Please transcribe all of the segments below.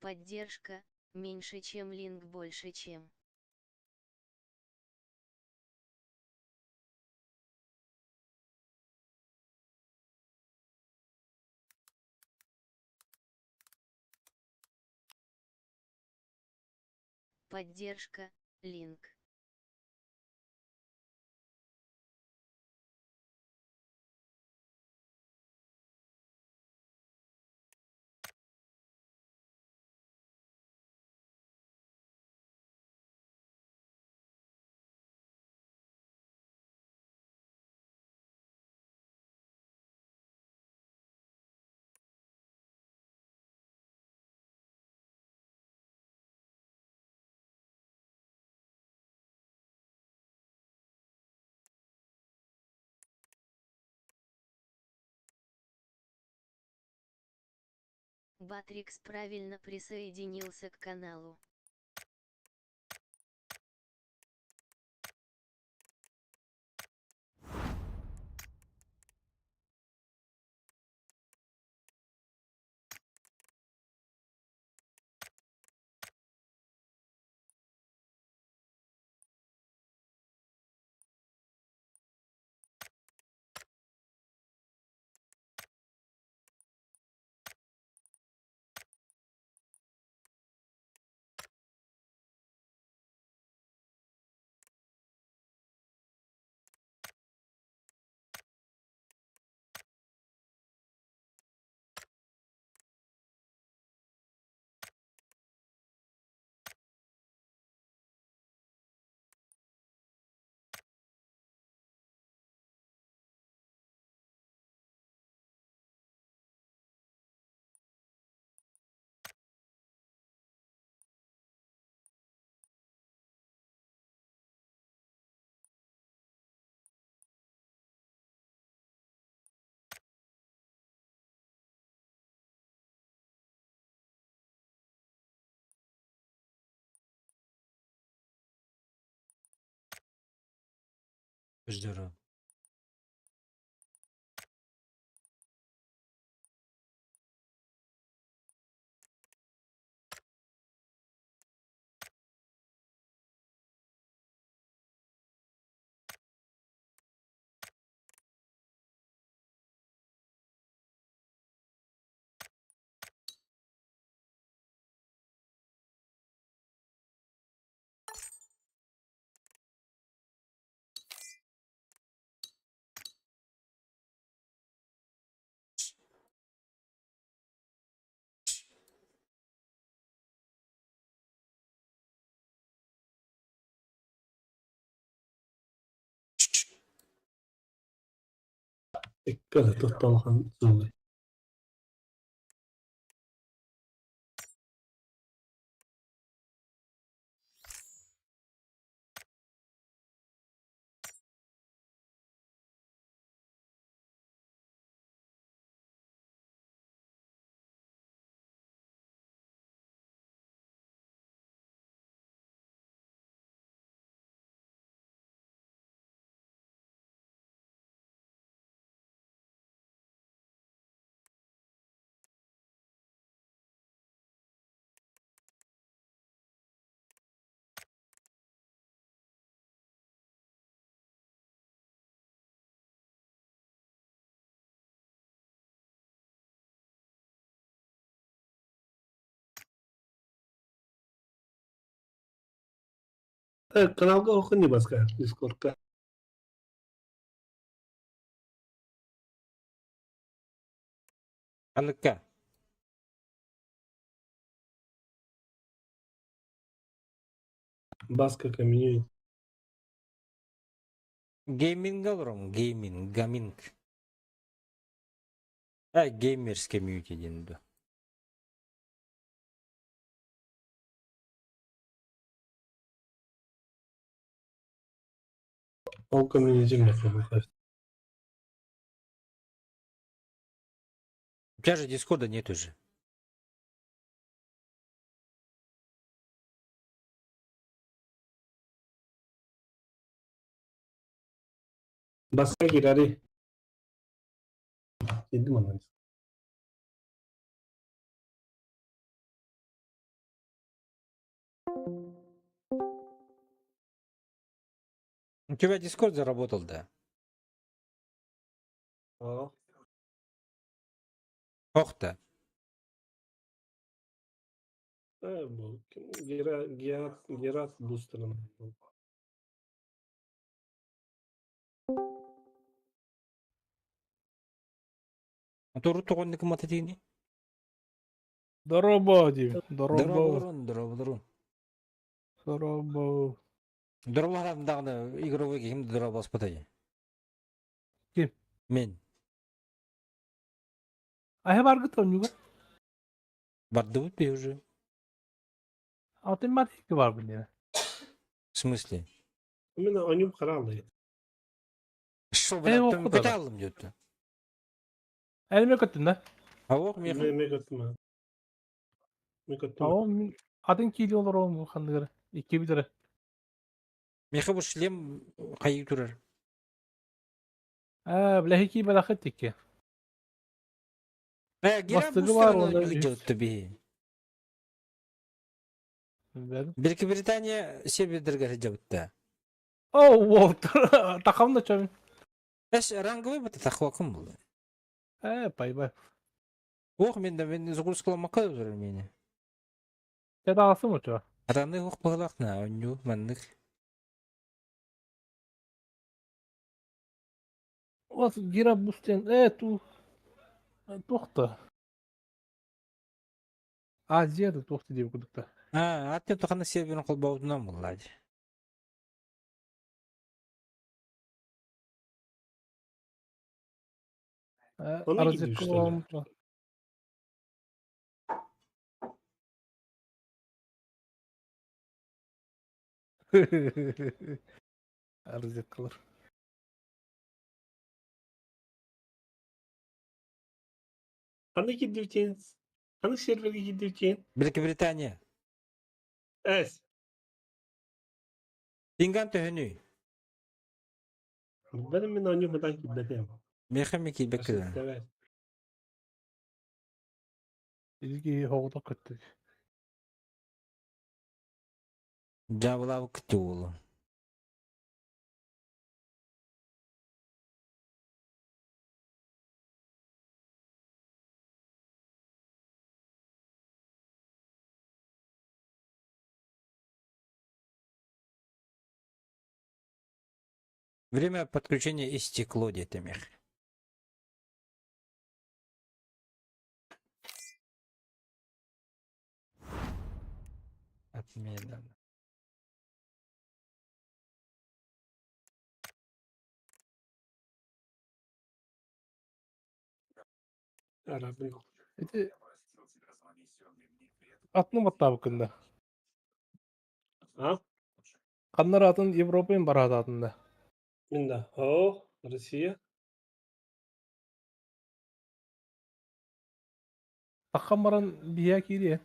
Поддержка, меньше чем линк больше чем. Поддержка, линк. Батрикс правильно присоединился к каналу. Здорово. Peccato, tottavan suuri. Kanalga oku nih Bas kan, Discord kan. Анка, Баска community. гейминг алырым, гаминг. Геймерс комьюнити денді. Ол community ме кабыл. У тебя же дискорда нет уже. Баска kira deh. Itu mana? У тебя Discord заработал, да? Aa. Ох-то. Bu Gerat Booster'ın. А то рут тогон никым ататини. Дорого дим. Дорого. Дорабарун. Дорого. Дорабарун дагы игровой ким дорабас патайы. Kim? Мен. Ай бар гытон юга. Барды бут бе уже. Автоматик var bu ne? В смысле? Ama oyun karanlığı. Шо, Эй, блядь, оқу kötü да. aldım diyordu. Elime kötün da. А ох, меха. Ne katma. Ne katma. Tamam. Adın kili olur oğlum bu kandıgırı. 2 lira. Меха bu шлем kayıp durur. Bile hiki belakıt ki. Gire Bastırı bu var strana onda. gidiyordu bir. Verdim. Belki Britanya sebedirge gidiyordu. Oh, Walter. Takım da çabuk. Eş rangı bu takvakım buldu. Pay pay. Ох, мен загрузкаламакка durur meni. Ya da alsın mı çabuk? Aranı ох bağlaqna, önü mandık. Вот gira bu sten. Tu. Toxta. Aziyada toxta diye kudukta. Ha, hatta toqana serverin qolbawdan bulladı. Ona Arazı gidiyor işte. kıvamı. Arazı kılır. Hani gidiyorsun? Hani servere gidiyorsun? Belki Britanya. Es. Dingan töhünü. Benim oyun neden gitmedim? Mexemeki bekle. Evet. İlgi hoğda kötü. Javlav kıtıulu. Время подключения истекло, детемех. Отмена. Arabı yok. Atlı batta bakında. Ha? Kanlar atın Avrupa'nın barada adında. Minda. Oh. Rusya. Takkan baran biya kiri.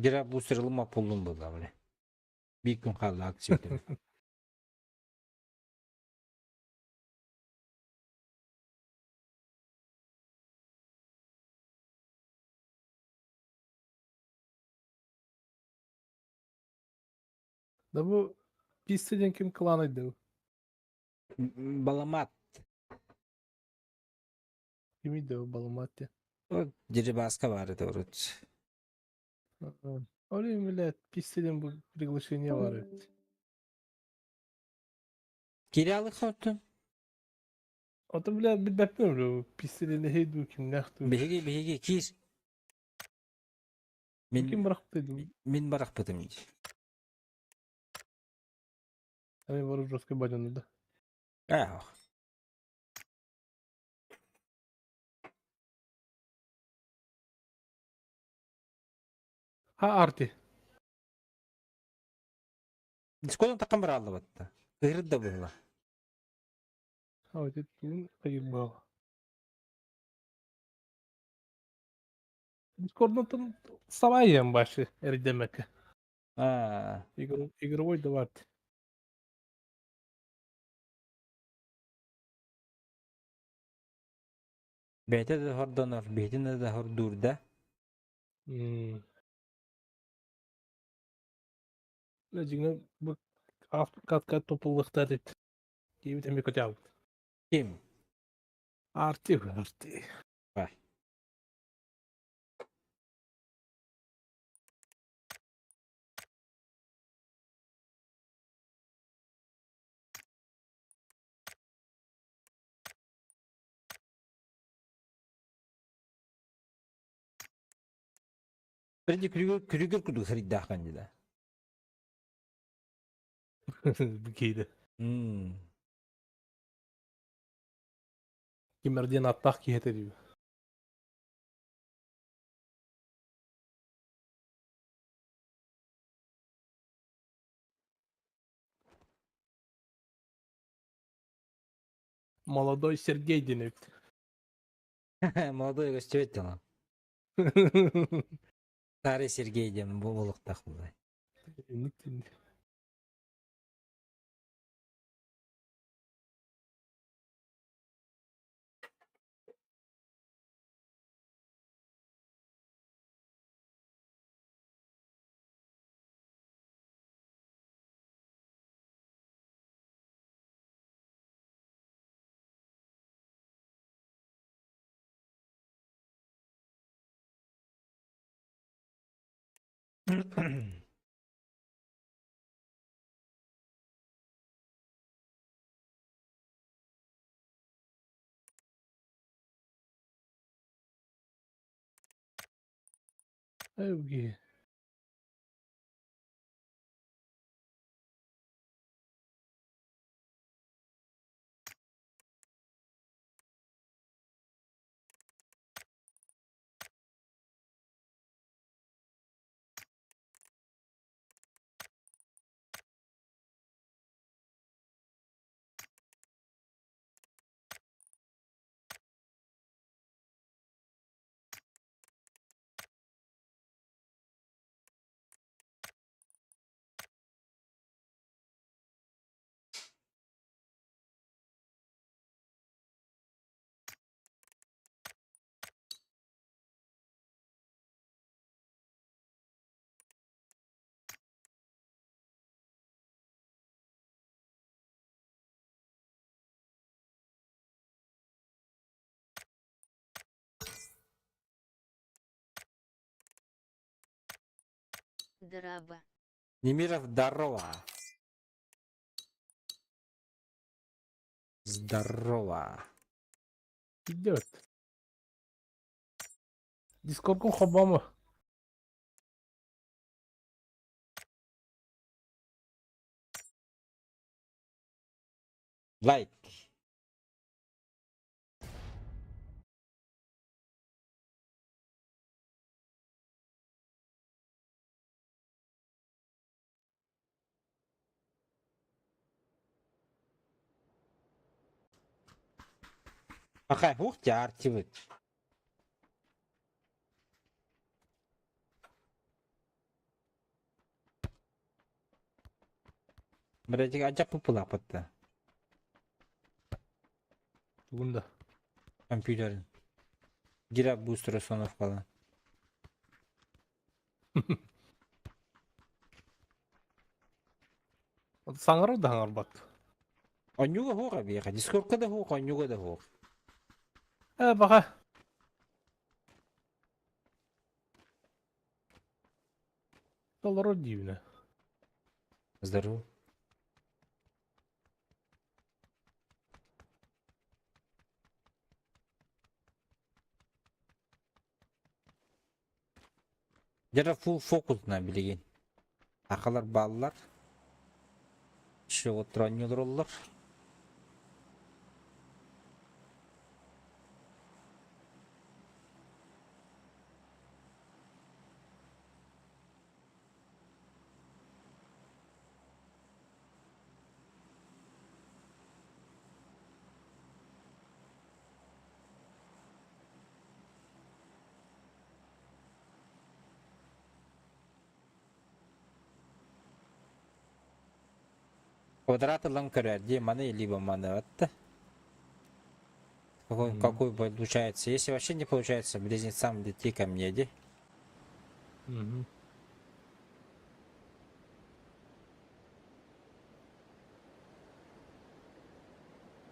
Gira bu sırılma pullum bu da böyle. Bir gün kaldı aksiyonu. Da bu pisledin kim klanıydı bu? Balamat. Kimiydi o Balamati? O diri baska vardı orada. Öyle millet pisledin bu приглашение var. Evet. Kiralık oldu. O da bile bir bekliyorum. Pisledin de heydu kim nektu. Bihigi kir. Kim bıraktıydı? Min barak bıdım. Hani var Ruski bacanı da. Ah. Ha Arti. Дискордан таққан бір алды батта. Кырды да было. А вот это кайыр бал. Дискордтан сабайым башы эрдемек. Игровой да бар. Бәйті де хордонор, бәйтіне де хордурда. Лежиңе бу катка топлылыкта дейт. Кейбит эме көтөп. Kim? Арты. Бай. Бірде күрігер күрді сыридда аққан жеді. Кейде. Hmm. Кимерден аттак киете дейби. Молодой Сергей денет. Молодой гостевет дела. Старый Сергей дем, бұл болықтақ бұлдай. Evgi. Драба. Немиров, здорово. Здорово. Идет. Дискордун хобамы. Лайк. Ақай, хуқ жарты бұд. Біразик ажап бұпылақ бұтты. Бunda. Компьютерін. Гира бустер установкалы. Саңыры да аңар бат. Онюға хуға бейға. Дискордқа да хуқ, онюға да хуқ. Бақа. Доллар дивне. Здорово. Жара фул фокусна билеген. Ақалар балылар. Шо отыран олар. Квадраты ламкаря, где маны, либо маны. Вот. Какой получается? Если вообще не получается, близнецам лети ко мне, иди. Мгм.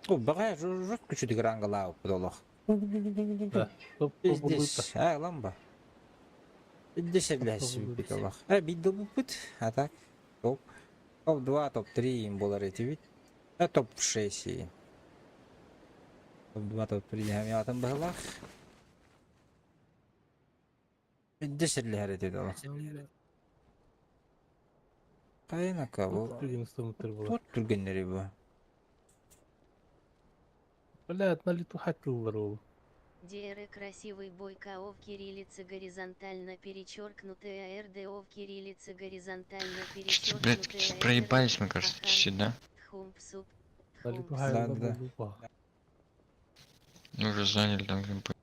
О, багай, жут күчү гранга лау, подолох. Да. Топ Здесь, ламба. Здесь лясь, подолох. Бидл бупыт, а так. Топ. Топ-2, топ-3 им было эти вид. А топ-6 и. Топ-2, топ-3 хамиатан баглах. Здесь ляхарети долох. Кайна кого? Деген стоматер была. Вот тургенleri bu. Блядь, на лету хаккерлер ол. ДР красивый бой КО в кириллице горизонтально перечеркнутая РДО в кириллице горизонтально перечеркнутая Блядь, проебались, мне кажется, сюда. Тхумпсуп. На лету Тхумпсуп. хаккерлер Да. был. Мы уже заняли там геймплей.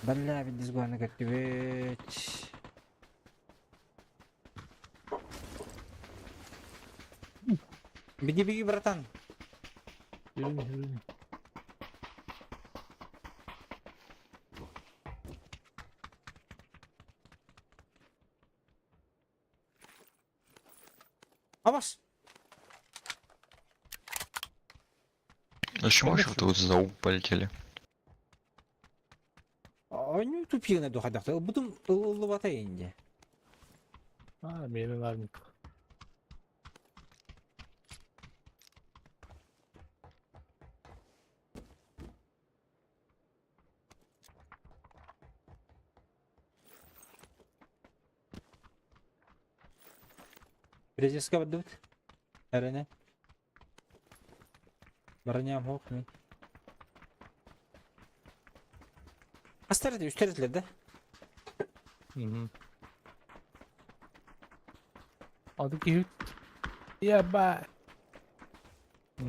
Бля, ведь дизгуаны как ведь. Беги, братан. Yürü. Авас. А чему еще вот за уг полетели? Они тупили на духадах. Будем ловата инди. Ha, benim abim. Резиска бадут. Эрене. Бараням хок ми. Астарdı üsteretler de. Hı. Adı ki ya ba. Hı.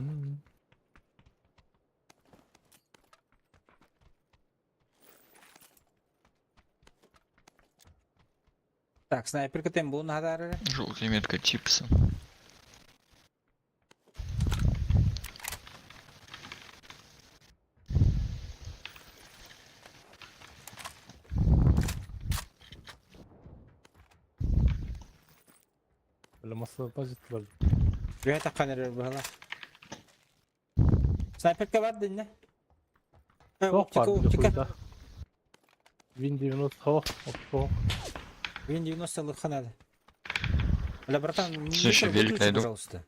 Так, снайперка тембу нагадарили. Желтая метка чипса. Böyle masada taşıttılar. Bir takkan erer bu hala. Снайперка var dinle. Çok var bir de Optika. burada. Win 90 hop hop. Вин 90 ханады. Бля, братан, Слушай, велик выключи, найду. пожалуйста.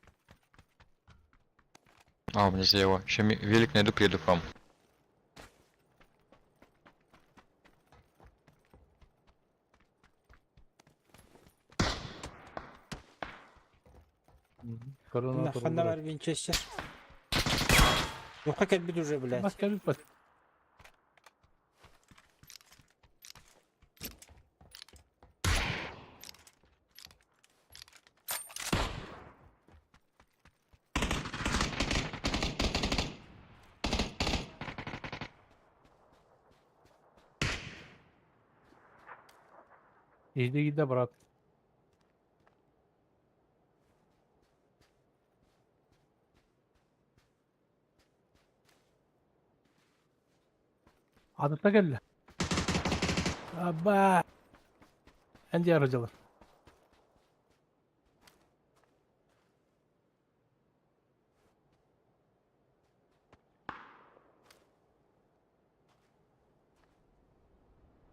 А, у меня слева. Еще велик найду, приеду к вам. Коронатор. Нахана var Винчестер. Yok bir уже, блядь. Başka bir pas. Иди, брат. Adıta geldi. Abba. Hangi aracılar?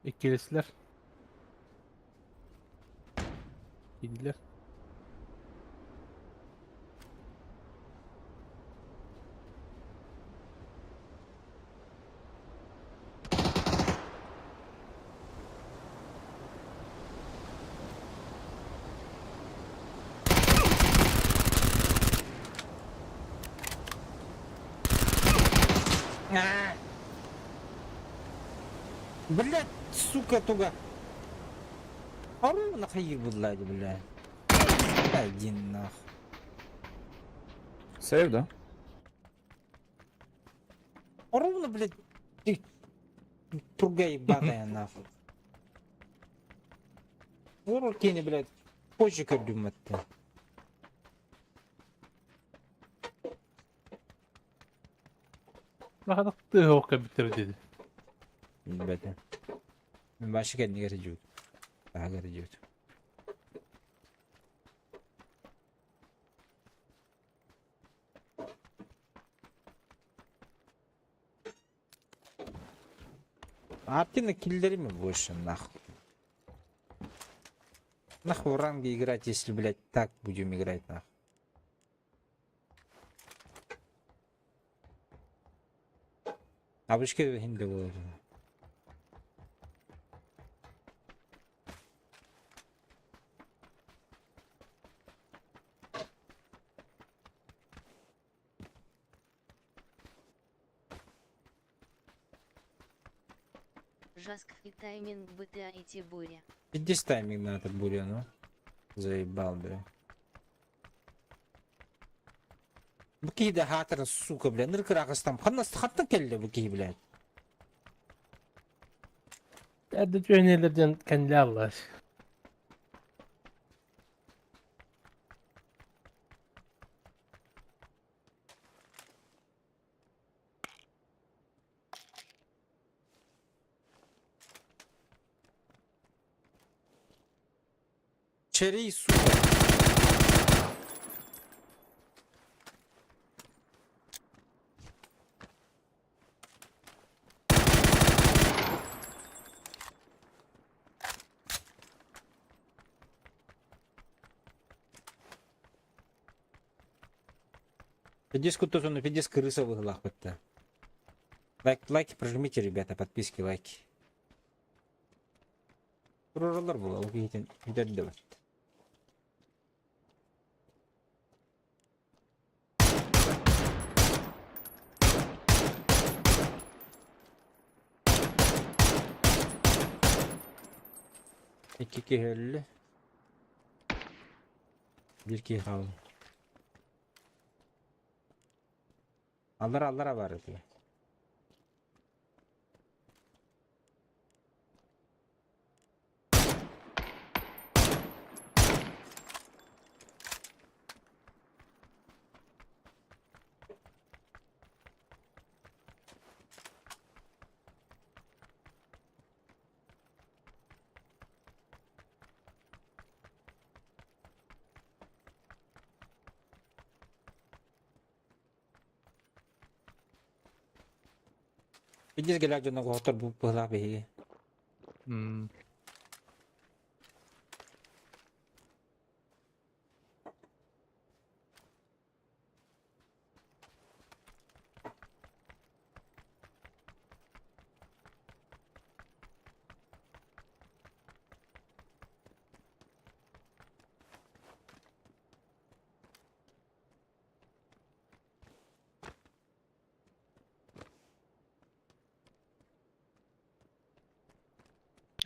İkilisiler. Gidiler. Блядь, сука, туга. Ору нахуй, блядь, блядь. Один нахуй. Сейв, да? Ровно, блядь, ты. Турга ебаная, нахуй. Vurur keni bile позже gördüm hatta. Rahatlıkta hokka bitir dedi. Bilmeden. Ben başka kendini göreceğim. Daha göreceğim. Артина киллери мы больше нахуй. Нахуй в ранге играть, если, блядь, так будем играть, нахуй. А вы что хинде было? Жаск и тайминг БТА и Тибуря. Иди с тайминг на этот буря, ну. Заебал, бля. Bu kiyde hatırı suka bile nırkır ağıstam. Hattın kelle bu kiy bile. Nerede cöğnelerden kendi Allah aşkına. Çereyi suka. Пидис кутозон, пидис крыса выглах бытта. Лайки прожмите, ребята, подписки, лайки. Проролар было, увидите, видать. İki kehirli. Bir kehal. Allara var diye. Pidis gelak jono kotor bu pala be.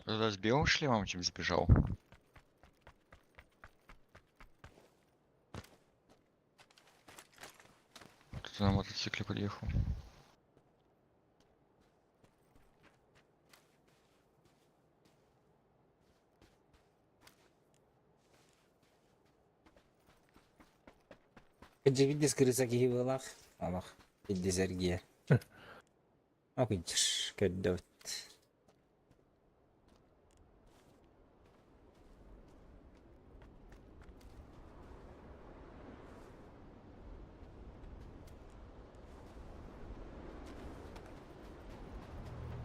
Туда с белым шлемом чем сбежал? Кто-то на мотоцикле подъехал. Pidis krısa kihi balak. Allah. Pidis ergiye. Okuydur. Köddöt.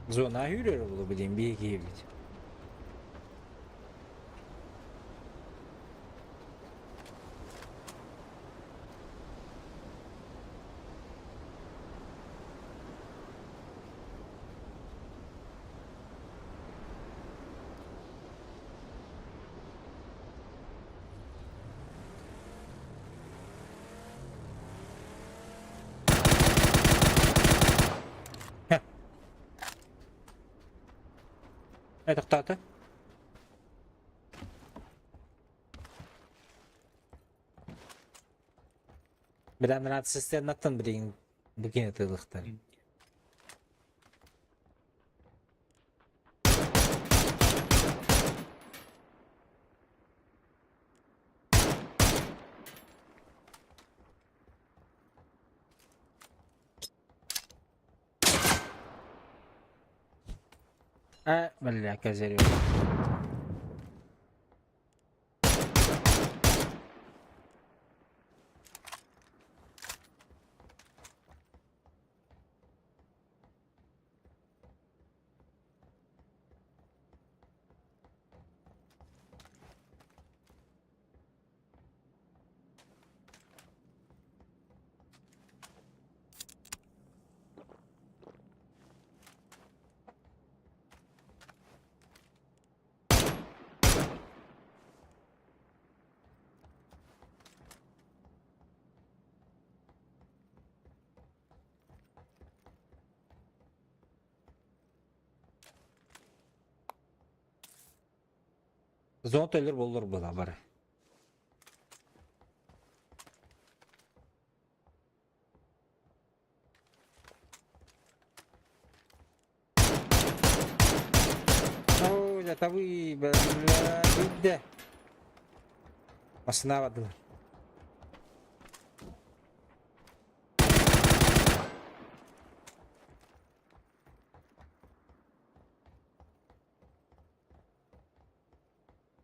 Zona yürüyor bu bileyim bir iki gibi. Это кто-то? Bilen ben seslerini attın bileyim. Bugün atılıktan. Бля, козырю. Зон төлөр болыр бұла бар. Ой, это вы, бля, видите? Основа.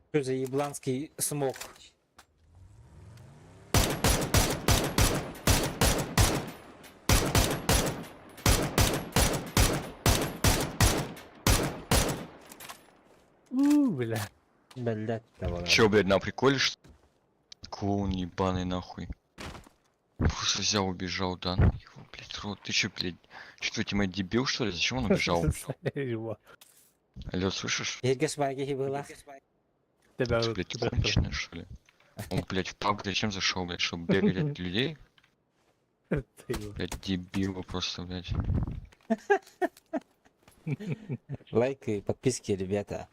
Что за ебланский смог? Бля. Блять, того. Чё, блядь, на приколе что ли? Клоун ебаный нахуй. Просто взял, убежал, да? Ну его, блядь, рот. Ты чё, блядь? Чё твой тиммейт дебил, что ли? Зачем он убежал? Его. Алло, слышишь? Ергеш баги была. Тебя Ты, блядь, конченый, что ли? Он, блядь, в паб зачем зашел, блядь, чтобы бегать от людей? Ты его. Блядь, дебил просто, блядь. Лайк и подписки, ребята.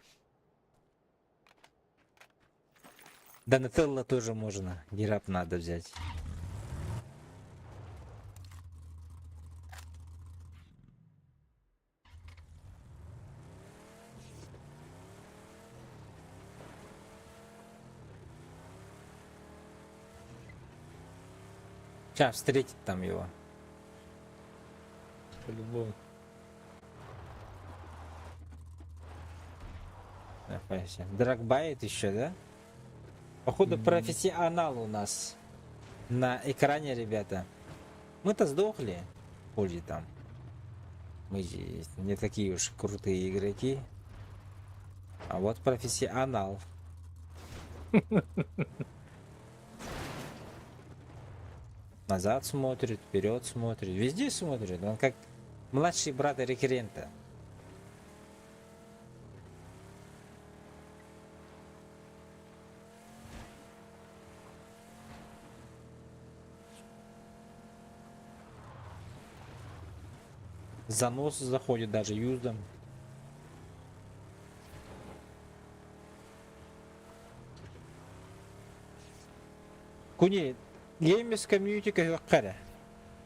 Донателло тоже можно. Гераб надо взять. Сейчас встретит там его. По-любому. Драгбайт еще, да? Походу профессионал у нас на экране, ребята. Мы-то сдохли. Позже там. Мы здесь не такие уж крутые игроки. А вот профессионал. Назад смотрит, вперед смотрит, везде смотрит. Он как младший брат рекрента. Занос заходит даже юздом. Куни, геймерс комьюнити как.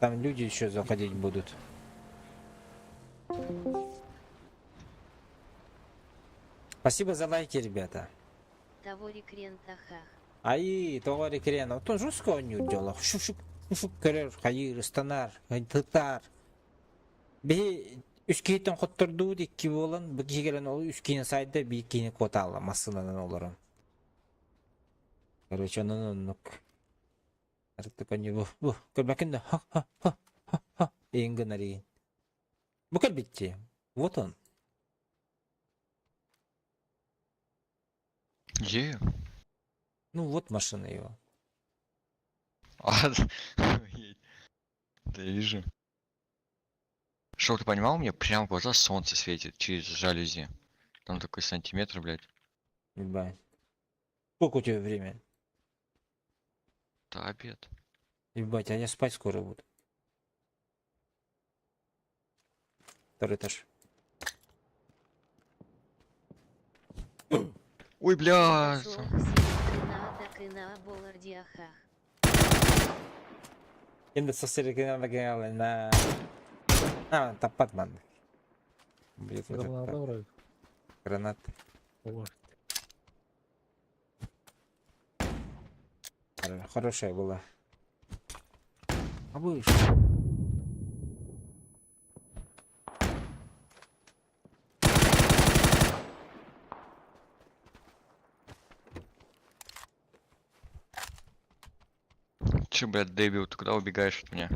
Там люди еще заходить будут. Спасибо за лайки, ребята. Того рекрента хах. Ай, товарищ Крена, то жестко он не делал. Шук, көрер, хайыр, станар, тытар. Би үш кейтен хоттурду дикки болан, бу кигелен ол үш кейін сайда би кейін котала масынадан оларым. Короче, нук. Арыктык они бу, көрбәкін да, ха, эйінгі нареген. Бу кәлбетте, вот он. Где? Ну вот машина его. А, да я вижу. Что ты понимал, мне прямо в глаза солнце светит через жалюзи. Там такой сантиметр, блядь. Ебать. Сколько у тебя время? Да обед. Ебать, а я спать скоро буду. Второй этаж. Ой, блядь. Енді сосырекенен генералы на... А, таппат ман. Будет вот Граната это. вроде. Гранат. Вот. Хорошая была. А вы Че, блядь, дебил, ты куда убегаешь от меня?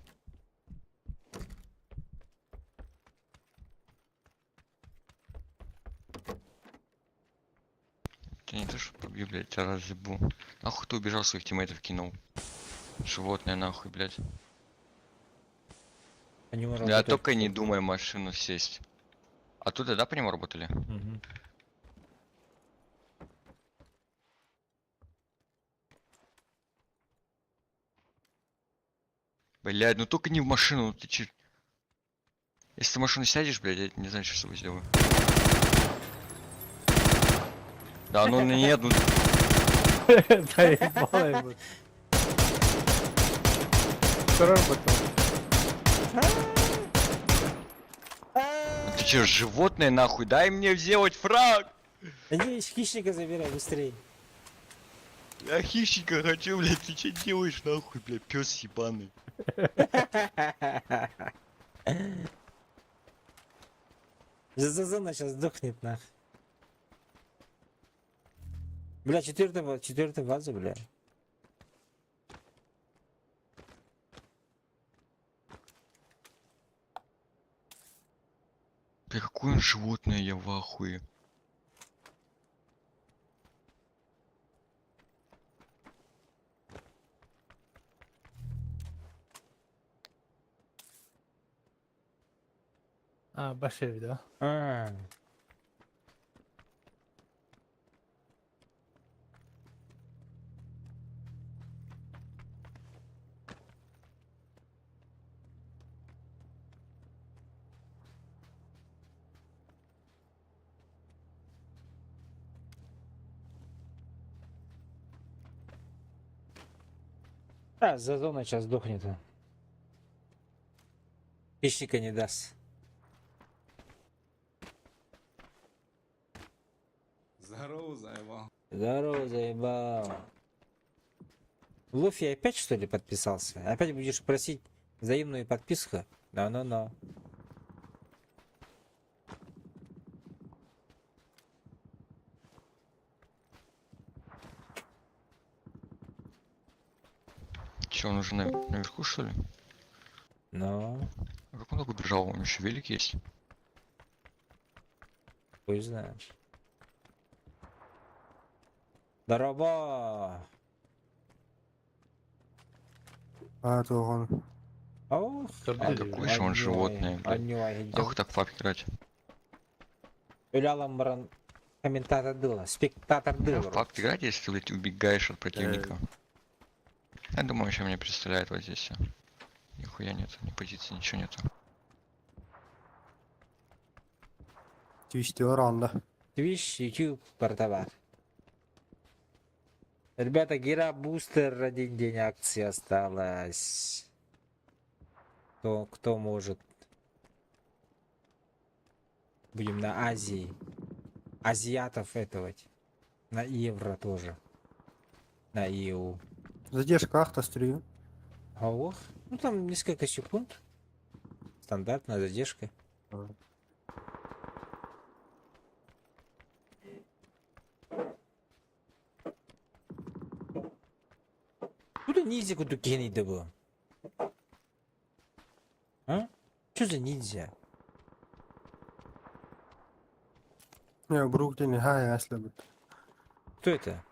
Тебя не то, что побью, блядь, тебя разъебу. Нахуй ты убежал, своих тиммейтов кинул. Животное нахуй, блядь. По нему Я работают, только не кстати. думай в машину сесть. А тут, да, по нему работали? Мгм. Блядь, ну только не в машину, ну ты че... Если ты в машину сядешь, блядь, я не знаю, что с тобой сделаю. Да, ну нет, ну... Заебало его. Второй потом. Ну ты че, животное нахуй, дай мне сделать фраг! Иди хищника забирай быстрее. Я хищника хочу, блядь, ты че делаешь нахуй, блядь, пес ебаный. Зазана сейчас сдохнет нах. Бля, четвертая база, бля. Бля, какое он животное, я в ахуе. Ha baş evi de. А, Зазона сейчас сдохнет. Хищника не даст. Здорово, заебал. Здорово, заебал. Луфи опять что ли подписался? Опять будешь просить взаимную подписку? No. Че, он уже наверху, что ли? Но, А как он так убежал? У него еще велик есть. хуй знаешь. Здорово. Туган. Ох, А какой же он животное, блядь. Анюай, Нахуй так в пап играть? Ölалам баран комментатор дыла, спектатор В дыла. пап играть, если ты, блядь, убегаешь от противника. Я думаю, еще меня представляет вот здесь всё. Нихуя нет, ни позиции, ничего нету. Твичти оранда. Twitch, YouTube, портовар. Ребята, Гера Бустер, один день акции осталось. Кто может? Будем на Азии. Азиатов этого. На евро тоже. На EU. Задержка автострию. Ох, ну там несколько секунд. Стандартная задержка. Куда ниндзя куда кинет был? А? Что за ниндзя? Не, в Бруклине, если бы. Кто это?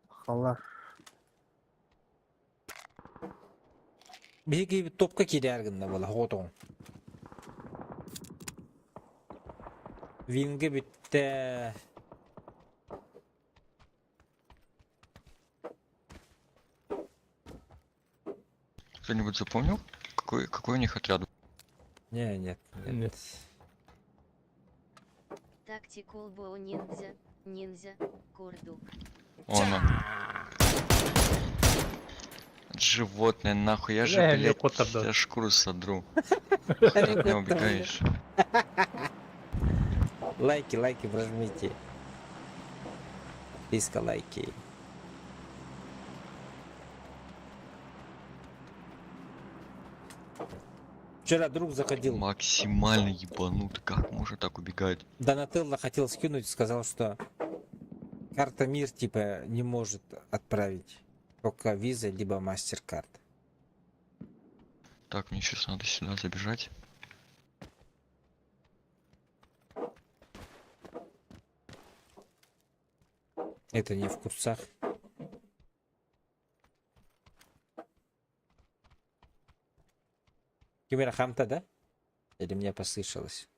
Халар. Беги топка кидергенде була хотон. Винге битте. Кто-нибудь запомнил? Какой у них отряд? Не, нет. Нет. Тактикул Боу ниндзя, курдук. Он. Животное, нахуй, я же, Я блядь, кот отдал. тебя шкуру содру. Не убегаешь. Лайки прожмите. Подписка, лайки. Вчера друг заходил. Максимально ебанут. Как можно так убегать? Донателло хотел скинуть, сказал, что карта мир типа не может отправить. Только виза, либо MasterCard. Так, мне сейчас надо сюда забежать. Это не в курсах. Кимера Хамта, да? Или мне послышалось?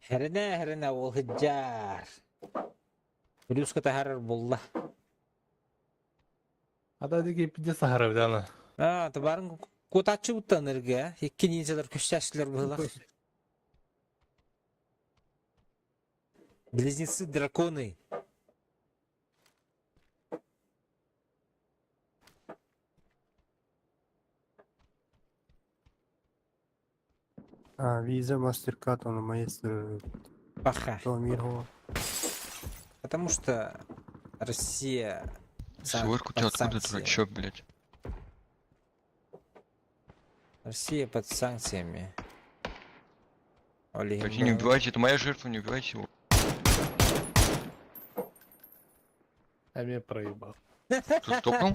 Херене ол хыджар. Плюска тахарар булла. Ада деги пиде сахара бдана. Табарын кутачы буттанырга. Икки нинжалар көштәшләр булак. Близнецы драконы. Виза, MasterCard, он маэстро, Паха. то мир его. Потому что Россия Сверху под тебя откуда, санкциями. дурачок, блядь? Россия под санкциями. Олег, Так, и не убивайте, это моя жертва, не убивайте его. А меня проебал. Кто стопнул?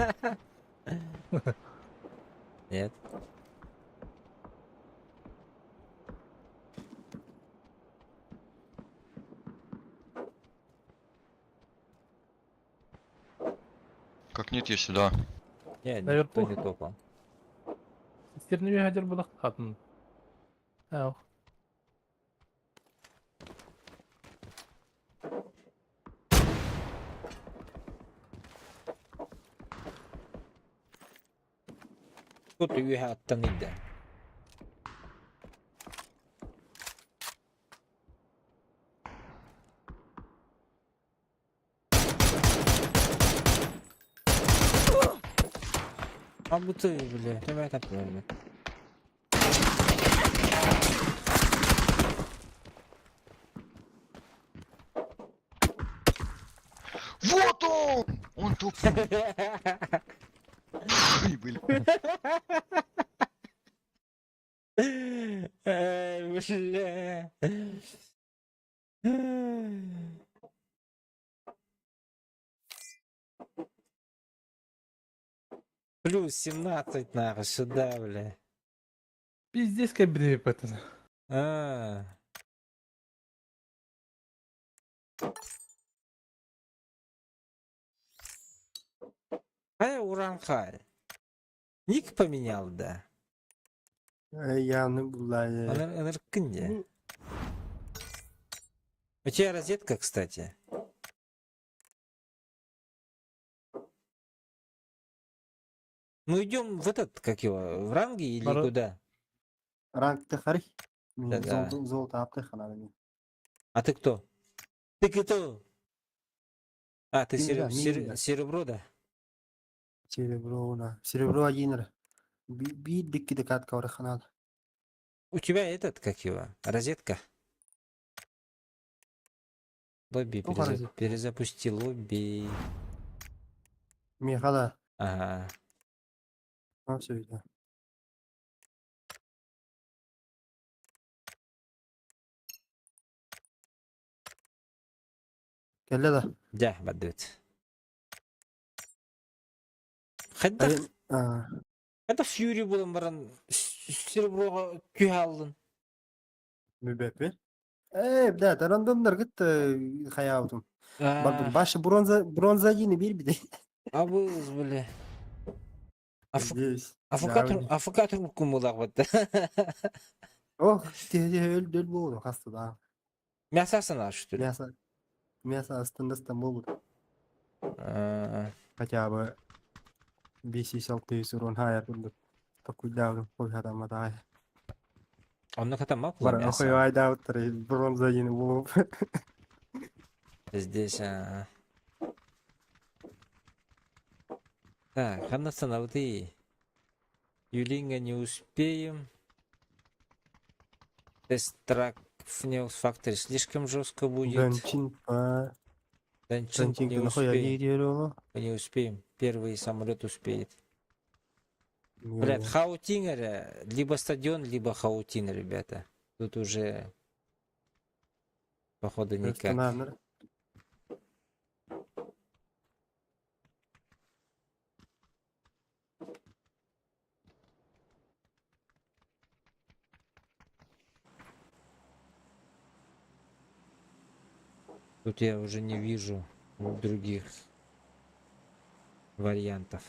Нет. Как нет, я сюда. Нет, Наверху? никто не топал. Стерневе гадер булак хатын. Ау. Кто-то үйе аттаныйды. А буты, бля, давай так правильно. Вот он! Он тупой. Ой, блин. Ай, бля. Плюс 17 нахуй сюда, бля. Пиздец кабрине патана. А. Уранхай. Ник поменял, да. Явно была. Энергия. У тебя розетка, кстати. Мы идем в этот, как его, в ранге или Пора- куда? Ранг Техари. Да-да. Золото аптеха. А ты кто? Ты кто? А, ты Мира, мира. серебро, да? Серебро один. Бит дикки декат кавраханада. У тебя этот, как его, розетка? Лобби, Какая розетка? перезапусти лобби. Мехада. Ага. Все это. Келле да. Да, бадет. Хадда фьюри болан баран сереброға күй алдын. Mübebe. Да, рандомдар гит хаябытым. Başı bronza yine bir de. Абыз, бля. Здесь. АФК трубку мудақ бітті. Ох, öl болду хасты да. Мясасын аш, что ли? Мясо астында болду. А, Хотя бы 5-6 тысяч урон хайр булду. Такой да, кой хадама да. Онны ката ма Бар пұла охой мяса? айда утыр бронза yine болуп. Здесь, Так, Ханна Санавты. Юлинга не успеем. Destruction Factory слишком жестко будет. Данчин по... Данчин Данчин не нахуя успеем. идею. Мы не успеем. Первый самолет успеет. Блядь, Хаутингер, либо стадион, либо Хаутин, ребята. Тут уже походу никак. Тут я уже не вижу других вариантов.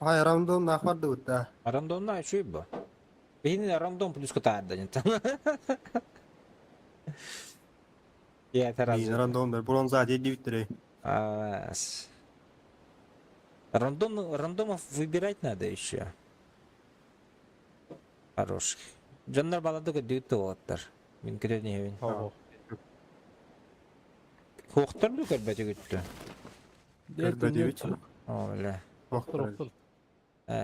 Ай, рандом нахват да. А рандомная что это? Ini random плюс ката ada nih. Ya Мин terus. рандомдар бронза деди битре. Рандомов выбирать надо еще. Хороших. Жандар балады көдүйтө оттар. Мен керене. Ого. Хоқтар да көрбөтө күттү. Оля. Охтар.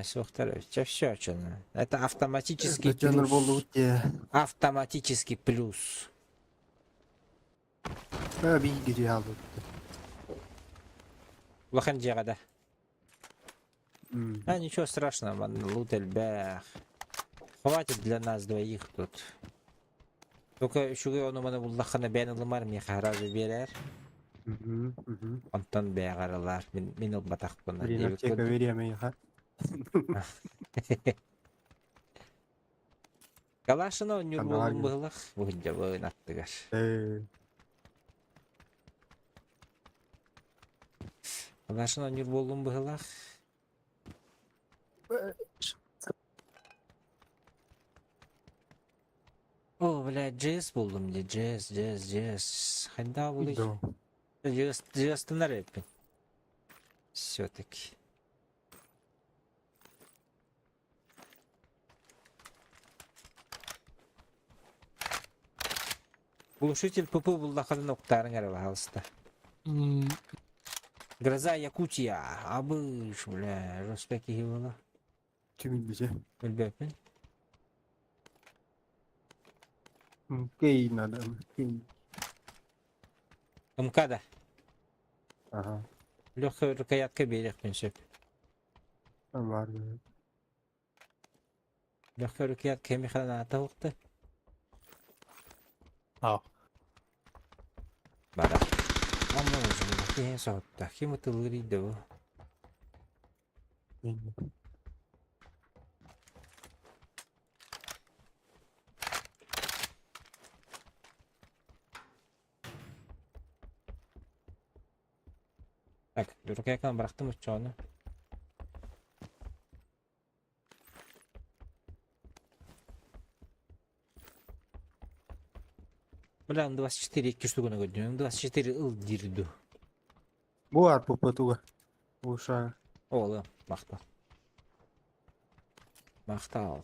Соқтар. Все очно. Это автоматический Жанр плюс. болду те. Автоматический плюс. Би гири алды. Лахан жагада. Мм. Ничего страшного, лутель бэх. Хватит для нас двоих тут. Только шугай оны мана буллахана бәнылымар ми харазы берер. Онтан бәгаралар. Мен батақ бұна. Ринактека вереме ха. Калашына өнер болын Каналагин. бұғылық. Бұғынja бұғын аттығар. Калашына өнер болын бұғылық. О, блядь, джез buldum ya. Джез. Ханда buldum. Джез-то на рэпе. Все-таки. Глушитель ПП буллахадан оқтарын әрі бағалысты. Гроза Якутия. Абыш, бля, жоспеки хивала. Тюмин бизе. Білбепін. Кей надо. МКада. Ага. Легкая рукоятка берег пенсеп. Var. Легкая рукоятка механата оқты. Ау. Бара. Amma özüm ki soğutta. Kim atılırıydı bu? Так, рукоятканы бырактым учону. Бля, 24 2 штуганы көрдүм. 24 ыл дирду. Bu var popatuga. Uşağı. Oğlum, maqtal. Maqtal.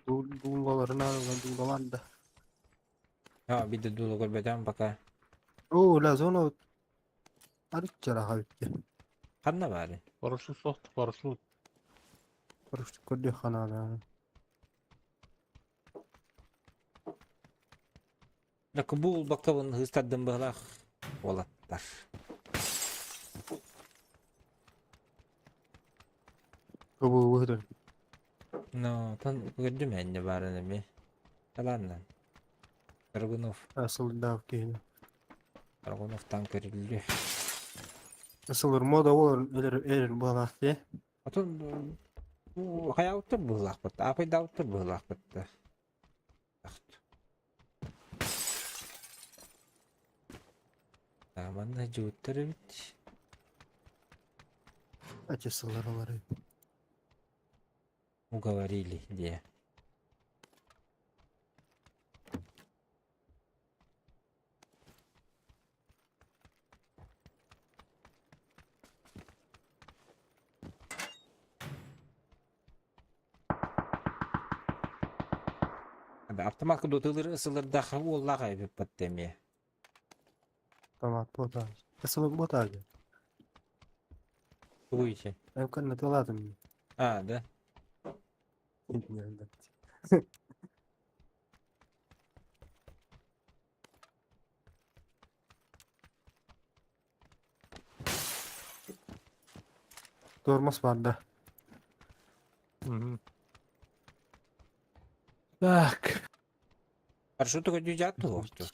Dulgaların ağırlan dulgalan da. Ha, bir de dolu görmeden baka. Oo, la zona. Arık çara habitti. Kanna bari. Парашют соқты, парашют. Karıştık kodu kanala. Lak bu bakabın hıstadım bağlaq. Olatlar. Bu hıdır. No, tan gördüm enne barını mi? Yalandan. Kargunov. Asıl dav keyni. Kargunov tank görüldü. Asıl moda olur elir balak diye. Отон хаяуттар быылаахпыт, апайдауттар быылаахпытта. Манна жууттар бит. Ачысылар олары. Уговорили, де. Автоматка дотылыр ысылырдахы оллаға эбип баттеме. Tamam bota. Kısılık bota abi. Тугуйче. Ben kanına doladım. Да. Bilmiyorum ben. Durmaz vardı. Так. Парашюту дюжат туохту.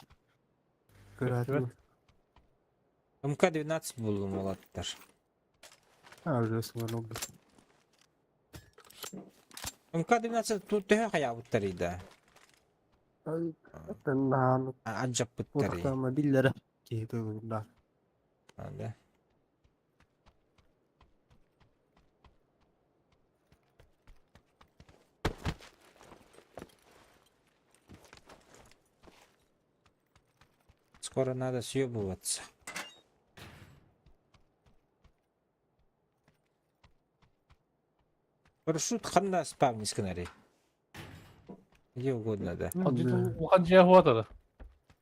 Gördüm. МК-12 булган болаттар. Ha öyle sınır oldu. МК-12 тут төһө хаяуттар иде. Ay, ben nahanı Аджаппыттар. ortağıma dillere giydi bunlar. Да. Скоро надо съебываться. Парашют ханда спавни сканари. Где угодно, да. Ухан жия хватады.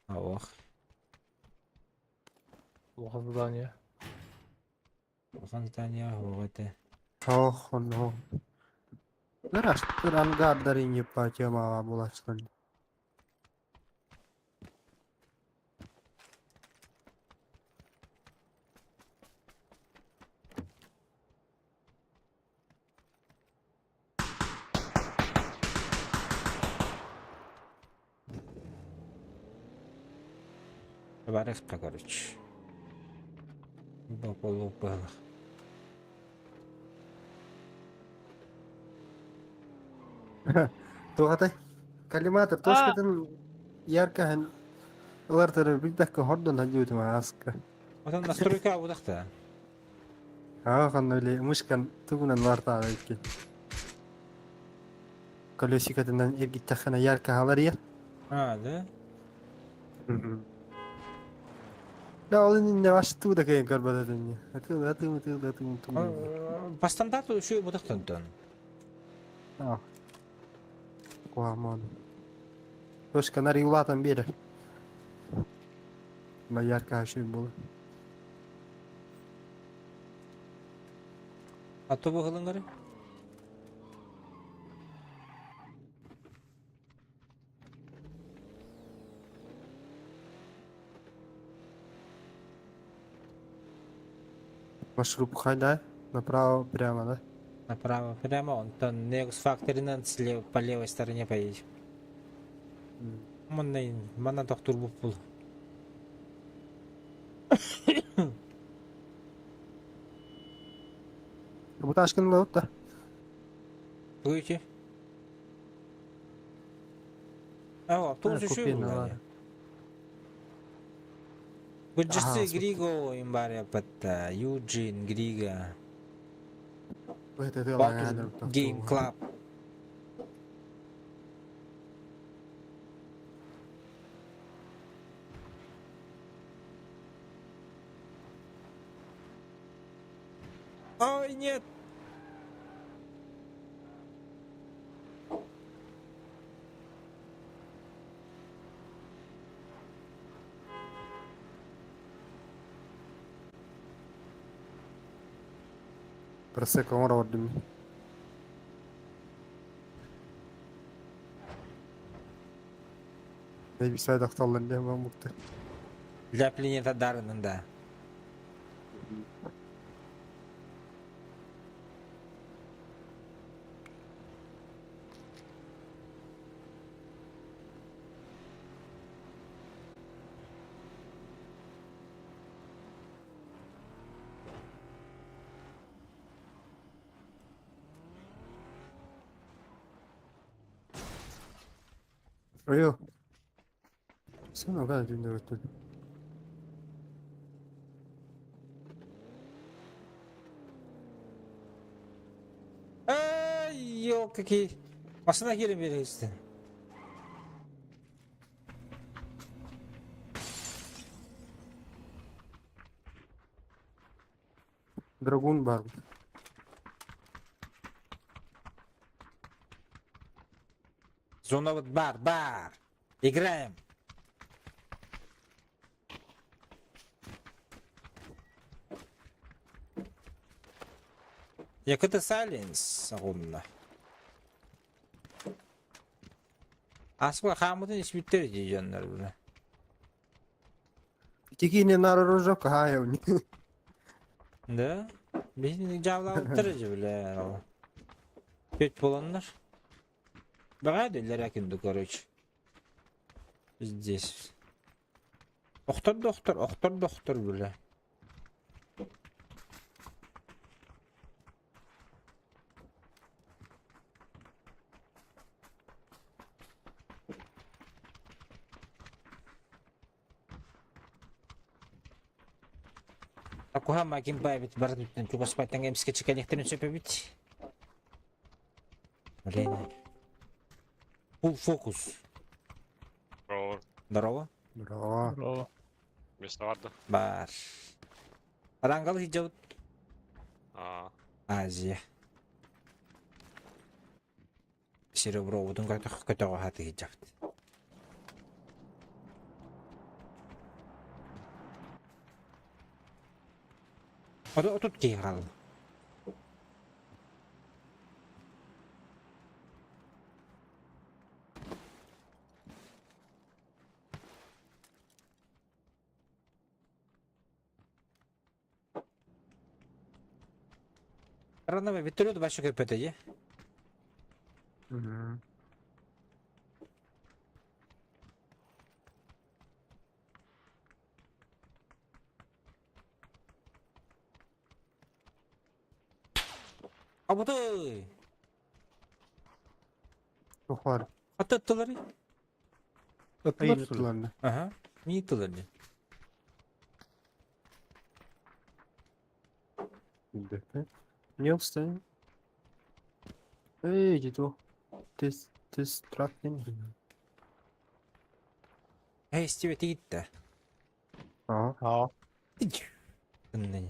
Ох. Ухан задание. Ухан здания, вот это. Oh no. Biraz bir angardarin yapacağım ama bulaştın. Варехка, короче. Лупа. Tuğatay. Kalimatır. Toşkatın yarkahan. Ular tarafı bir dakika hordon hacıyordum aska. Вот он настройка вот так-то. Ha kan öyle muşkan tuğunan var tabi ki. Kolyosikatından ergit takana yarkahalar ya. Да? Да, он не ваш туда кайын карбадатын. Атым. По стандарту еще вот так-то. Ah. Kuhamon. Toşkan arı ulatan biri. Ma yarkahaşı bulu. А то вы голынгары? Маршрут хайда. Направо прямо, да? Направо прямо, он то Negus Factory слева, по левой стороне поедет. Мана доктор бупул. Bu taşkın da da. Дуете? Автобус еще купи, давай. был. Бюджеты Ага, Григо, имбаря пата, Юджин, Грига, Bu hete de Battle Game Club. Ой, нет! Burası kamera vardı mı? Ne bir sayıda aktarlan diye ben mutlu. Для планета Даррена, да. Yok. Sen o kadar dün de öttün. Ay yok ki. Aslında gelin bir işte. Dragon var. Zona вот бар. Играем. Yakıtı silence onunla. Aslında Hamut'un iş bitti diyecekler bunu. Tiki ne nararı yok ha ya. Да? Bizim cavla aldırıcı bile. Kötü olanlar. Бага делер акинду, короче. Здесь. Доктор, бля. Aku makin baik barat dan juga sepatang games kecil yang siapa bit. Блин. Фокус. Браво. Здорово. Bro. Bravo. Место vardı. Бар. Рангал hijau Aa. Азия. Серебро удун кata hati hijau. Отут киғал. Karena betul itu masuk ke PT aja. Apa tuh? Çok var. Hatta attılar ya. Attılar Hayır sonra. tutulandı. Aha. Niye attılar ya? Bir dakika. Ne yapsın? Gito. Test track değil mi? Hey, Steve gitti. Aa. Ja. Ne?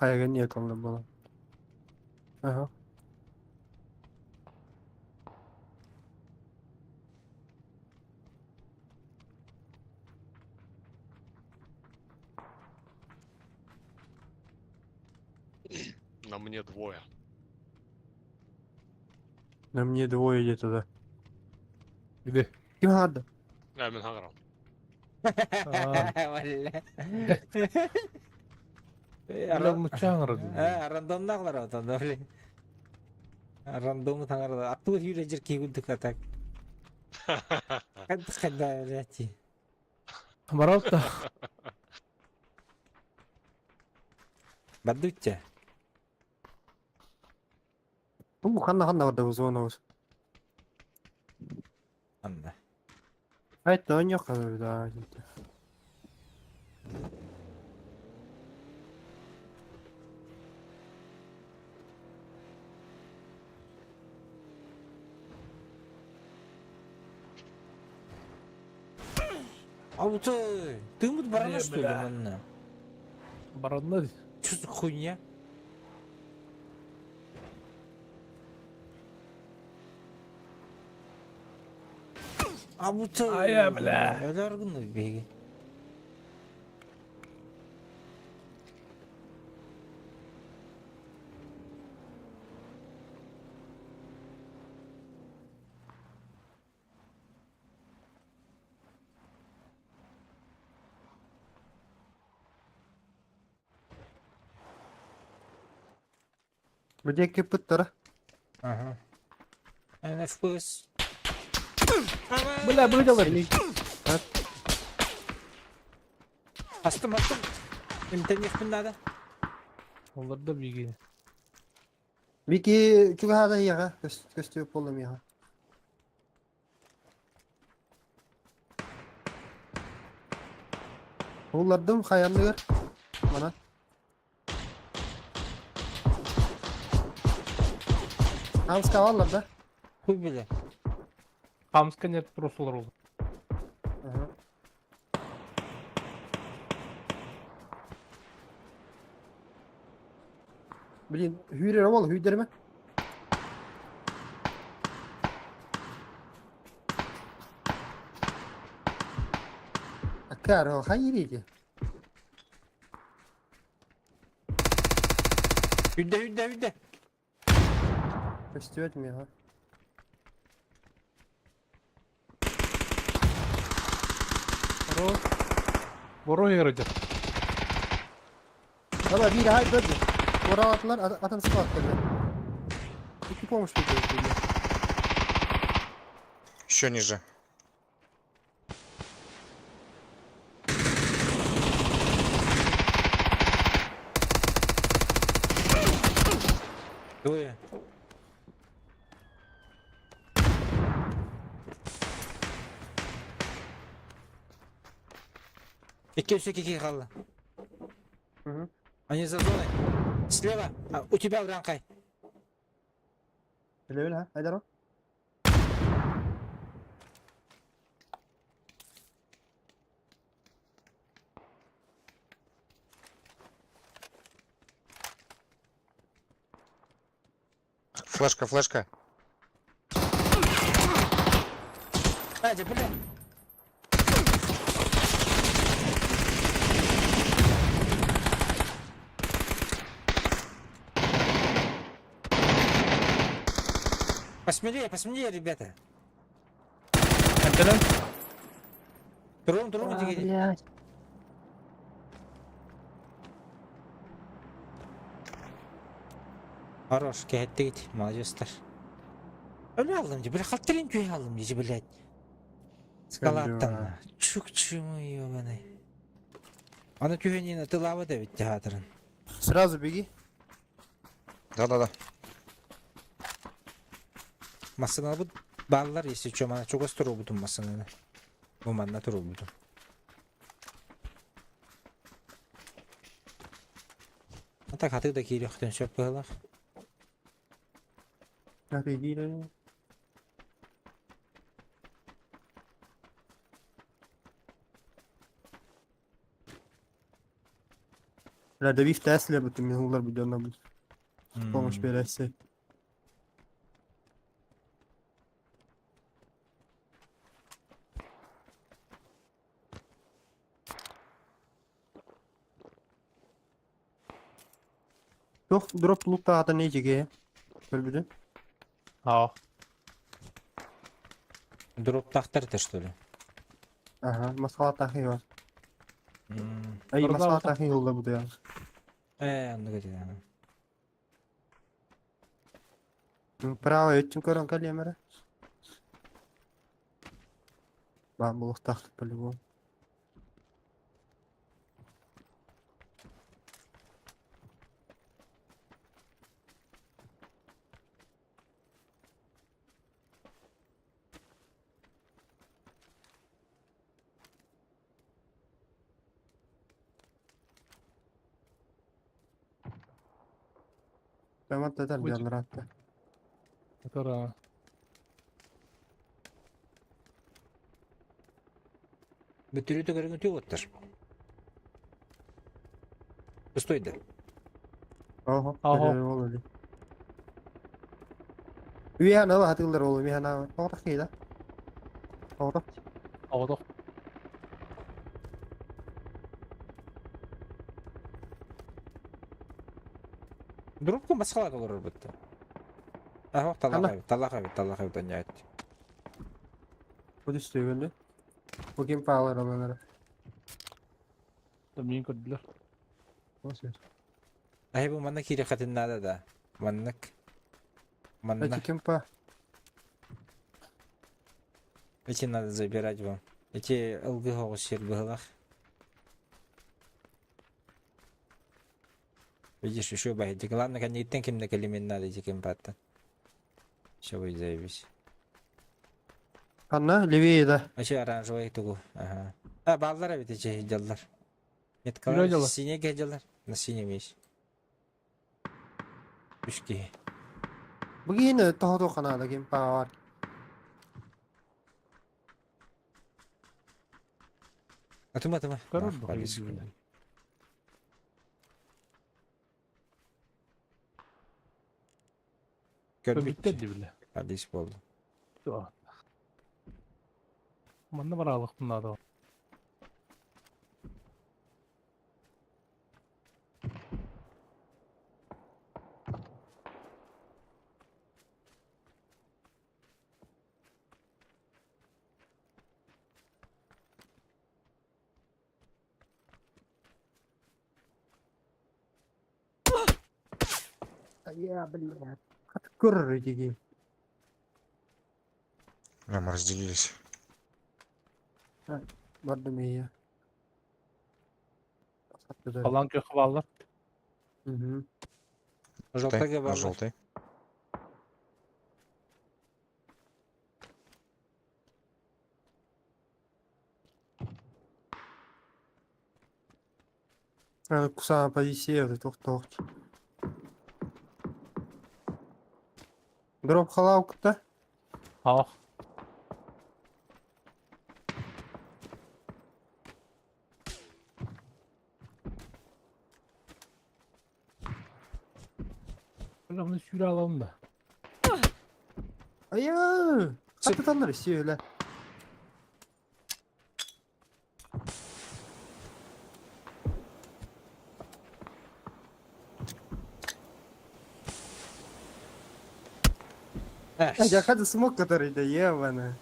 Kayaga niye kaldı bana? Aha. На мне двое. На мне двое где-то, да. Gide. Kim hadi? Emin Hagran. Valla. Öyle mutçağın aradı. Randomdaglar otanda öyle. Random tangarda. Attu yürüyecek ki güldük atak. Kadda öyle. Amaral da. Badutça. Bu kanna vardı bu zona olsun. Anda. Hayır da yok kadar daha. А вот ты ему барана что ли, манна? Baranlar. Что за хуйня? А вот Ай, бля. Эларгын беги. Böcek pıttara. Aha. Ana FPS. Bula bula Seni Astım. İmten yakın nada. Onlar da bilgi. Biki juga hada ya. Gösteriyor polum ya. Oğullardım hayanlıyor. Bana. Hans kavallar da. Kuy bile. Kamska net prosolar oldu. Aha. Bilin hüyre oğul hüyderime. Akar o hayır ki. Hüdde. Gösteriyorum ya. Boro. Boro yarayacak. Ama bir hay böyle. Bora attılar atan sıkı attılar. İki olmuş bir şey. Еще ниже. Duya. İki üstü iki kaldı. Hı. Они за зоной. Слева. У тебя в ранкай. Öyle ha. Haydar o. Флешка. Hadi bile. Посмелее, ребята. Ентelen. Durun hadi. Хорош, кәһетте гит, молодецтар. Öyle aldım diye, böyle hatırlayın köye aldım diye, блядь. Скалаттан. Чук чему ёбаный. Аны күйеніне тылавы да бит театрын. Сразу беги. Да. Масына bu ballar если чё, мана çok az тұру бұдым масына. Bu manna тұру бұдым. Ата хаты да кейлі құтын сөп бұғылақ. Begi de. La de vif testle bütün yıllar bir dönem olmuş bir esse. Yok drop lukta hata ne çekeye? Böyle Ha. Дроп тахтар-то что ли? Aha, masala tahi var. Ay Orada masala orada. tahi yolda bu da ya. Anda gidi yani. Право, этим корон камера. Вам было так по-любому. Tamam, total Which- bir rahatta. Tara. Bütürü de görün tüy otur. Pustuydu. Oho, Oho. öyle oluyor. Üye ne var hatırlar oğlum, üye ne var? Orada kıyıda. Orada. Havada. Дробку масхала olur bitti. Aha talak abi dönüyor. Bu düştü öyle. Bugün pahalı arabalara. Tabii kodlar. Nasıl? Ahi bu manna kiri katin nada da. Маннык. Эти Манна. кемпа. Эти надо забирать вам. Эти ылгы хоғыз сер бұғылақ. Видишь, еще байди. Главное, конечно, кем на калимен надо эти кемпаттан. Все будет заебись. Анна, левее, да. Ачы оранжевый тугу. Ага. А, баллар ведь эти делдар. Нет, Кило колор делар. синий делдар. На синем есть. Üçki. Bugün toho kanada kempa var. Atma atma. Karol Ah, bakayım polis. böyle. Gördük. Bitti bile. Polis oldu. Tamam. Bana var ağlık bunlar da. Ya блядь. Открой эти. Мы разделились. Vardım iyi ya. Sattı da. Falan kökü varlar. Hı hı. Желтая На var. желтый. Kusama позиция тоқтоқ. Дроп халаукта. Ha. Böyle bunu sürü alalım da. Aya! Katıtanlar istiyor öyle. Я хады смог, который да ебано.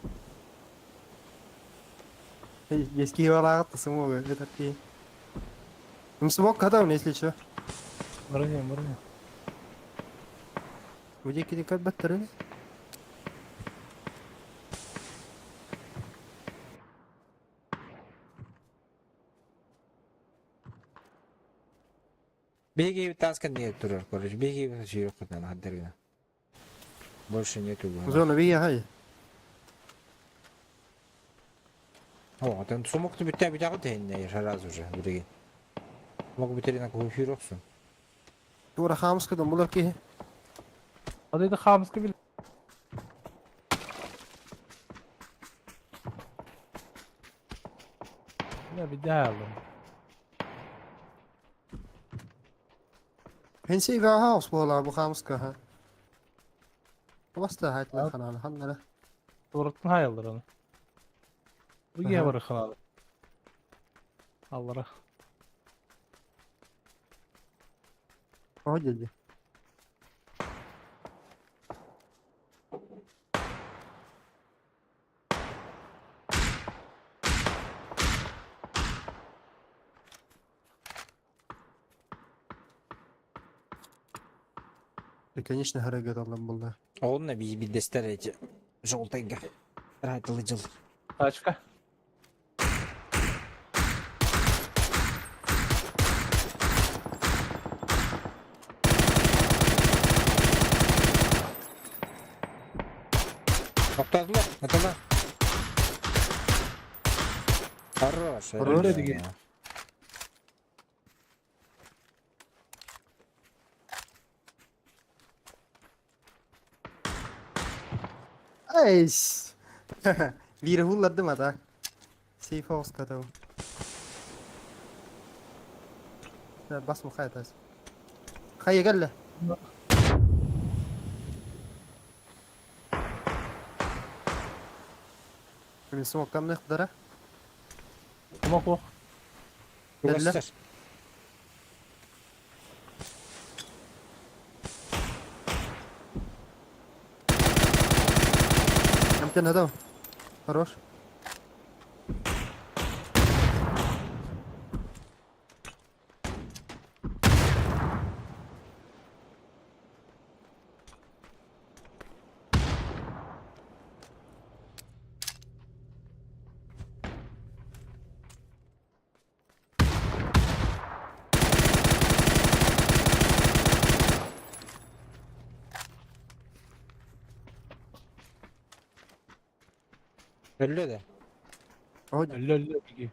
Есть кивалата смога, это ты. Смог когда он, если что. Vuracağım. Где кидикат батарея? Беги тасkan нет турар, короче. Беги сюрок кутан хаддарга. Больше нету. Зона вия хай. О, там сумок ты битя битя готен не раз уже. Беги. Мог битери на кого сюроксун. Тура хамска да мулар ки. Hadi de hamıska bile. Ne bir daha alalım. Hensi va house bola bu hamska ha. Basta hayt la kanalı hanlara. Doğrultun hayaldır onu. Bu Aha. giye var kanalı. Allah'a. O geldi. Конечно, харагат алам булда. Он на би дестер эти. Желтайга. Райтылы жыл. Kaçka? Тоқтадылар. Атала. Хорош. Хорош. Öyle. Айс. Вир хулладым ата. Сейф хаус катау. بس مخيط هسه خي قال له من السمك كم نقدره Ama bu. Yalla. Göster. يمكن هذا хорош Öyle de. Hadi. Öyle bigi.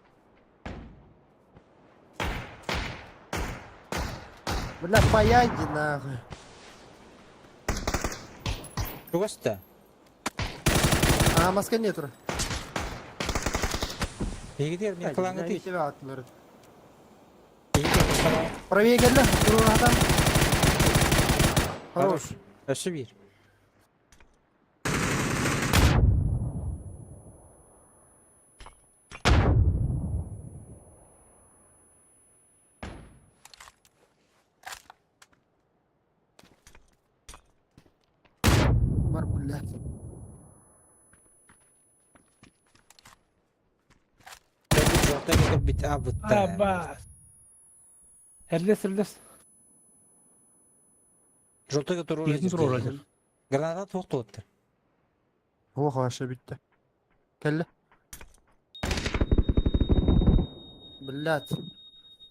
Bля, пояди нахуй. Просто. А, маска нету. İyi gidiyor. Niye kılağını değil? тебя atmıyor. İyi gidiyor. Правее geldi. Dur adam. Хорош. Хорош. Öşü bir. Var bля. Orta gidip bit abutta. Abbas. Erles. Жолта götür oraya. Yerini dur oraya. Granata toktu otur. Ох, aşağı bitti. Kelle. Блядь.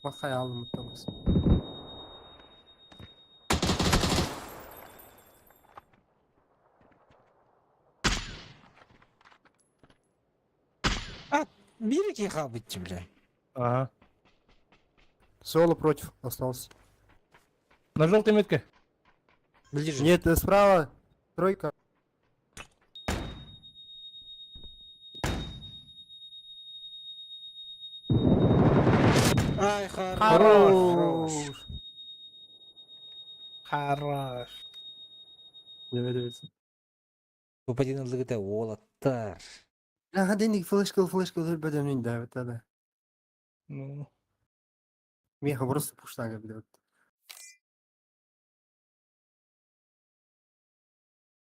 Махай алым мутамыз. Bir iki kabıtçı bile. Ага. Соло против остался. На желтой метке. Ближе. Нет, справа. Тройка. Ay хорош. Хорош. Хорош. Evet. Bu patinalığı da oğlattar. Ya hadi indik флешка ölbeden indi evet hadi. Ну, Меха просто пуштага блядь.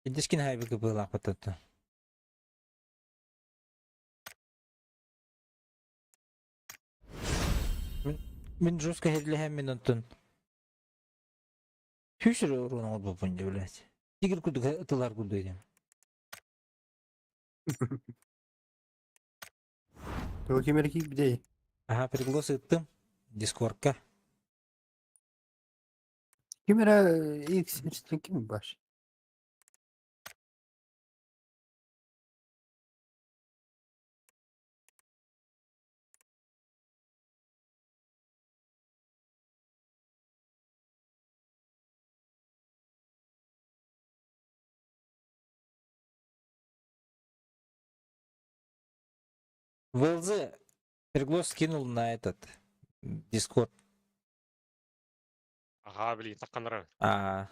İndişkin haybi kıpılak patattı. Min жестко hedli hem min untun. Hüsür orun ol bu punca blять. Digir kurduk atılar kurduydu. Только мерки где? Aha приглас ıttım. Discord'ka. Камера X kim baş? Вэлзы приглас скинул на этот Discord. Ага, блин, так нравится. А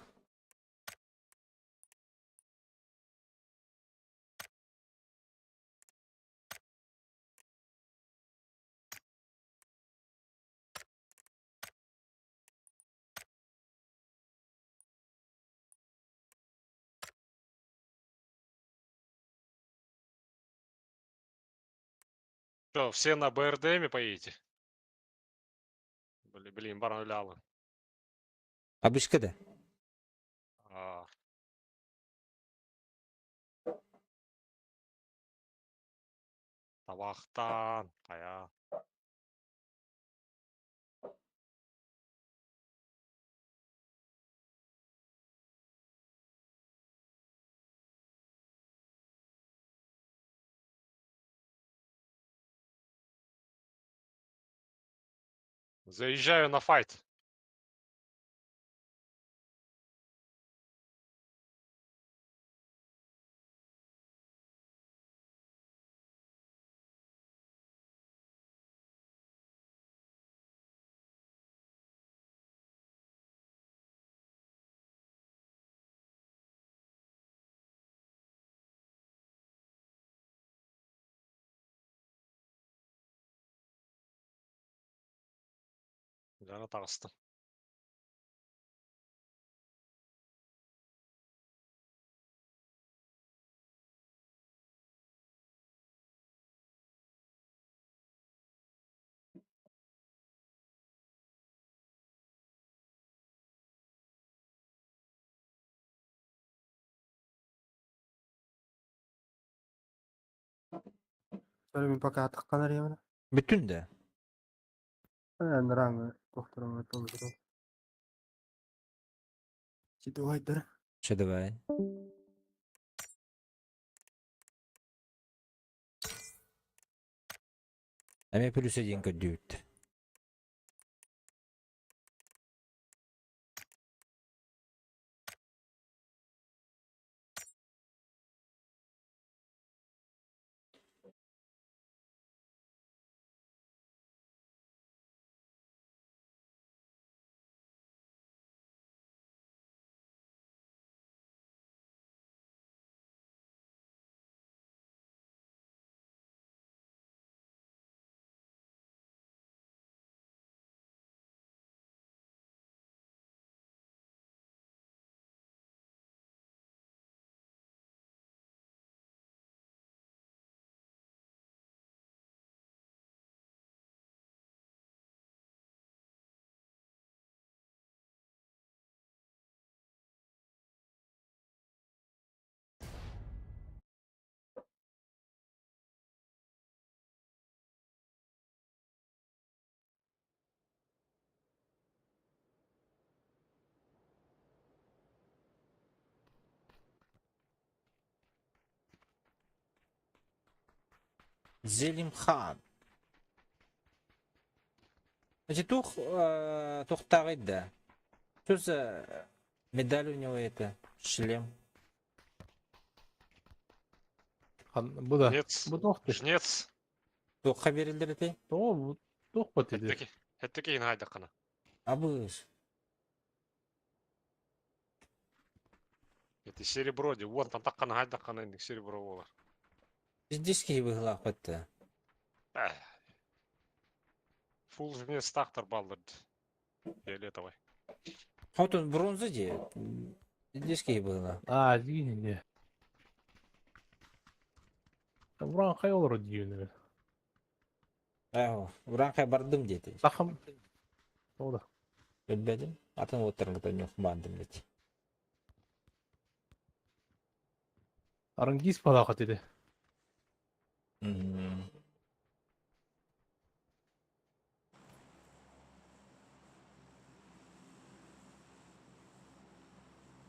Что, все на БРДМе поедете? Блин, барнулялы. Абышка да. А. Табақтан, қая. Заезжаю на файт. Жаңа тағысты. Sonra bir пока атыққанар емін. Bütün de. Енді раңы тоқтырыңы толдыру. Сөйтіп айтыр. Что давай. Эме плюс один көддүүт. Зелимхан. Значит, тухтагы да. Что за медаль у него это? Шлем. Bu da. Жнец. Bu toqtu. Жнец. Тухка берилдер эте? Тоқ bu. Тоқ bat edi. Хеттеки ин хайда кана. Абыз. Это серебро, де вон там таккана хайда кана индик серебро болар. Здесь выгла хотта. Фул жнец тактар балдырды. Фиолетовый. Хатун бронза де. Здесь выгла. А, дейін не. Буран қай олар дейін. Уранкай бардым деди. Тақым. O da. Bilmedim. Атын отырыңда yok бардым деди. Арангис падақат еді.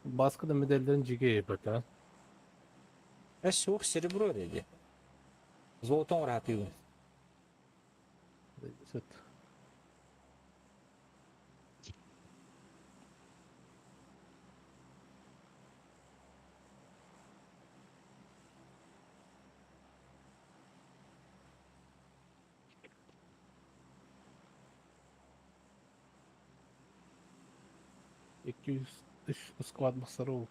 Басқа да медальдерін жеге епет, а? Сух серебро деди. Золотом ратıyor. Сөт. Склад массировок.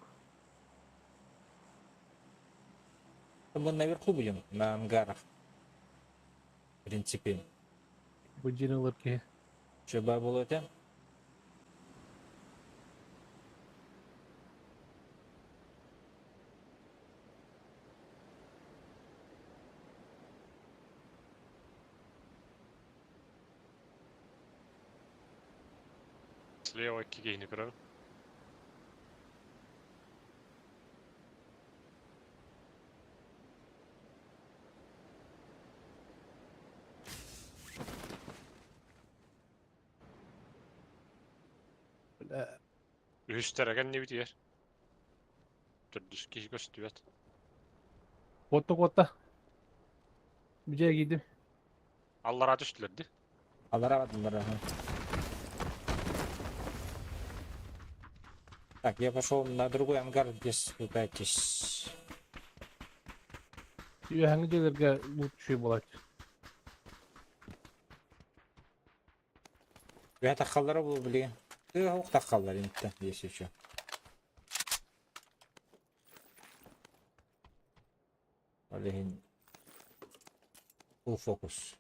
Мы наверху будем, на ангарах. В принципе. Будильный ке. Чеба было это? Слева кигейник, да? Üstleregen ne bitiyor? Dördüz kişi gösteriyor. Kotta. Bir yere giydim. Allah razı üstlerdi. Аларават бараха. Так, я пошел на другой ангар, здесь пытайтесь. Hangi yerlerge bu şey bulak. Я тахаллара был, блин. Ты ох тахаллар, инта, если что. Блин. Full focus.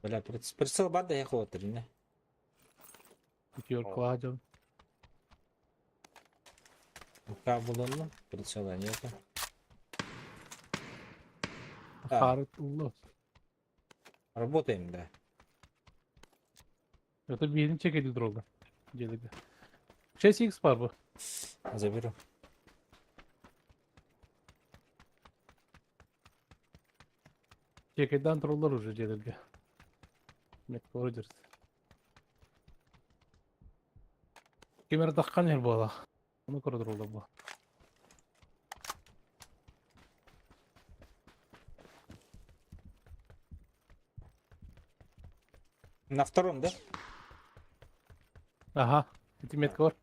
Бля, прицел бада я хотел, не? Bitiyor kılacağım. Кабулон, прицела нету. Harut ullu. Работаем, да. Yoksa bir yerini çekildi orada. Gelirdi. 6x var bu. Заберу. Çekilden trollar уже gelirdi. Met doğrudur. Kemer takkan yer bu ala. Onu korudur orada bu. На втором, да? Aha. Bir metka var.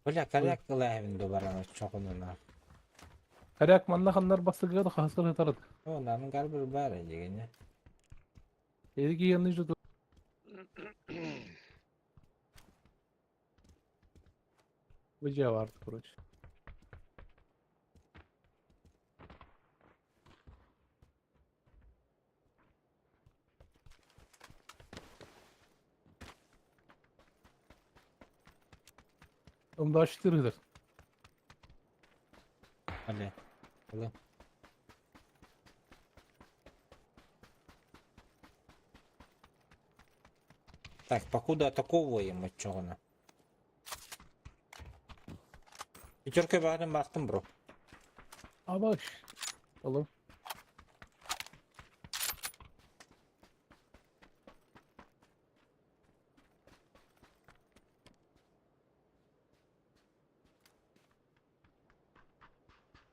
Бля, коряк лайвинду баран чоқунуна. Karyak manda kanlar bastığı da hasıl taradı. Onların galiba бар дегене. Dedi ki yanlış tuttu. Bıcağı vardı proje. Onda açtırılır. Бля. Алло. Так, покуда атаковываем от чоғына. Пятерка барын бақтым, бро. Ama oğlum.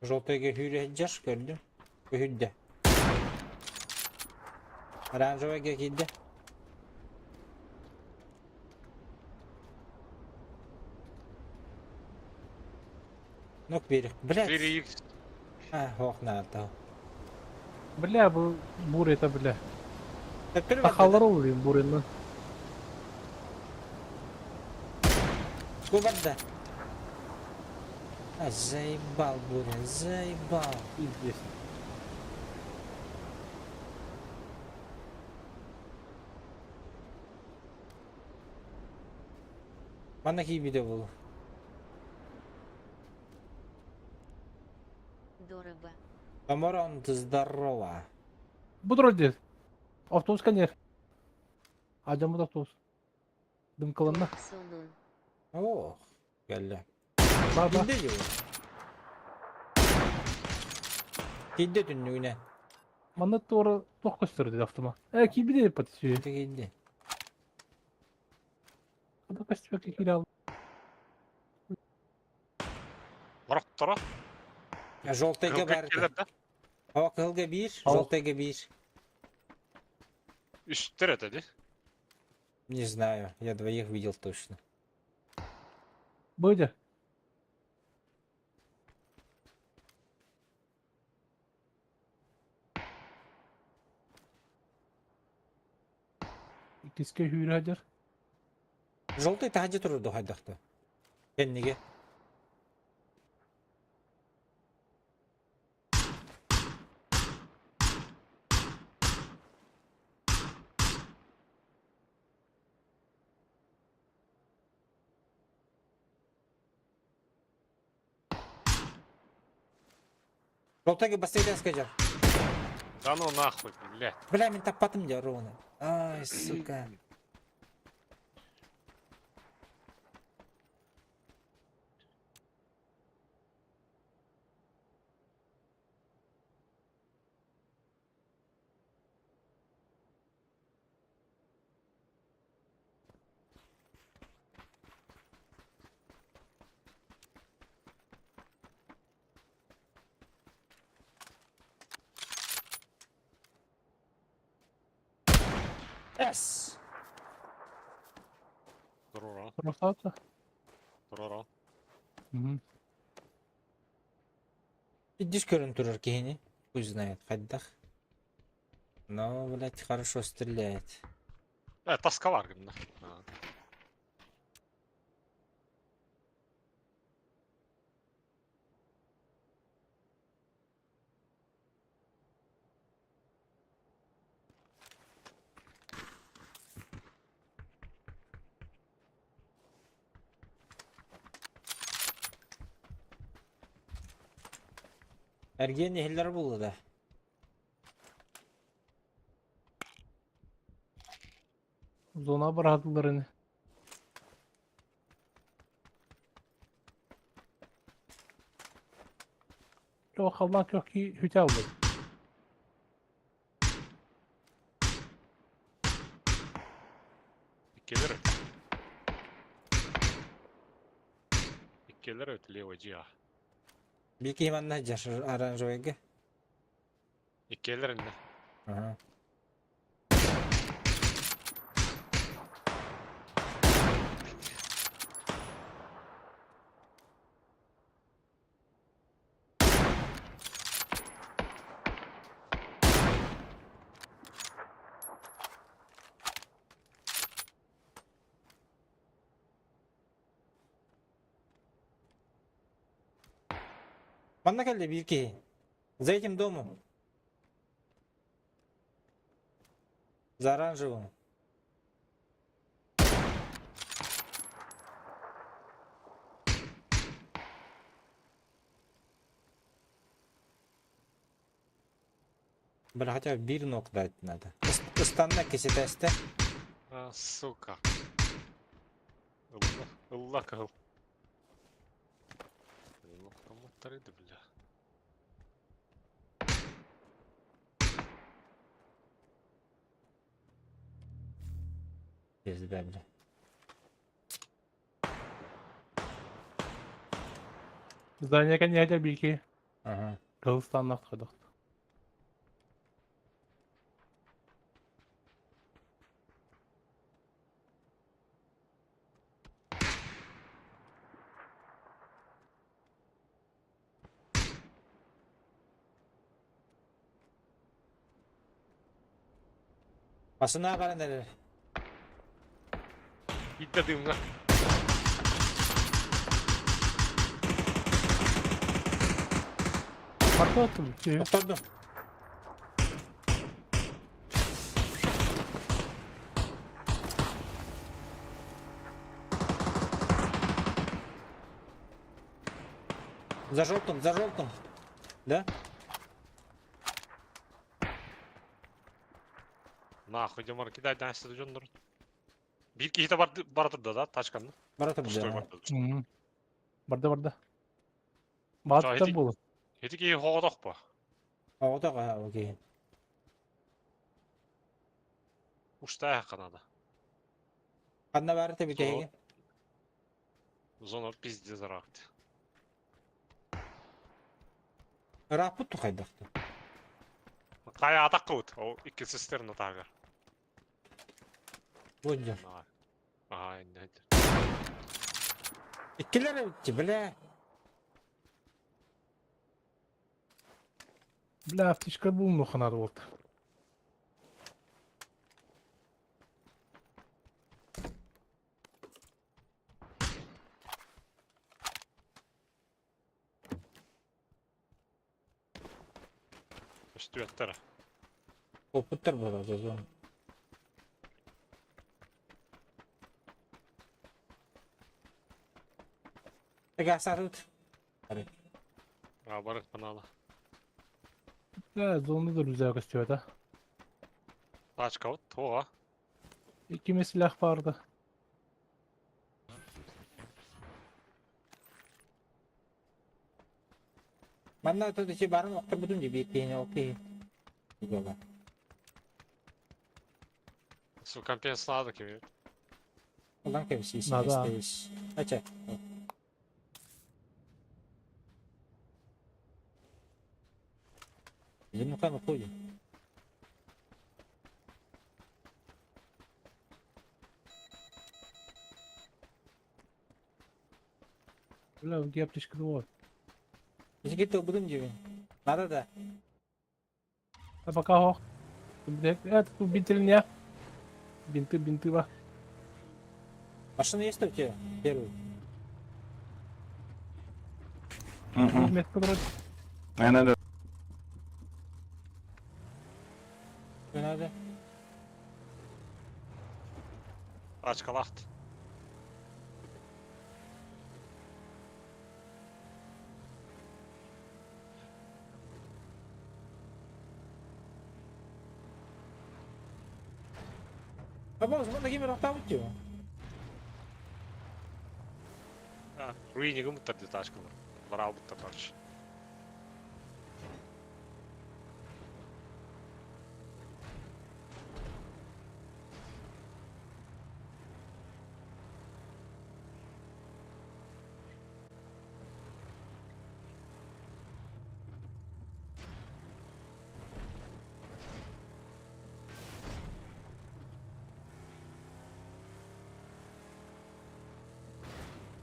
Желтыйға хүйрәйджаш көрдім. Көйді. Оранжевыйға келді. Нок берік. Блядь. 4х. Ох, надо. Bля bu buraya bля. Тепер Takallar oluyor buranın. Кубарда. Заебал, Буря, заебал. İzleyin. Bana iyi video bu. Дорого. Амарон, ты здорова. Budur öyle. Avtobus kanyer. Acamız avtobus. Dım kılında. Сонун. Ох, geldi. Baba. Gildi diyor. Gildi dünlüğüne. Manat doğru tok gösterdi aftıma. Ki bir de patisi. Gildi gildi. Kada kaçtı ki kiralı. Бара тора. Желтыйға барды. Келеді. Ава кылга bir, Ал. желтыйға bir. Үстер етеді. Не знаю, я двоих видел точно. Böyle. İkisi hür hacer. Желтый тахаджи тұрды хайдақты. Кеннеге. Желтыйға бассейден скажар. Да ну нахуй, блядь. Бля, мен таппатым де ровно. Ай, сука. Yes. Durur Tarafta. Durur Hı hı. Идиш көрін тұрыр кейіне. Пусть знает, хайдах. Но, блядь, хорошо стреляет. Таска var gibi. Ergen nehirler buldu da. Zona bıraktılarını. Yok Allah yok ki hüte aldı. İkkeler öt. İkkeler öt levacı ya. Bir ki manna jar aranjoyge. İkkelerinde. Aha. Manna geldi bir ki. За этим домом. За оранжевым. Хотя бы bir ног дать надо. Istanla kesiteste. Ha suka. Allah. Allah kahıl. Allah kamatlarıydı bile. Ezberle. Zanyaka niyece bilgi. Aha. Kırgızistan'da kaldık. Asına karan neler? İddiadığımda. Farklı attım ki. Oturdum. За желтым, за желтым. Да? Нахуй демар кидай дәнсті жондар. Bir kişi de vardır da taşkanlı. Baratım Пустой да. vardır. Hı. Barda. Batıda Şahitlik- bu. Hedi ki hoğdak bu. O da ha okey. Uşta ya kanada. Kanna barate bir tege. Zona pizdi zaraktı. Raput tu kaydaktı. Kaya atak kavut. O iki sisterin atağı. Bonjar. Aha indi. İkilere bitti bile. Bile aftişka bulundu kanar oldu. Üstü yattıra. Koputlar bu arada zon. Ega sarut. Hadi. Ha barık bana ala. Ya zonda da rüzgar istiyor da. Taç kavut. Toğa. İkimiz silah vardı. Manna tu di barang waktu betul di BP-nya oke. Juga lah. Su kampiyon sağdı ki. Ulan kayak sisi Nada. stage. Acha. Jadi muka aku ya. Bile diye aftişka da var. Jadi gitu betul juga. Nada da. Ha bak ha. Evet bu bitirin ya. Binti bak. Машина есть у тебя? Первый. Hizmet kadar. Не надо. Taç kalaht. Ama o zaman da kimi rakta mı diyor? Ha, руинига мыттарды ташкалар. Барал буттар тарчы.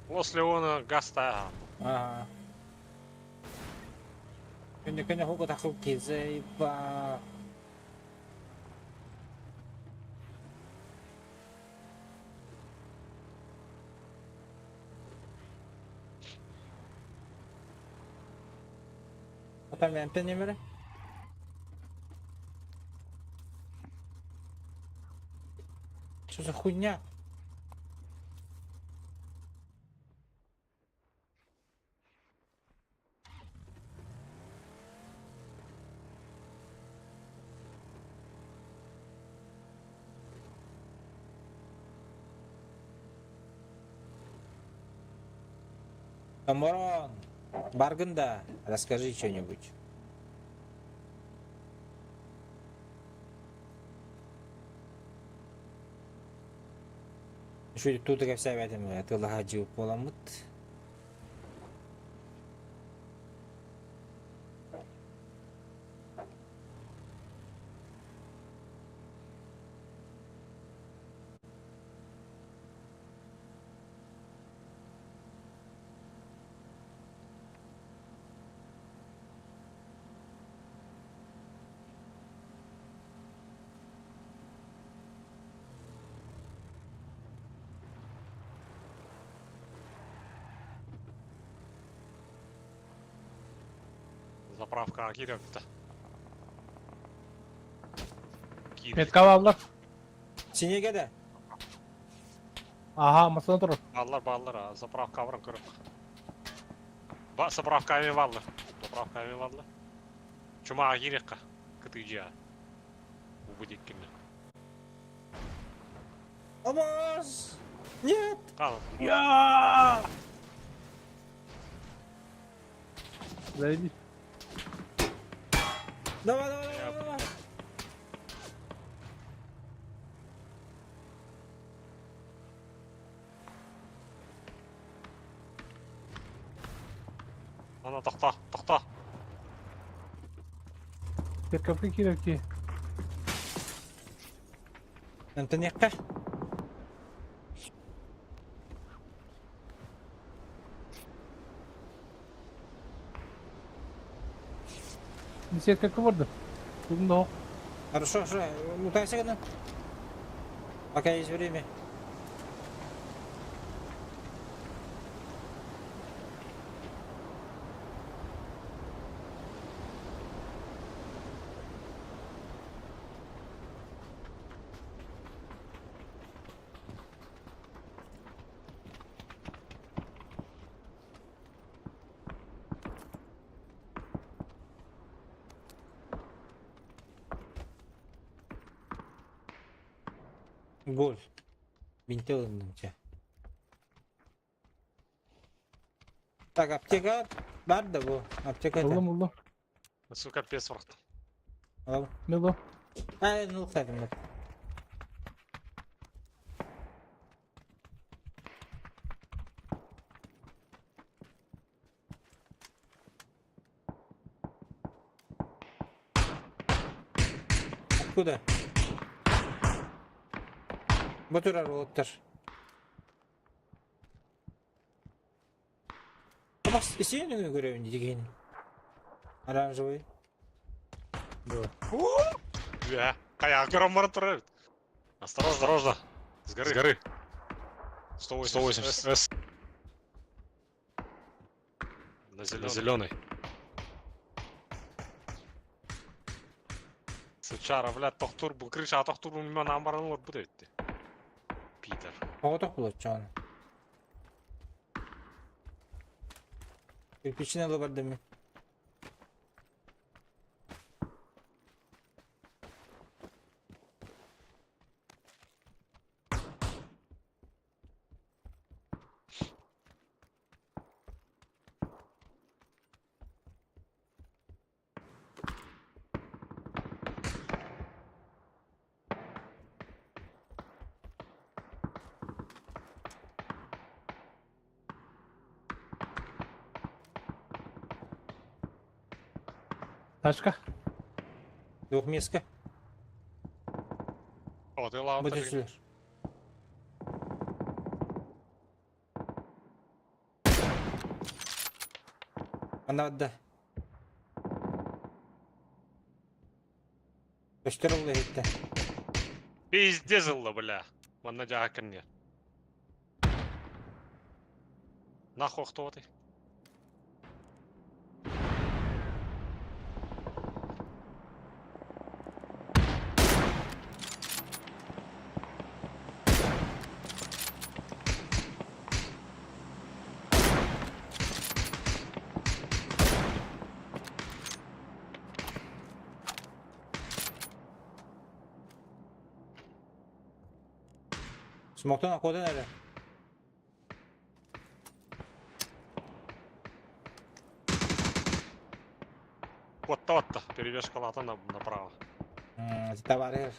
После он гаста. Ага. Kanya ko takot kizay ba. Там я не мере. Что за хуйня? Камарон, Барганда, расскажи что-нибудь. Şu tutup hepsi verdim ya. Tıla hacı olamut. Заправка Кирилл-то. Metka bağlar. Sinye gede. Aha masada durur. Баллар, а заправка аврам көрөк. Заправка эми баллар. Заправка эми баллар. Чума Кирилка. Кытыжа. Убудик кине. Амаз! Нет! Кал. Ya. Zeydi. Давай. Ана тохта. Kapı kirak ki. انت نيقه. Nisiyet kakı vardı. Bugün de o. Хорошо. Лутайся гана. Пока есть время. Gol. Binti alınınca. Так, аптека бар да bu. Аптека Buldum da. buldum. Сука, пес врат. Al. Ne bu? Ну, кстати, ну. Откуда? Батура роттер. Ama seni görevini diyeceğin. Оранжевый. Кая, гром мораторит. Осторожно. С горы. 180 С. На зеленый. Сычара, блядь, тохтур, bu крыша, тохтур, у меня намбаран вот будет. Питер. Поводок получан. Кирпичine alırdım mı? Taşka. Двухместка. Otel altı. Бүтүчүлөр. Ана да. Көчтөр улы хитте. Пиздец ылла, бля. Манна жакын не. Нахуй кто ты? Смоктон акодан әрі. Вот-то. Перевешка лата направо. Товарищ.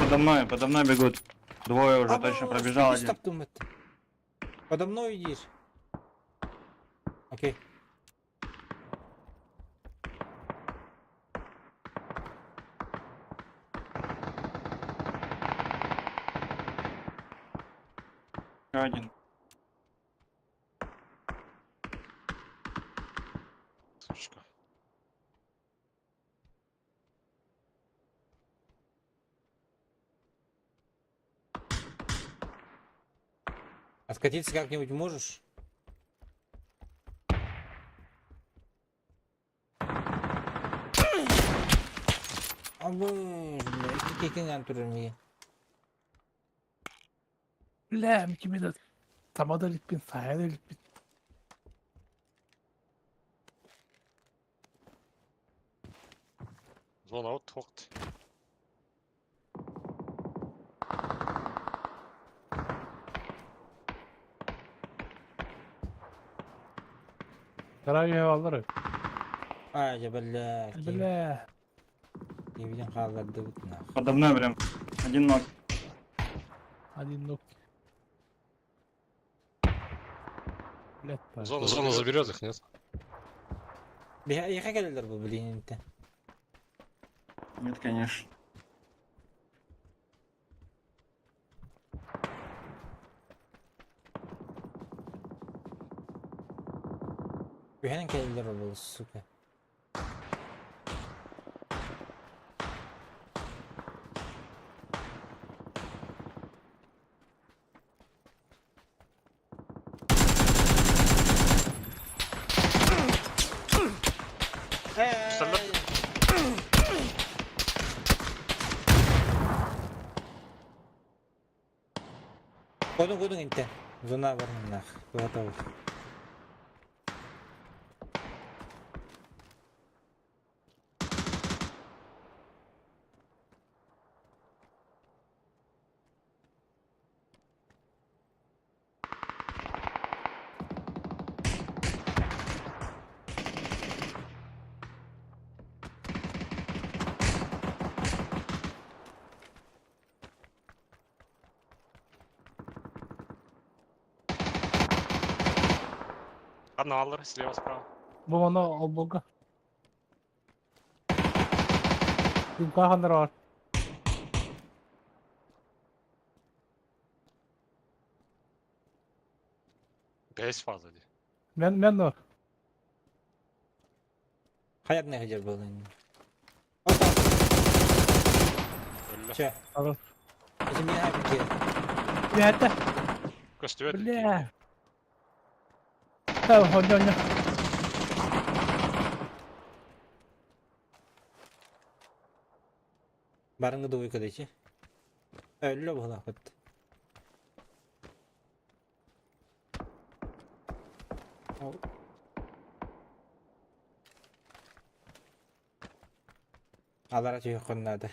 Подо мной бегут. Двое уже точно пробежал один. Подо мной идешь. Окей. Один. Сучка. Откатиться как-нибудь можешь? Абы, бля, кекеңен тұрын еге. Бля, кime de Tamada litbin, sahaya da litbin. Зона от хокт. Karar eyvallah. Ай, бля. Bля. Кебеден қалдырды бұтын ақ. Подо мной прям. Один ног. Один ног. Блядь, Зона заберет их, нет? Еқа келелер бұл білейінді. Нет, конечно. Бүйенің келелер бұл, сука. Kodun inte. Zona var mı? Kuvata var. Одна аллар, слева, справа. Bu bana alboga. Yukarıda var. Бейс фаза ди. Ben de var. Hayat ne hacı bu lan? Öyle. Че? Alır. Bizim yine hep iki. Bir hatta. Көстөбөт. Bля. Tamam, hadi. Barıngı da uyku içi. Öyle bu lafet. Alara tüy konularda.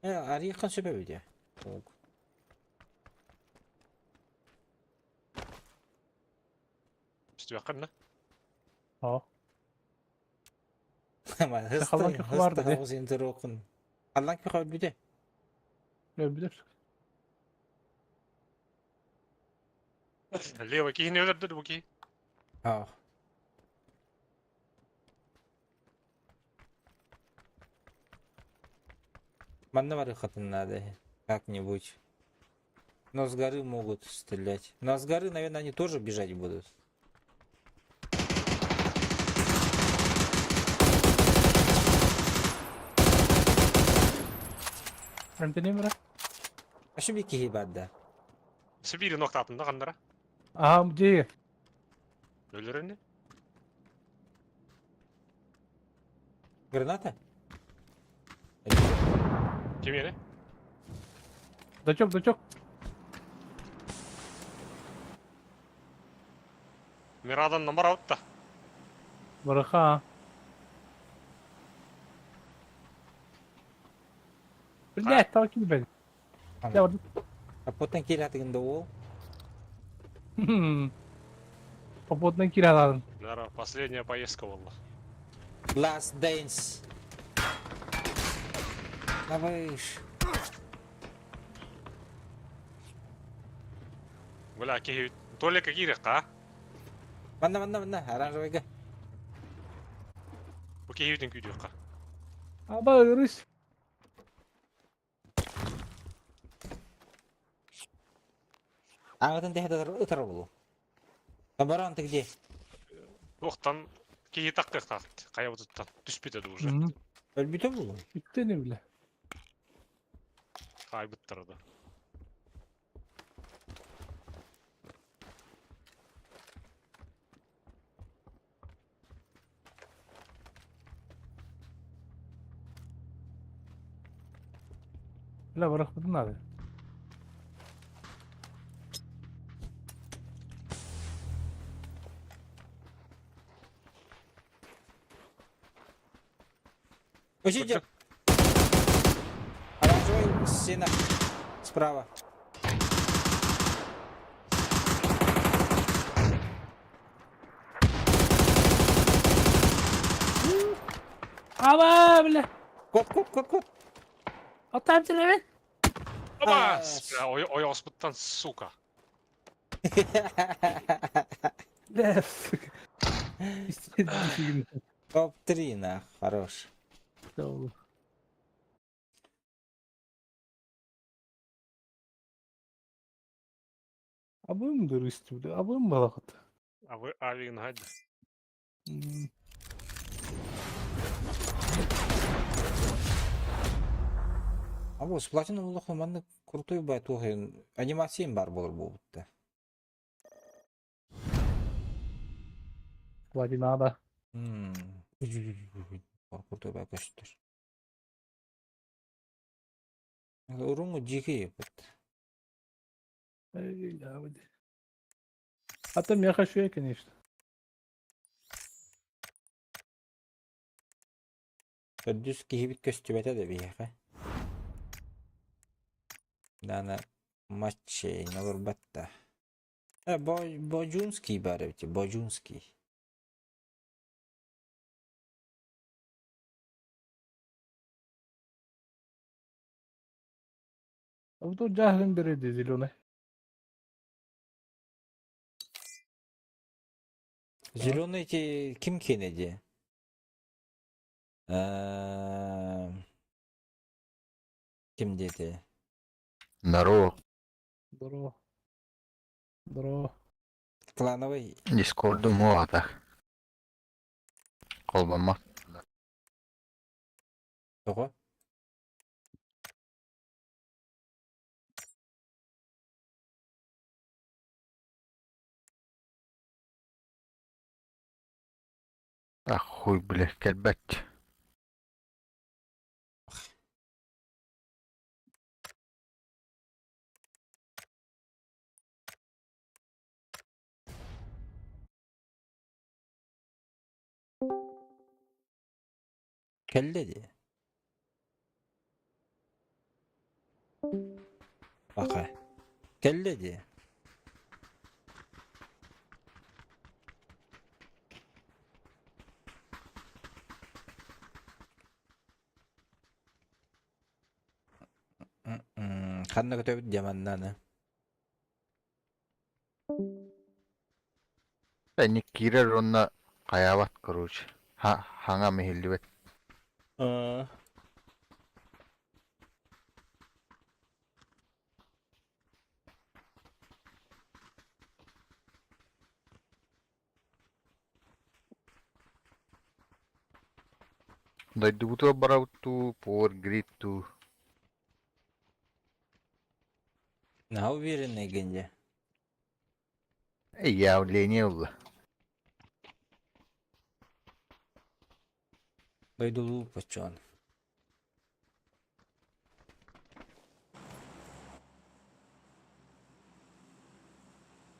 Arayı kan sebebi diye. Üstü yakın. Ha. Ama Hallan hızlı kökü vardı de. havuz indir okun. Hallan kökü bir de. Ne bilir? Лево ки не öldürdü bu ki. Ha. Манна хатын надо. Как-нибудь. Но с горы могут стрелять. Но с горы, наверное, они тоже бежать будут. Hem de ne mi? А что бики хибадда? Сибири нокта атында қандара. Aha diye. Өлеріне. Граната? Кемені? Дочок. Мирадан номер аутта. Браха. Блядь, takip et. Ya orada. Kapottan kiratığında o. Kapottan kiraladın. Наверное, последняя поездка была. Last Dance. Давай. Бля, кей толика кирекка. Манна. Оранжевый. Бу кейдин күйдүкка. Aba ırış. А вот он это был. Баран, ты где? Тоқтан кей тактыктан. Кая бутуттан. Түспүтөдү уже. Өлбүтө был. Bitti ne bile. Кайбыттырды. La bırakmadın abi. Учитель. Оранжевый сына. Справа. Aba bile. Кот. Atayım seni hemen. Оба! А, Ояқ спыттан, сука. Ne sık. İstediğin şey. Топ-3, на, хорош. Tamam. Abim de üstümde. Abim balık. А вы Алин Гади. А вот с платиновым лохом манны крутой байтух. Анимациям бар болар болупта. Vladinada. Крутой байкаштыр. Уруму жеке вот. Ey ya hadi. Hatta я хочу я, конечно. Düz kihibit köstübete de bir yaka. Dana maç ne var batta. Bojunski bari biti, Bojunski. А вот Джахлин береди зеленый. Zilonu ki kim kenedi? Kim dedi? Здорово. Здорово. Клановый. Дискорду муата. Колбама. Ого. Ахуй, бля, кальбать. Kelledi. Baka. Kelledi. Kanna kötü jamandan. Бәне кирер онна каябат, короче. Хаңа мехилдибет. Дойду барауту, por grito. Ne uверенный генде. Я уленил. Дойду почон.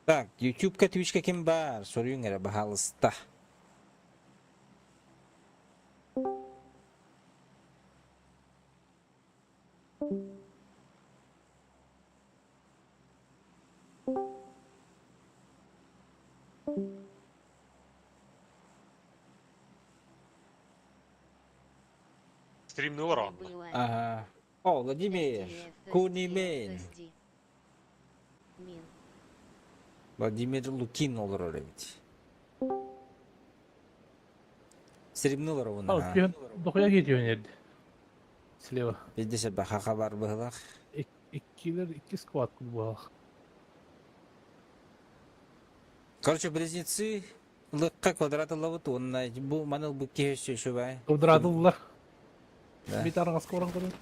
Так, YouTube'ga Twitch'ga kim бар? So'rayinglar bahalista. Стримный урон. Было. Ага. О, Владимир. FSD, Кунимен. FSD. Мин. Владимир Лукин olur öyle bit. Стримнылар оны. Al ki dokuya gidiyor nerede? Слева. Bizde şebe haqa var bıhlaq. İkiler iki squad bu. Короче, близнецы лыкка квадраты лавыт онна bu маныл bu кehşe şu bay. Kıvdıradılar. Да. Bir tane skor kadar.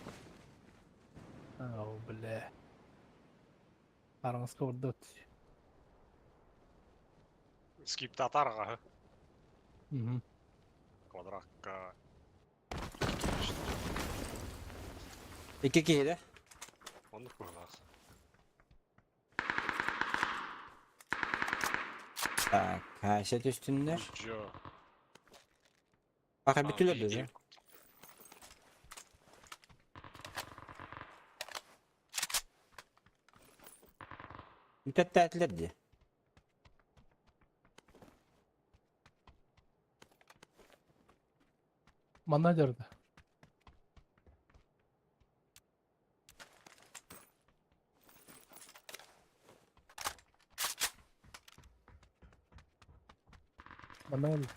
Oh bile. Aranız kıvırdı. Скип татарға. Hı hı. Квадракка. İki kere. Onu koyalım. Так, haşet üstünler. Joe. Baka bütüler dedi. Mütettiler diye. Manager'da. Manager.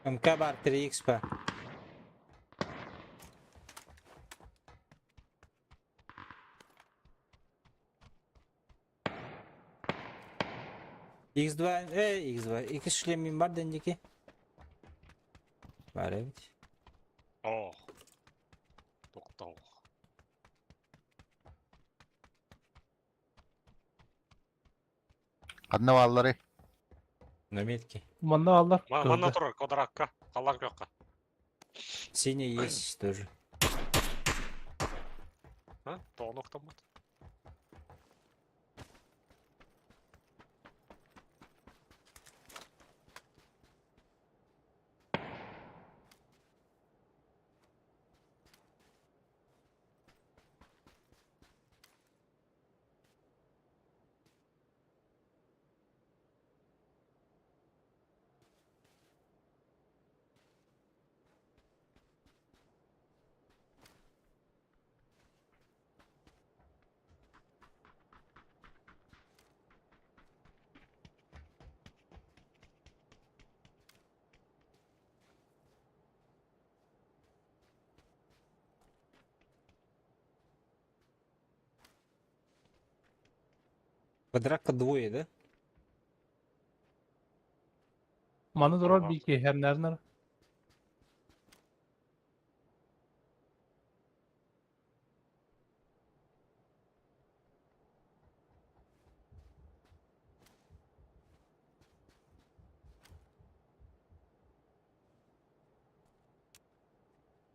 MK var 3x pa. X2, X2. İki şlemim var dendeki. Var evet. Oh. Тоқтау. Одноваллары. Наметки. Manna allar. Мана тұр, квадракка. Қалар көкқа. Синий есть тоже. Тоғын оқтамады. Квадратка двое, да? Manı durar Tamam. bir iki her nereden?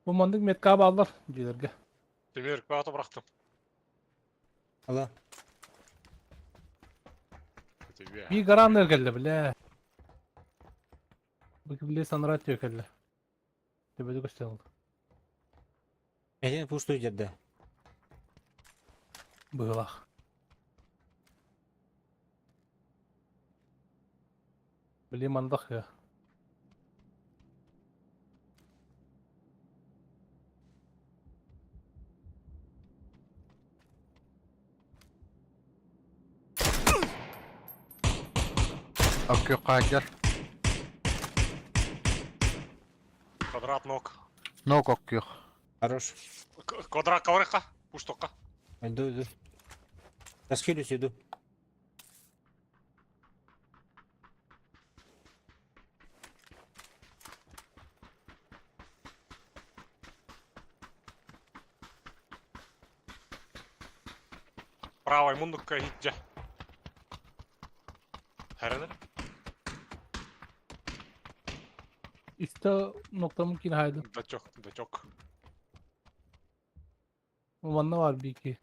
Bu mandık metkabı alır diyorlar. Демерік бағыты бұрақтым. Allah. Тебе. Bir karanlık geldi bile. Bu bile sanır atıyor kelle. Tepede gösterildi. Elini puştu yerde. Bığlak. Bile mandık ya. Окей, кадер. Квадрат ног. Ну, окей. Хорош. Квадрат коврыққа. Пуштоққа. Иду. Расхилюсь, иду. Правый мундукка хитче. Herene? İste nokta mümkün haydi. Da çok. Umanla var bir iki.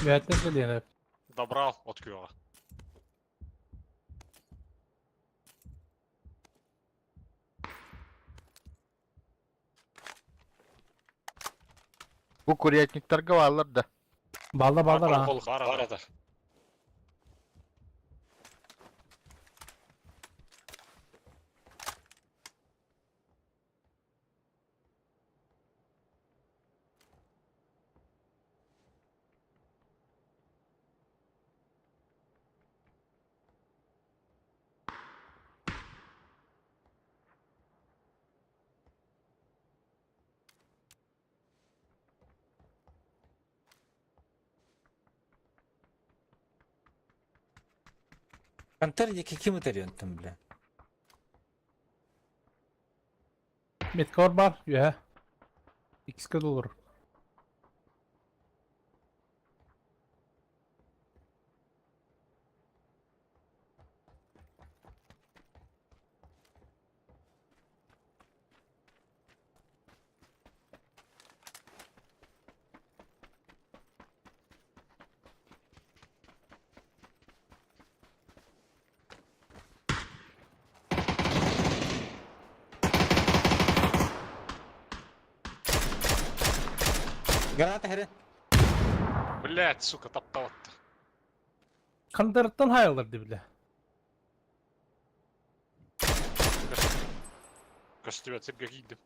Mühettem geliyor hep. Добрал от кюа. Bu kuryetnikler varlar da. Balda ha. Var arada. Kantar deki kim öteriyorsun bile? Metkor var. Ya. İkisi kadar olur. Granata here. Блять, сука, таптаватты. Kantarıktan hayalırdı bile. Костюм цепка гидем.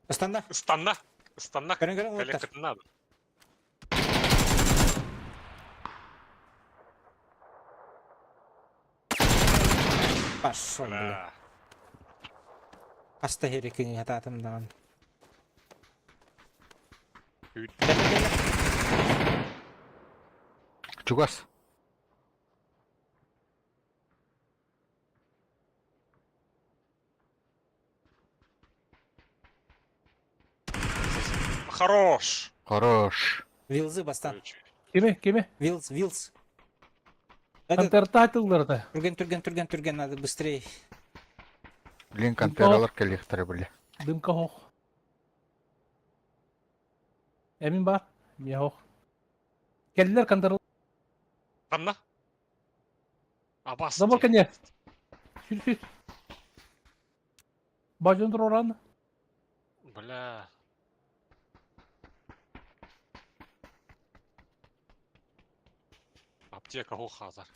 Istanda. Станна. Görün Коллег, orta. это надо. Baş bile. Бля. Hasta herikini hatatımdan. Hüt. Çugas. Хорош. Хорош. Wils'ı bastan. Kimi? Wills. Hadi Kantarıkta atılırdı. Türgen hadi bыстрее. Блин, контейнерлар келихтер били. Dımka hoş. Emin var. Ya hoş. Geldiler kantarık. Станна. Абас. Забор коня. Сюр. Бажın dur oranı. Бля. Аптека хухазар.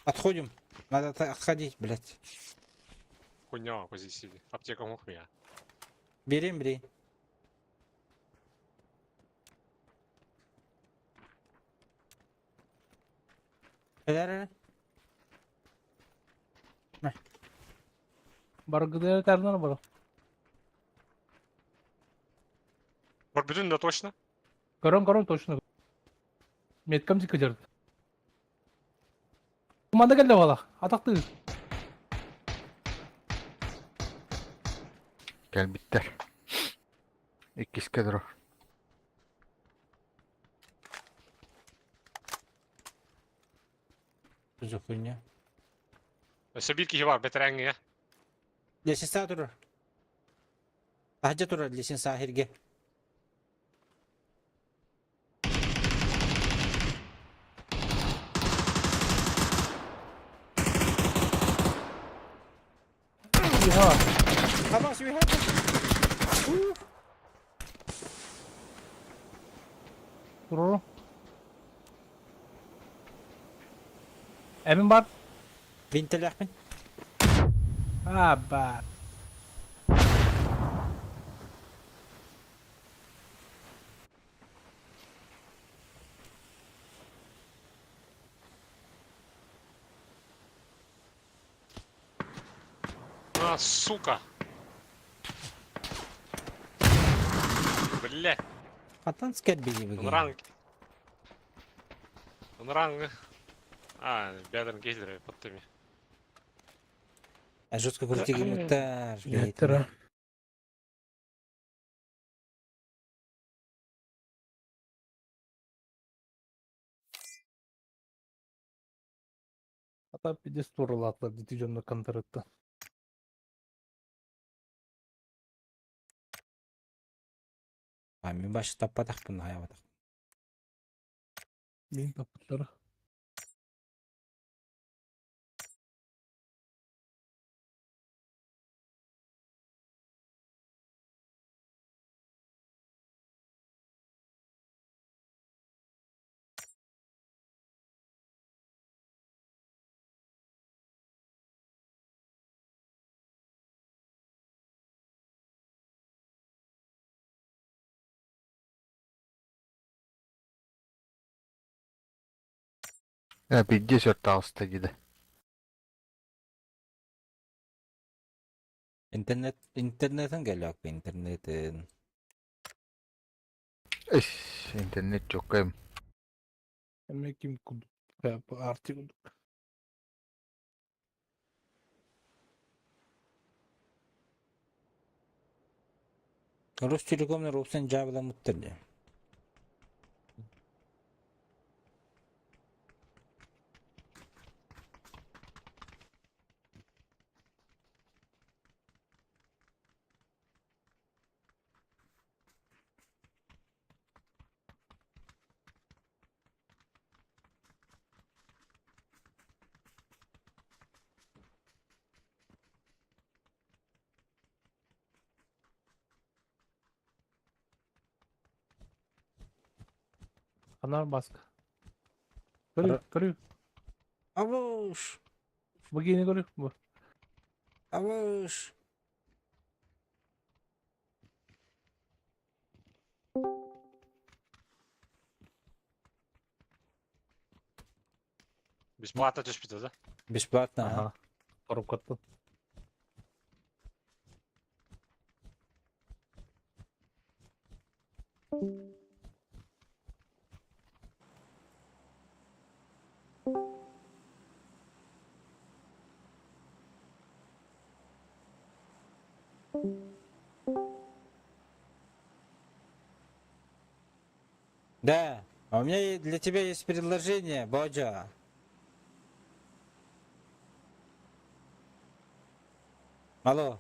Отходим. Надо отходить, блядь. Хуйня, позиции. Аптека мухмя. Берем. Helal. Баргыдер тернер бар. Вот bütün да точно. Görüm точно. Metkam çıkacak. Kumanda geldi valla. Ataktı. Gel bitter. İkisi kadar o. Güzel хуйня. Собирки var, beterengi ya. Lesin sağ durur. Hacca durur lesin sağ herge. Ya. Tamam şimdi hadi. Durur. Emin var. Vintel min. Ha bak. А, сука. Бля. Atan sker bizi bugün. Ранг. Бедрен гейлер подтеми. Жестко крутigi muhtar. Yettira. Ата пиде сторылатлар дитижонда контракта. Мен башы таппадақпын аябадақ. Мен тапытлары. Пидде сөрт алыста giди. İnternetin geliyor bu internetin. Интернет жоқ эм. Эме ким кудук. Арти кудук. Rus telekomlar opsiyon cevabla mutlu. Канар баска. Көрü. Avuş. Bu giyini görü. Bu. Avuş. Бесплатно түспейді, да? Бесплатно. Ага. Торып каттı. Да. А у меня для тебя есть предложение, Боджа. Алло.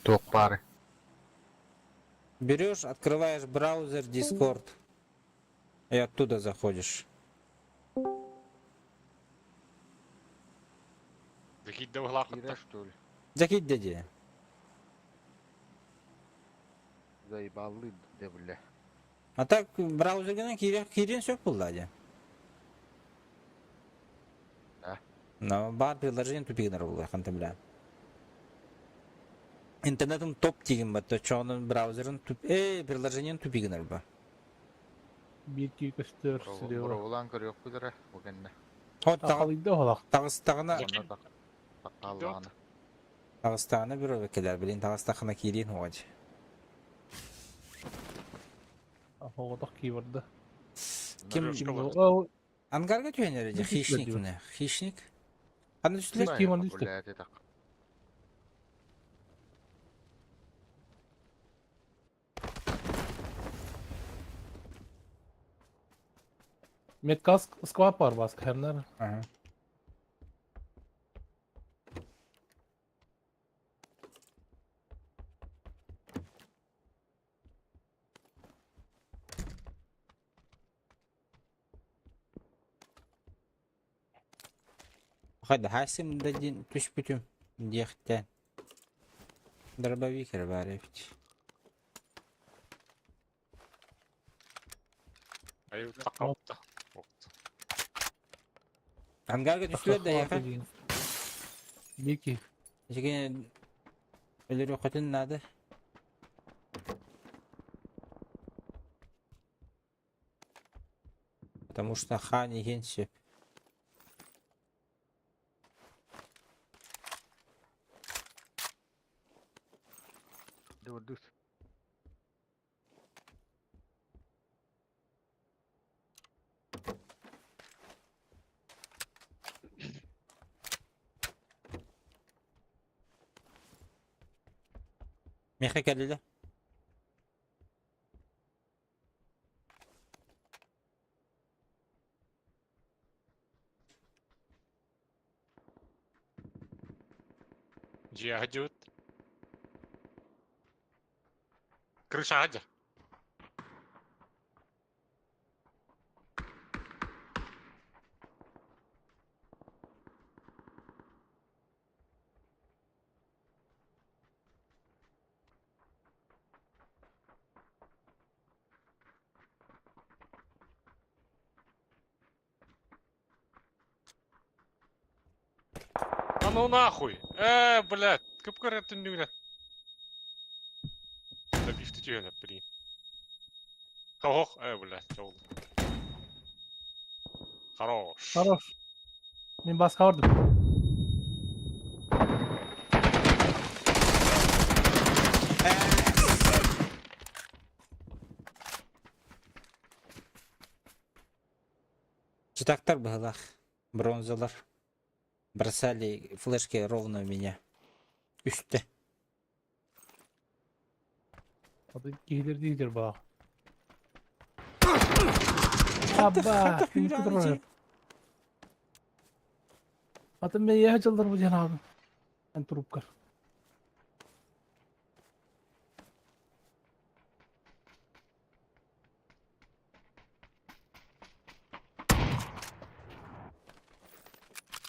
Тоқ бары. Берешь, открываешь браузер Discord и оттуда заходишь. Закидді ұғылақ Кира, құтты. что ли? Закинь, дяди. Заебалы, да, бля. А так браузерden kirin söp buldu hadi. Да. Но бар приложение тупигнер булду, ханты бля. Интернетом топ тигин ба, то чонун браузерин приложениен тупигнер ба. 1-2 көстөр сирева. Бұрауылан көрек бұдыры, бұгенне. Хот Тақалыйды оғылақ. Тагыстагына Закинь. Тақалығаны. Тагыстагына бир өбекелер билин Тагыстагына кирин ходи. Оғылақ кейбірді. Ким ангарга түйенер же Ну, хищник дисплей не? Хищник? Аны түслек Ким он дисті? Меткас сквап бар басқа хәрнер. Ага. Hadi Hasim dedin tuş bütüm diyekten. Дробовик рыбаревич. Ай, тақалыпты. Ангарга түслер да яка. Беки. Жеген ölür okutun nadı. Потому что хани генсеп. Дұрдыс. Mehe geldi. Джия хажут. Крыша хаджа. Да ну нахуй! Блядь, кыпкыр түндүгүнө. Да бифти түйөнөп блин. Хох, блядь, жол. Хорош. Хорош. Мен басқа ұрдым. Читактар быһылах. Бронзалар. Бросали флешки ровно в меня. Üstte. Adı gelir değildir bak. Abba. Kim kudurur? Adı meyye hacıldır bu cenabı. Ben turup kar.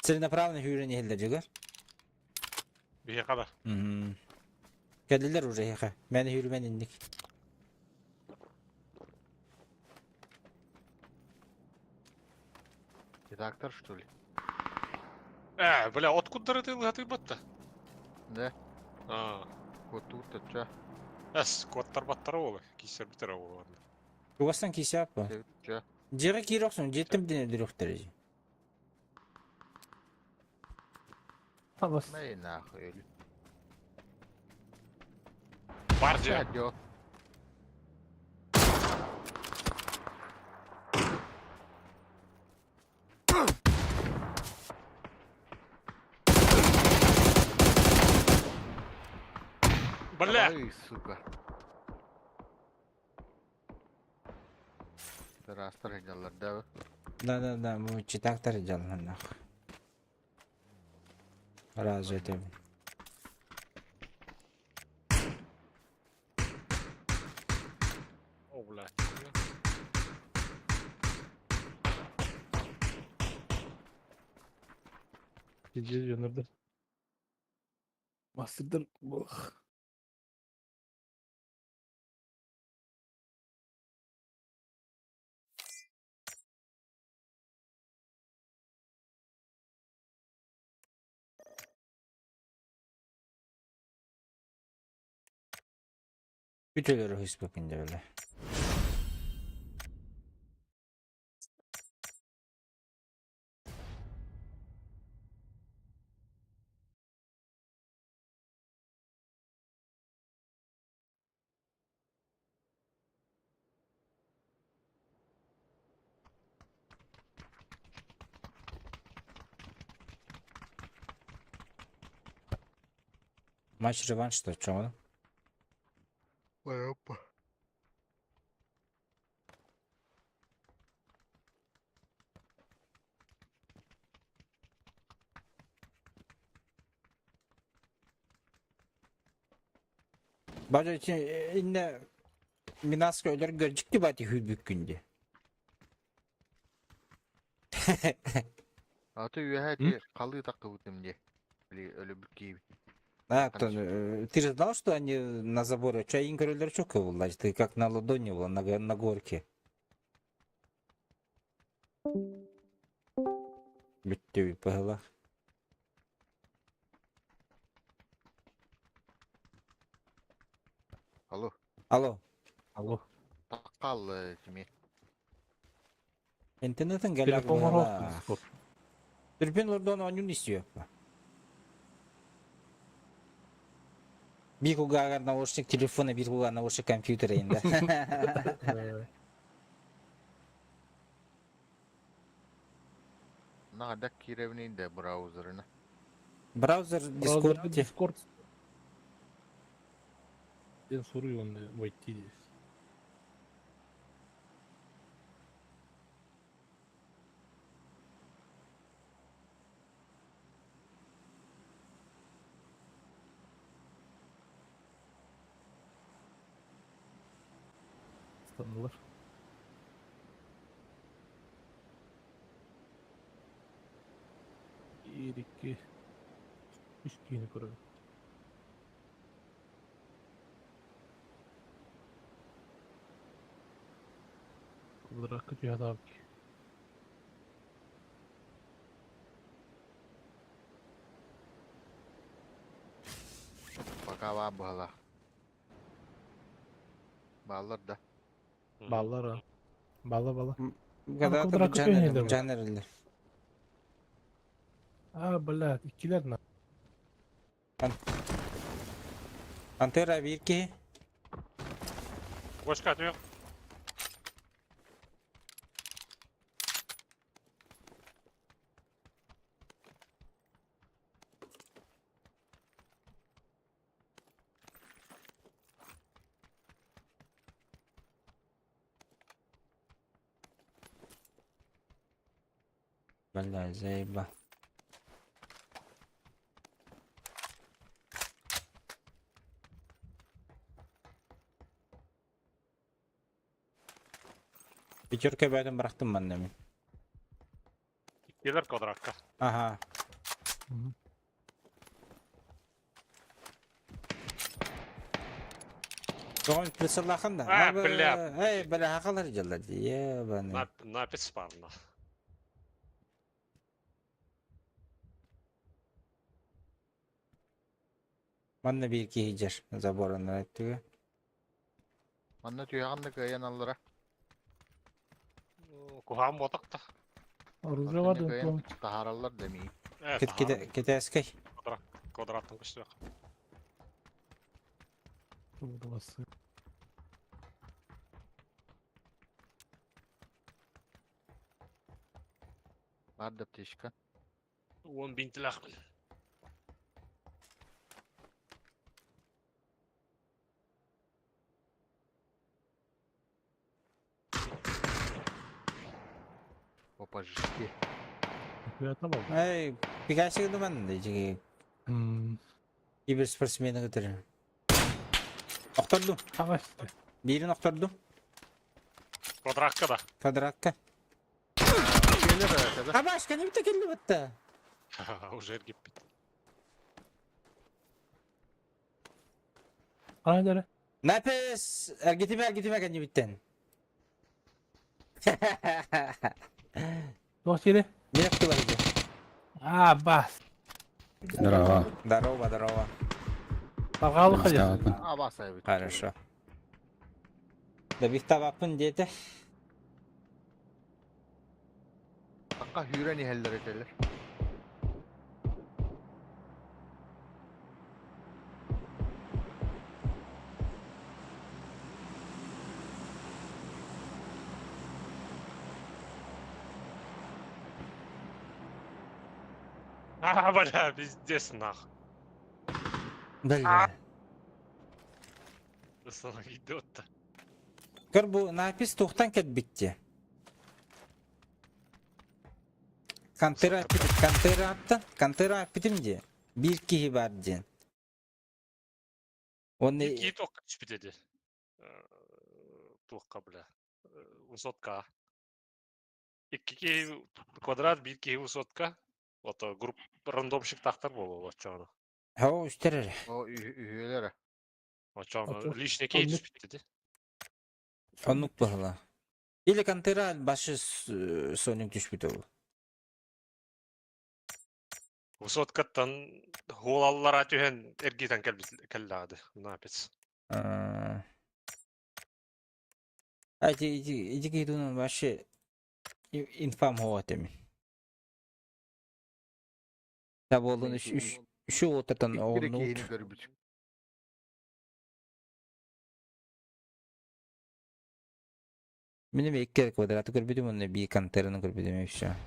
Целенаправленно hüyren ehillerciler. Bir kadar. Geldiler oraya. Ben hürmen indik. Редактор, что ли? Бля, откуда ты лгатый-батта? Да. А, Вот тут-то чё? Куаттар-баттар болы. Кисер битер болы. Uvastan kisi yapma. Чё? Cere kiroksun. Jettim dine direkt derece. Tabas. Да и нахуй. Или... Бардия. Сядё. Бля! Ай, сука. Растар jallar да. Да, bu çıtaktar canlanır. Razı ederim. О, блядь. Gece yanırdı. Bastırdır. Oh. Bütüleri hız bakınca böyle. Maç revanşta çoğun. Опа. Bacı için inne Minaska öler görecekti bati hübük gündü. А ты уехать, калы так будем мне. Или любит Киев. А, ты же знал, что они на заборе? Чай инкорелер чока вылазь, ты как на ладони была, на горке. Битти пыгала. Алло. Алло. Allah. Такал тебе. İnternetin gelak Telefon var bıgala. olsun. Discord. Dürbün oradan oyun istiyor. Bir kugagar naушник telefona, bir kugagar naушник kompütere indi. Надо киревнин де браузерına. Browser, Discord. Discord. Ben soruyor onu White diye. Sanırlar. Bir, iki, üç giyini kuralım. Olarak cihat abi. Пока была. Bağlar da. Ballar ha. Balla. Bu kadar da bu Kıvrak kötü oynuyorlar bu. canerler. Aa balla ikiler ne? Pantera 1-2. Koşka atıyor. Vallahi zeyba. Bir körke baydan bıraktım ben demin. Gelir kodrakka. Aha. Doğan pırsalakın da. Ha, bileyim. Hey böyle hakalar jalladı ya bana. Напис барна. Bana 1-2 hicer. Zaboranlar etti. Anna tüyağında kayan allara. Kuham botak da. Arıza vardı. Kayan taharallar demeyi. Evet. Kete eskey. Kodrattın kışlıyor. Burası. Var da teşka. 10.000 tilak. Opajski. Ya tamam. Hey birkaç şey ben de cigi. Bir sportsmeni götürün. Okturdum. Savaş işte. Birini okturdum. Kodrakka da. Kadrakka. Gelir arkada. Ha başka ne bir tekelli batta. Уже ergip bit. Anahtarı. Nefes. Ergitime kanji bitten. Dost yeri. Bir dakika var idi. Aa bas. Здорово. Bakalım hadi. Aba sahibi. Хорошо. Da bir tabakın dedi. Hakka hüreni heller eteller. Ha bana biz nах. Böyle. Sana gidiyor da. Gör bu nafis tohtan ket bitti. Kantera appitim diye. Bir kihi var diye. Onu İlk iyi tok kaç bir dedi. Tuhka bile. Usotka. İki kvadrat bir ki usotka. Ото grup random тахтар болу очону. ha üsterer. O üyeleri. Очону Ото- лишний кейс онлук. bitdi. Onluk bahla. İle kantera başı sonik düşmüş oldu. Usotkаттан хуалаллар атүһен эргитен келлады. Напец. Hadi ici gidunun başı infam hava temin. Tabi olun şu otatan Bir oğlunu iki yeni görmüş. benim iki kvadratı görmedim onu bir kanteranı görmedim ifşa.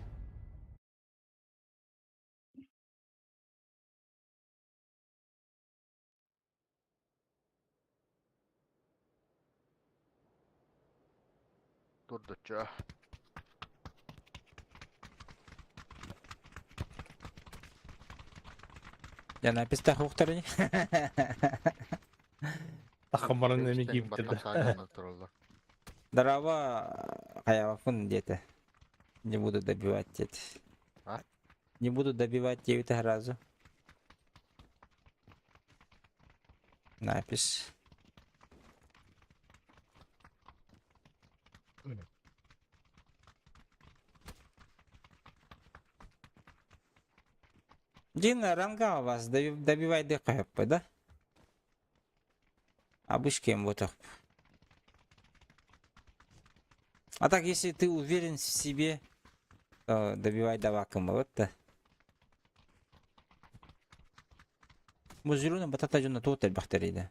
Durduça. Yana piste huktarı. Takımların emi Senin giyip batak dedi. sağlamda dururlar. Дрова хаявакун где-то. Не буду добивать это. А? Не буду добивать 9 разу. Напись. Дина, ранга у вас добивай ДКП, да? Обычкем вот так. А так, если ты уверен в себе, то добивай даваком, вот то. Музыруна батата жуна тоталь бахтарейда.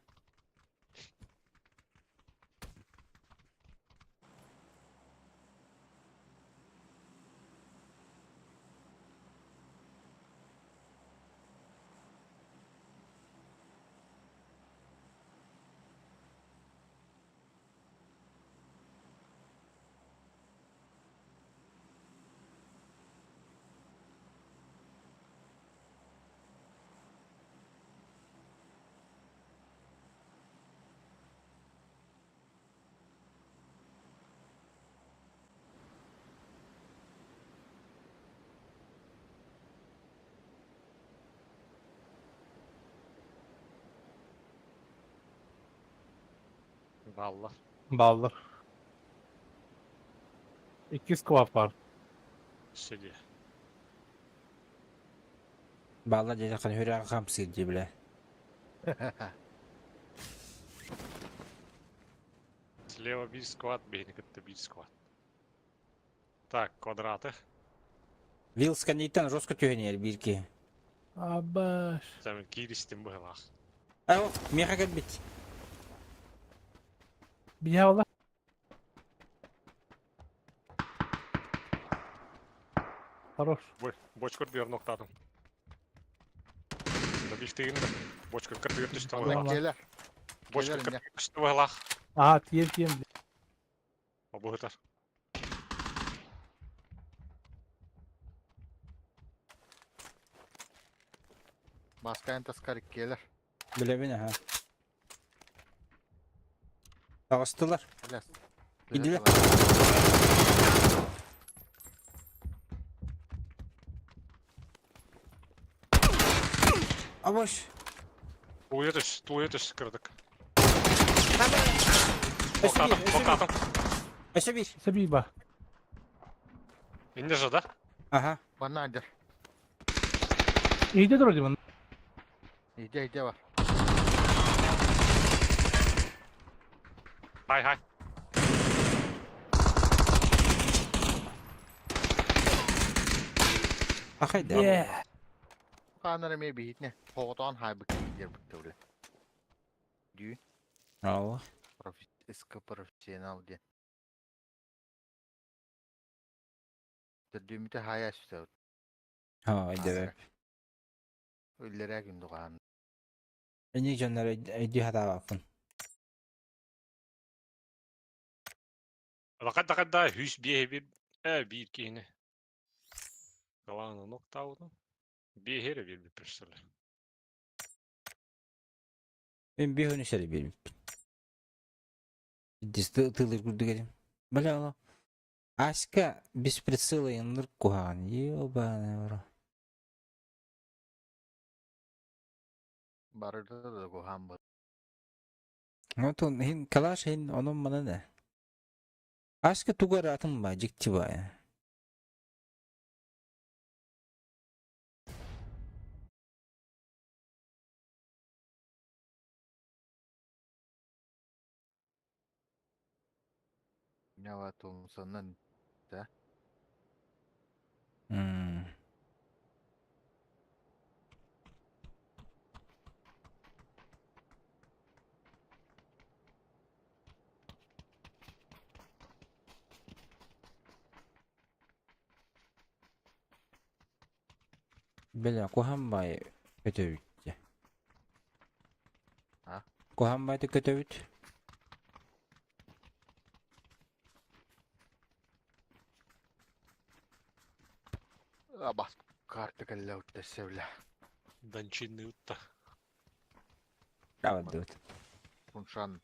Vallahi. Baldır. 200 kvap var. Sedi. Bağla cacakın hürya kamsir cibile. Слева бить сквад, бейник это бить сквад. Так, квадраты. Вилс кандидаттан жестко төгенер бирки. Abaş. Sen kiristin bu helak. Ау, меха кәлбет. Bir havalar. Хорош. Бочка bir noktadım. Da bifteğin de. Бочка kırdı düştü bu Onlar helak. gelir. Бочка Gelirim kırdı ya. düştü bu helak. Aha TFT'm. O bu hıtar. Başka taskarik gelir. Bilebine ha. Ağıstılar. Bilas. Gidiyor. Avaş. Tuğya düş kırdık. Öse Bokadım, bir, öse bir. bokadım. Öse bir. Sebiba. İndi jada. Aha. Bana adır. İyice dur o zaman. İyice var. Hay hay. Akaydı. Yeah. Kanları mı bir ne? Hoğdan hay bir gider bu tövle. Düğün. Allah. Eski profesyonel diye. Düğümde hayal işte. Haydi be. Öylere gün doğan. Eni canlar ödü hata bakın. Fakat daha hüs bir bir kini. Kalanı nokta oldu. Bir here bir persele. Ben bir hönü şöyle bir. Dizde tığılır kurdu gelin. Böyle Allah. Aşka biz прицелы yanılır kuhan. Ёбаный в рот. Barıda da gohan bu. Вот он, калаш, onun bana ne? Aşka tugar atım var, cikti var ya. Ne var Thompson'ın Hmm. Bela Kohanbay kötü bitti. Ha? Kohanbay da kötü bitti. Bas kartı kelle uttesse bile. Данчинный утта. Bravo dude. Kunsan.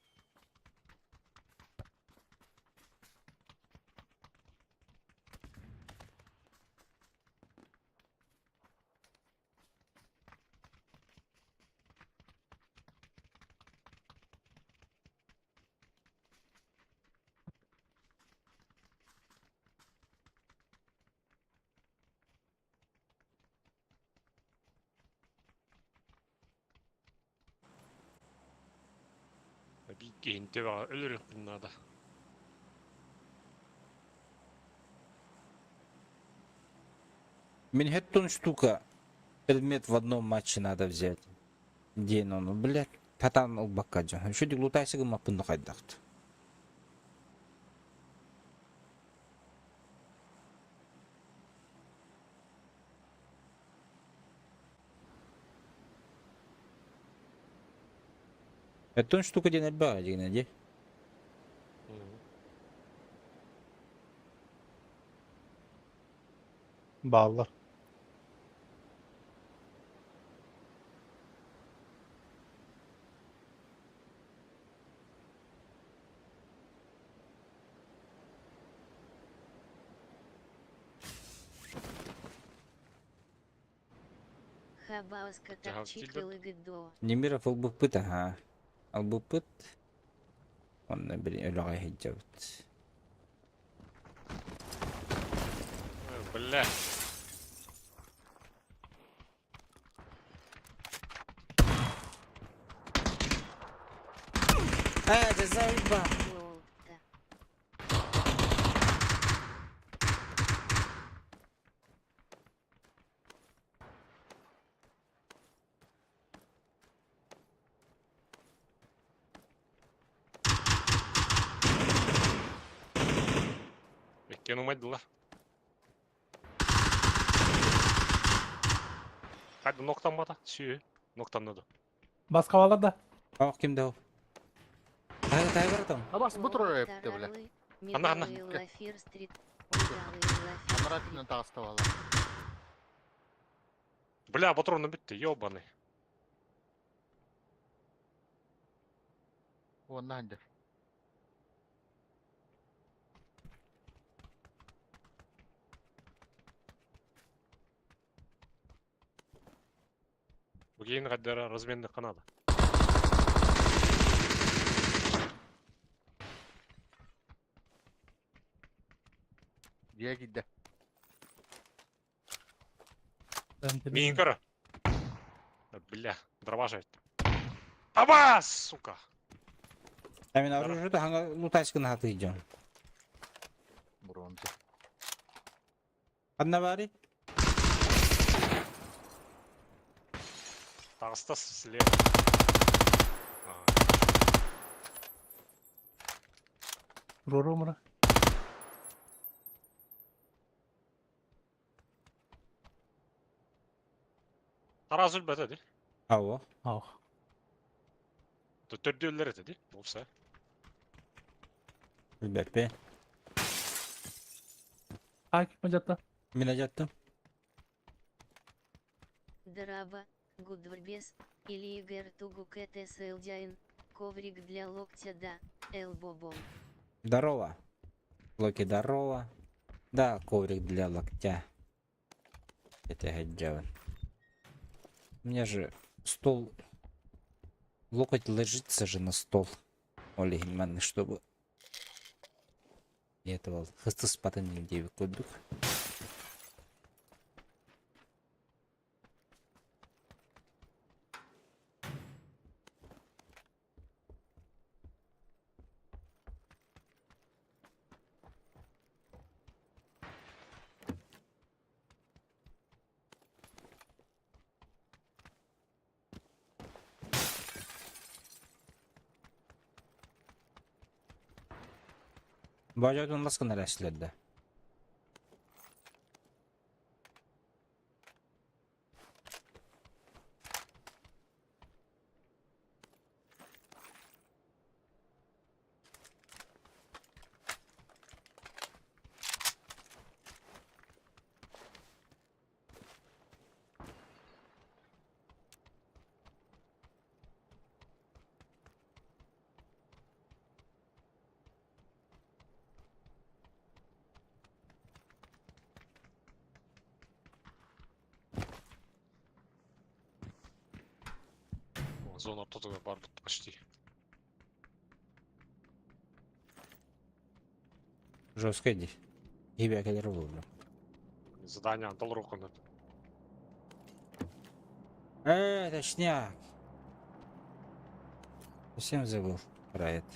Bir geyinte var. Ölürük bunlarda. Манхэттен штука. Предмет в одном матче надо взять. День он, блядь. Татан убакаджан. Что ты лутайся гамапын хайдахт. Это штука день отбага, где? Bağlar. Хабауска Ага, топчик тильда. и лыгдо. Немиров албупыт, ага. Албупыт. Он, блин, ölüğe hicabıt. Бля. Да заебал. Лол-то. Bekleyen umaydılar. Hadi noktanmada. Suyu. Noktanladı. Bas kavalada. Ах, kimde o? Тай бар там. Bas bu turu Лол, yaptı bile. таралы, Ана, ана, медовый ка. Лафир-стрит, медовый Лафир-стрит. Amaratını tağısta valla. Бля, патроны bitti. Ёбаный. Ondan hangi? Bu geyin kadar разменный канада. Diye gitti. Мин кара. Бля, дрова жать. Аба, сука. Hemen arıyor da hangi lutaşkını hatırlayacağım. Bronzu. Anna bari. Тағыста слева. Roro mu? Тараз үлбәт әді. Hava. Ah. Төрді өлер әді. Болса. Beppe. Akif Macatta. Minacattım. Драва, Гудварбес, или Игорь Тугук Элдяин, коврик для локтя да, Элбобом. Здорово. Локи, здорово. Да, коврик для локтя. Это гаджаван. У меня же стол... Локоть ложится же на стол. Оли Гельманны, чтобы... И этого хысты спатын девик кодук. Бажадон ласкын рәслерді. зона ортотуга барбыт почти. Жестко иди. Тебе келер болду. Задание дал руку на. Точняк. Совсем забыл про это.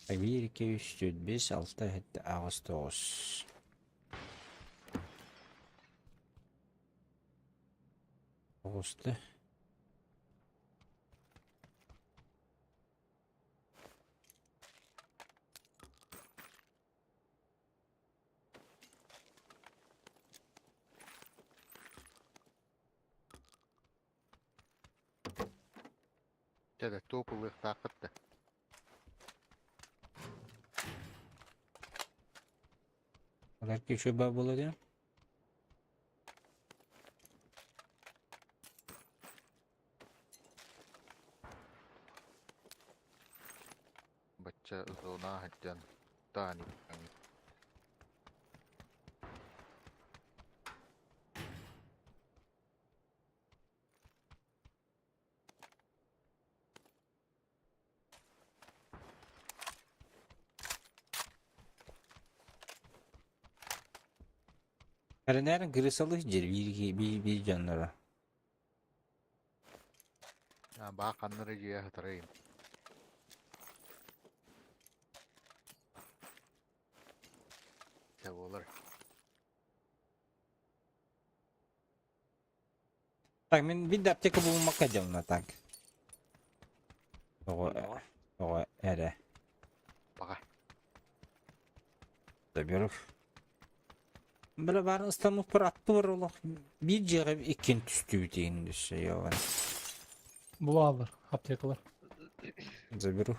Так, 1, 2, 3, 4, 5, 6, 7, 8, 9. Ağustos. Tätä tuupulle taakatta. Belki şu babulu diyor. Bacca zona hajjan taani. Erenlerin kırısalı hicir bir canlara. Ya bakanları jiya hatarayım. Ya olur. Tak men bir dapteki bulunmak kacamına tak. O ere. Baka. Tabii. Böyle var İstanbul bir attı var ola. Bir cihaz ikin tüstü biteğin düşse ya. Bu alır. Aptekalar. Заберу.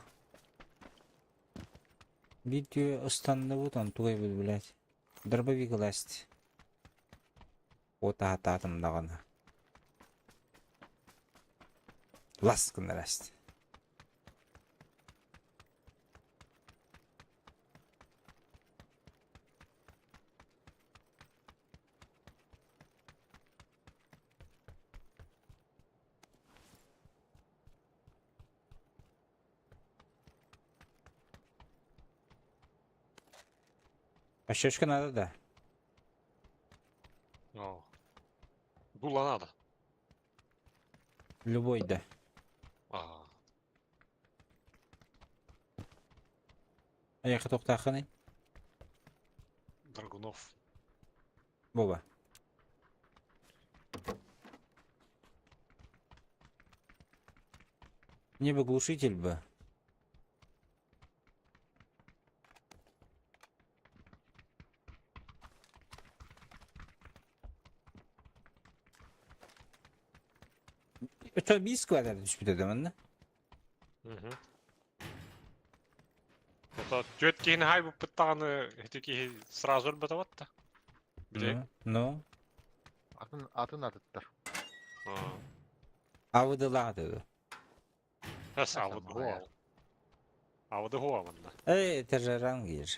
Видео останову там тугай был, блядь. Дробовик ласть. Ота ататым дагана. Ласкын раст. Пощечка надо, да. О. Дула надо. Любой, да. Ага. Аяққа тоқтақаны. Драгунов. Боба. Мне бы глушитель бы. Это бис квадрат düşüp dedim ne? Угу. Это тёткин хай bu пытаны этики сразу өлбөтөбөт. Биле. Ну. Atın adıttır. Avıdıladı. Эс авыды хуал. Авыды хуамында. Это же рангир.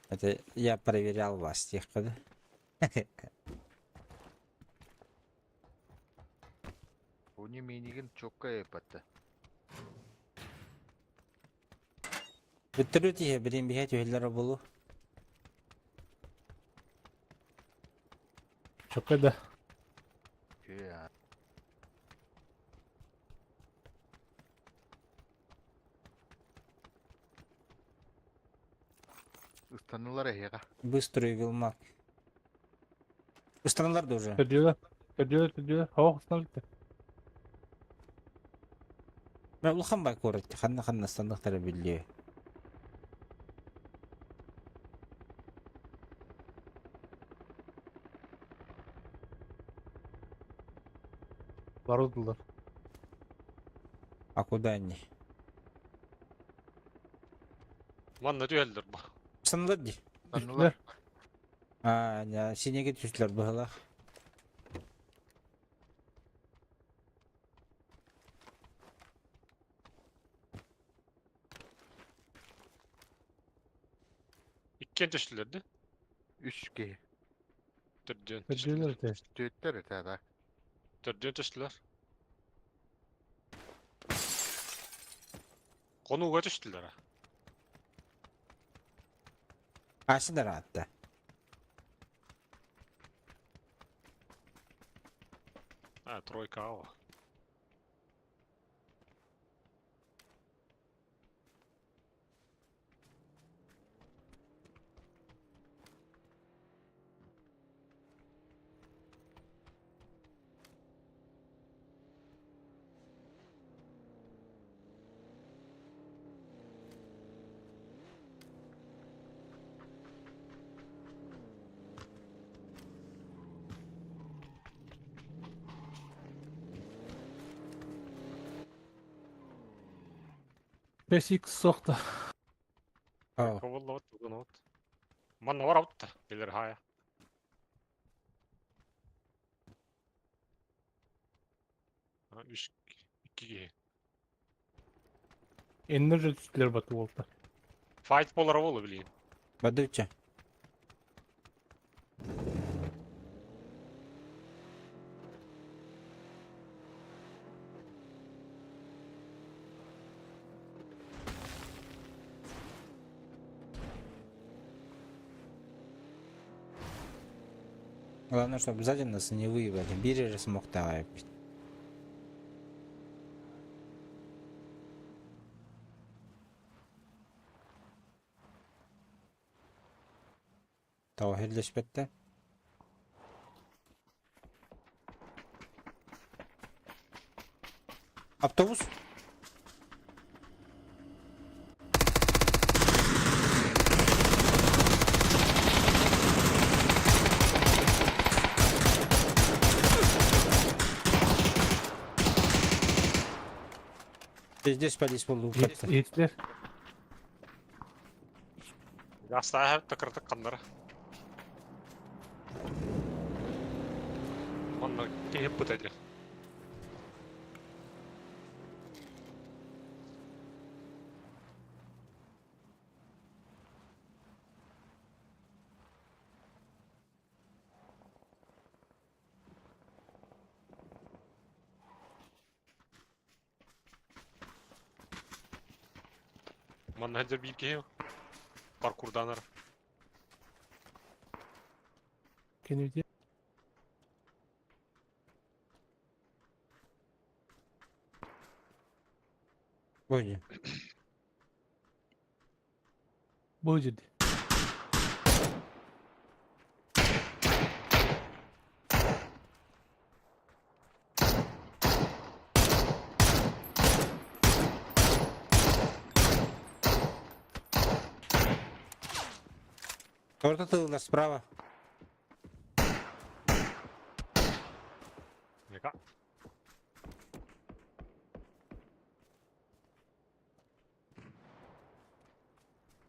Это я проверял вас тех, когда. Bu ne minigin çok kayıpattı. Bütürü diye birim bir hediyeler bulu. Çok da. Ya. Istanılar ya. Быстрый вилмак. Устанылар да уже. Ödüyorlar. Hava ısınırdı. Ben ulkan bak orada. Xanna standartları biliyor. Varıldılar. А куда они? Манна düeldir bu. Ustanılар di. Istanılar. Ya sinege düştüler bu hala. Ken düştülerdi? 3 ki. Tördüğün Ödüyorlar düştüler. öte. Tüyetler öte da. Tördüğün düştüler. Konuğa düştüler ha. Karşı da rahatta. Ha, trojka o. Beşik sokta. Oo. Kovallavat, ugunavat. Manna var avutta. Bilir haya. Ha, 3 2 gi. Ender üstler batı oldu. Fight bolar avolu bileyim. Badırca. Главное, чтобы сзади нас не выебали. Бирер смог давай. Tavhirleşmekte. Avtobus. Здесь полис был укрытый. Yiğitler. Yastığa hep tıkırtık kanları. Manna hep bu dedi. Manna hadi bir iki parkurdan ara. Kennedy. Вроде. Будет. Кто-то тылда справа. Neka.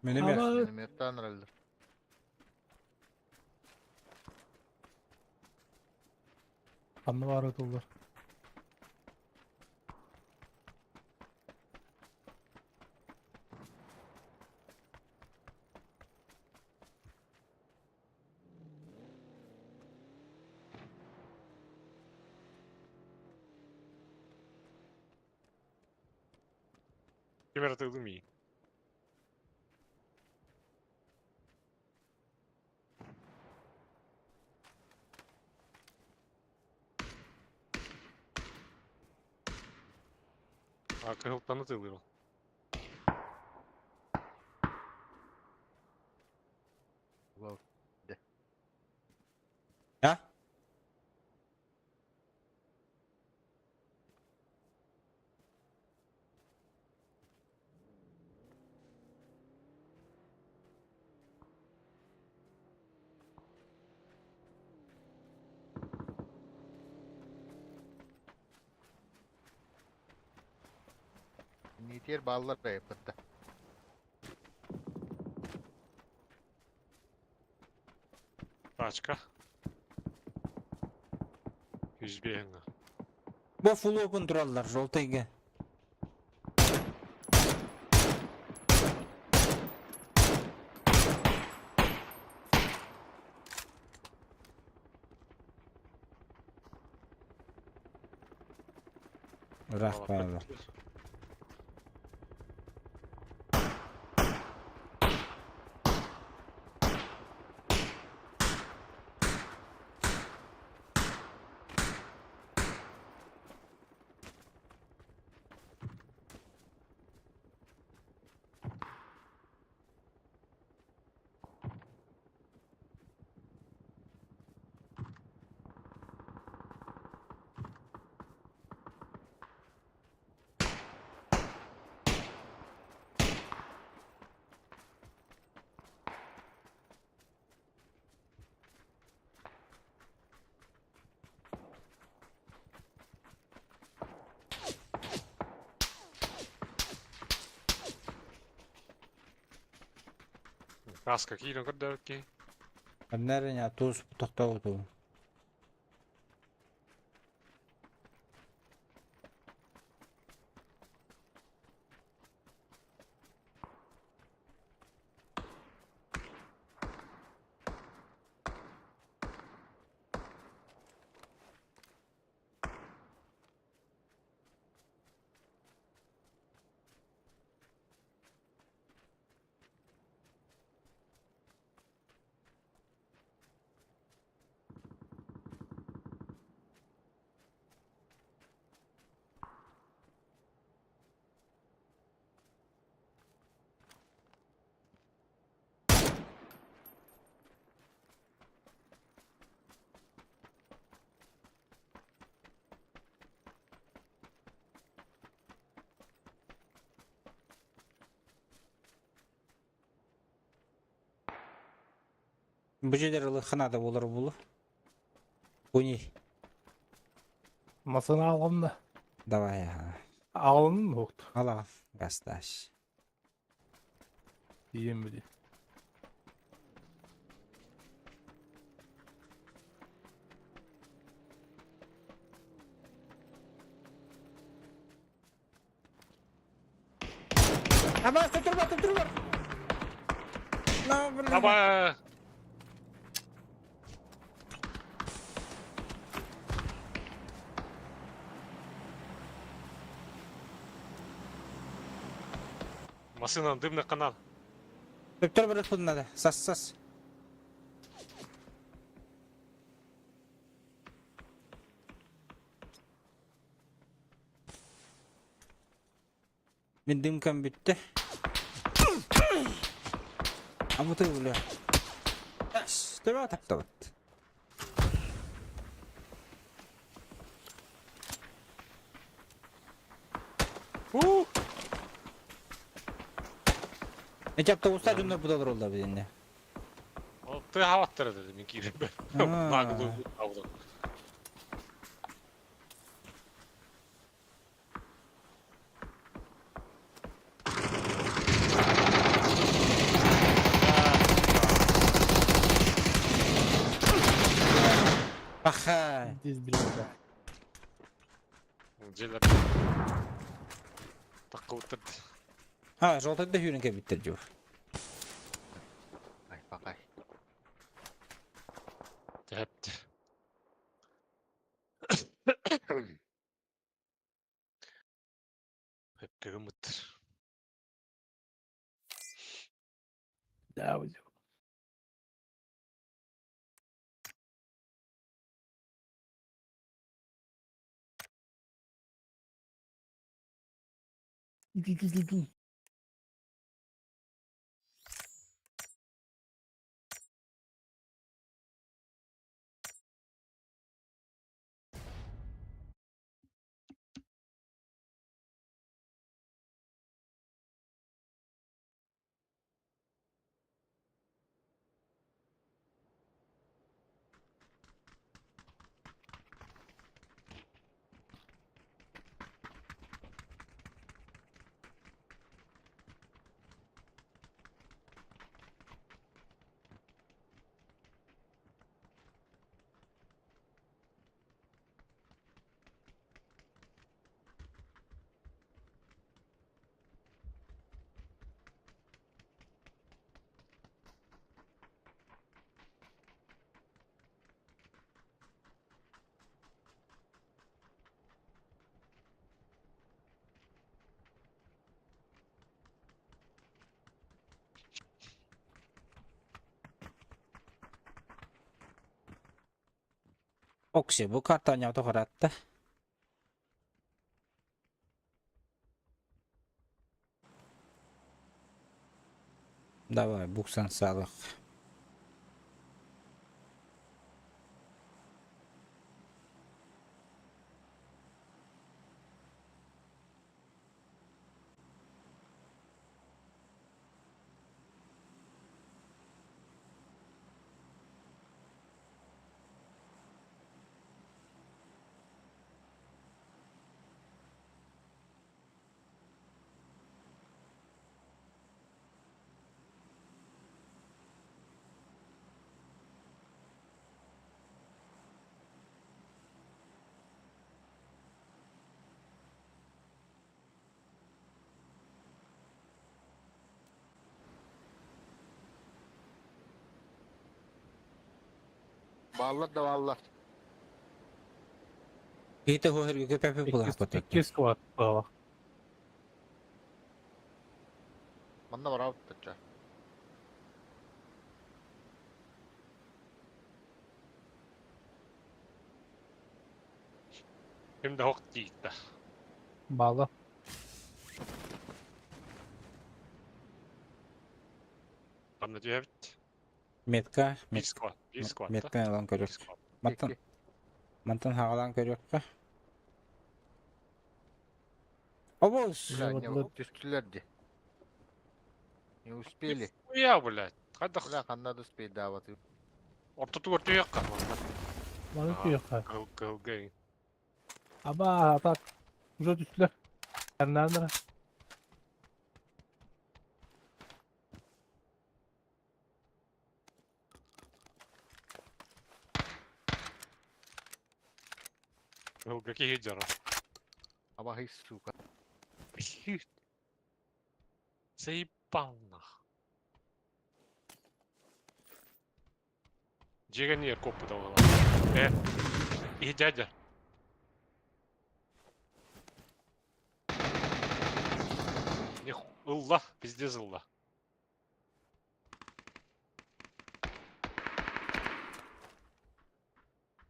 Миномет. Ama Minimiyetten herhalde. kanlı var oldular. Kim yaratıldım iyi. Arka hılttan atılıyor. Ya? Nitiyer bağlılar da yapıttı. Başka. 101 yanga. Bu full open durarlar. Жолтайга. Irak bağlı. Kaska kiinon kadalki. Anların ya tuz tokta oldu. Bu jeler ılıkhanada olur bulu. Bu ne? Masana alalım da. Давай ya. Alalım mı yoktu? Al al. Gastaş. Diyeyim mi diye. Ama tutturma. Ne yapıyorsun? Aba! Masının dibine kanal. Tuttur bırak bunları. Sas. Bindim kan bitti. Ama da öyle. Yes, devam et. Ne yaptı usta cümle budalar oldu bir dinle. O tı havattara dedim iki gibi. Ha. Nagılı avda. Bak ha. Diz biraz daha. Celer. Takı oturdu. Ha, жолтый да hürünke bitirci. Ay bakay. Hepti. Hep kırmıttır. Ya hocam. Gel. Окси, bu kartanya otoqaratta. Давай, буксан салық. Bağlar da bağlar. Кейті хөхерге көпәпі бұлақ бұтықты. 2 kvat baba. Banda var abi tutacak. Hem de hok değil de. Bağla. Bana diyor evet. Метка, Bir squat. Bir squat da. метка алан Bir көрөк. squat. Мантан хағалан көрөкқа. Обоз! Бля, вот, не вот. düştülerdi. Не успели. Ya блядь. Hadi Бля, надо успеть, да, вот. orta tuğurtu yok kalma. Bana Aha. diyor ha. Kılgın. Ama atak. Güzel düştüler. Nereden? Kılgın ki hiç yarar. Ama hiç сука. Заебал нах. Джиганер копы давала. И дядя. Ылла, пиздец ылла.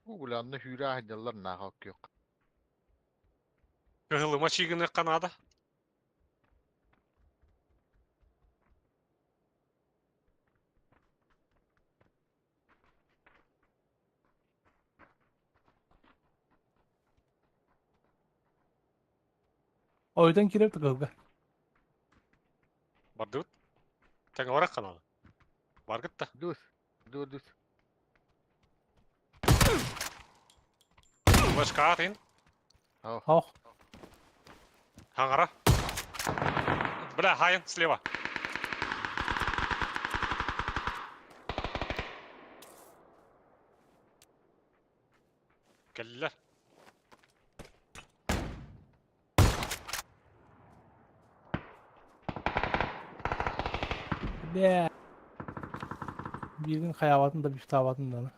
Bu bulanını hüra hediyalar nahak yok. Кылыма чигіні қанада. Oydan kirip tıkıldı. Бардыгыт. Тәң орак қанады. Баргыт та. Düz. Düz. Башка атын. Oh. Хаңара. Бля, хайын, слева. Келділер. Be. Birinin hayavatında bir tavatında.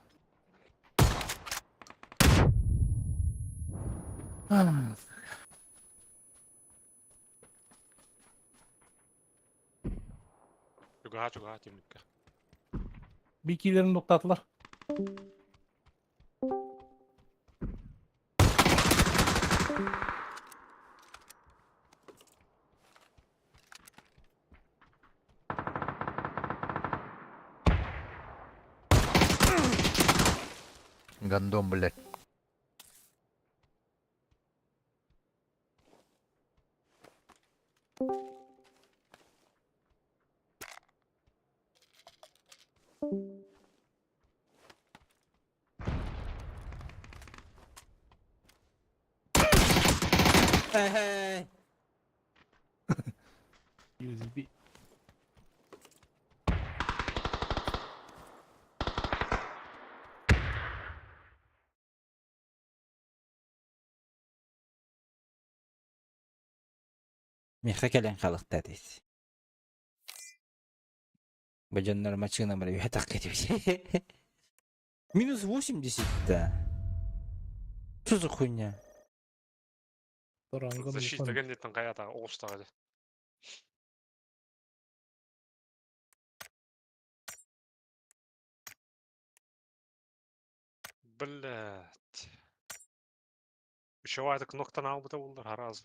Чуга, темникке. Bir ikilerini noktadılar. Гандон, блядь. Hey. 101. Меха келен халықта дейсі. Баджандар мачына мара ятақ кетіп. Минус 80 да. Что за хуйня? Защита гендеттің қаятағы оғыстағы. Блять. Еще айтык ноктан албыта булдар харазы.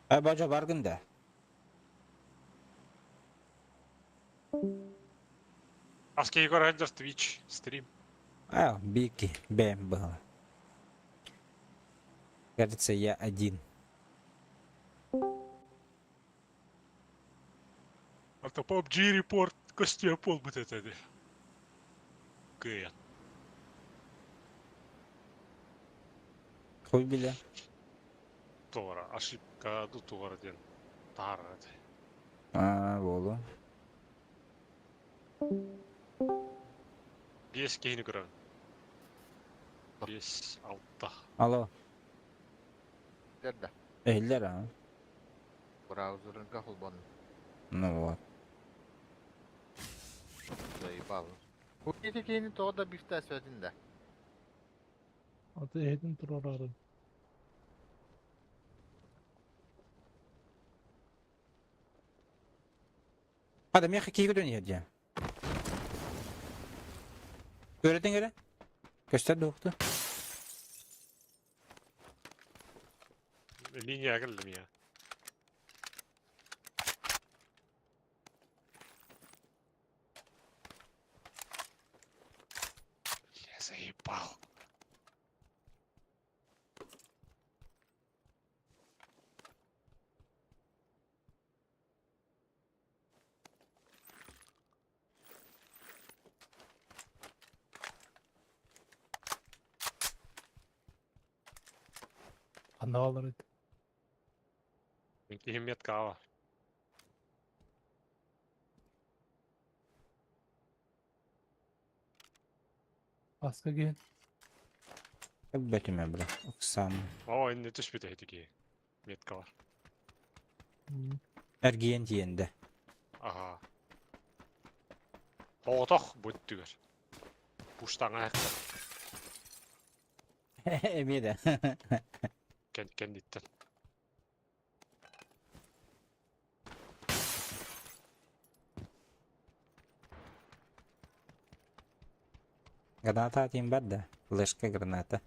Baca bargın da. Аски Егор Рейнджерс Twitch стрим. Бики, бэм был. Кажется, я один. Это PUBG репорт Костяпол вот это. Кэя. Хуй биле. Тора. Ошибка ду тора ден. Тара. Болу. Бес кейіні көрін. Бес алтта. Алло. Дерде. Ehiller ha. Браузерын кахылбан. Ну вот. Заебал. Кухнеті кейіні тоғда бифте сөтінде. Аты эдин турарары. Hadi miyaka kiyik dönüyor diye. Gördün göre. Göster doktu. Линия geldim ya. Я заебал. Кандалар эт. Мен метка ала. Аска ген. Betime bırak. Oksam. О, не түспейді әйтеке. Меткалар. Ergiyen diyende. Ага. Оғытақ бөттігер. Пуштан аяқтар. Emine. Кәндеттен. Granata atayım ben de. Flaşka granata.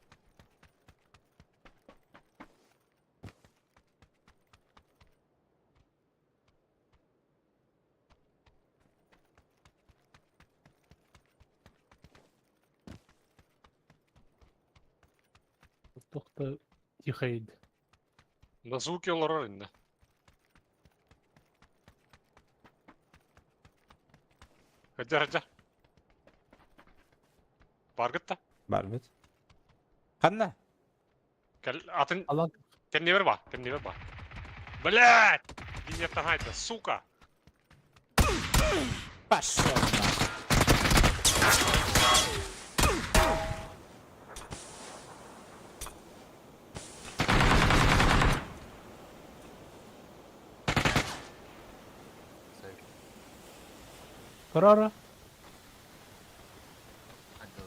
Тохта тихейд. На звуки олар инде. Хәдер. Баргытта. Barbet. Kanna. Атын Алан кәнне бер ба. Блядь! Линия таңайда, сука! Пошел. Karara. Hadi.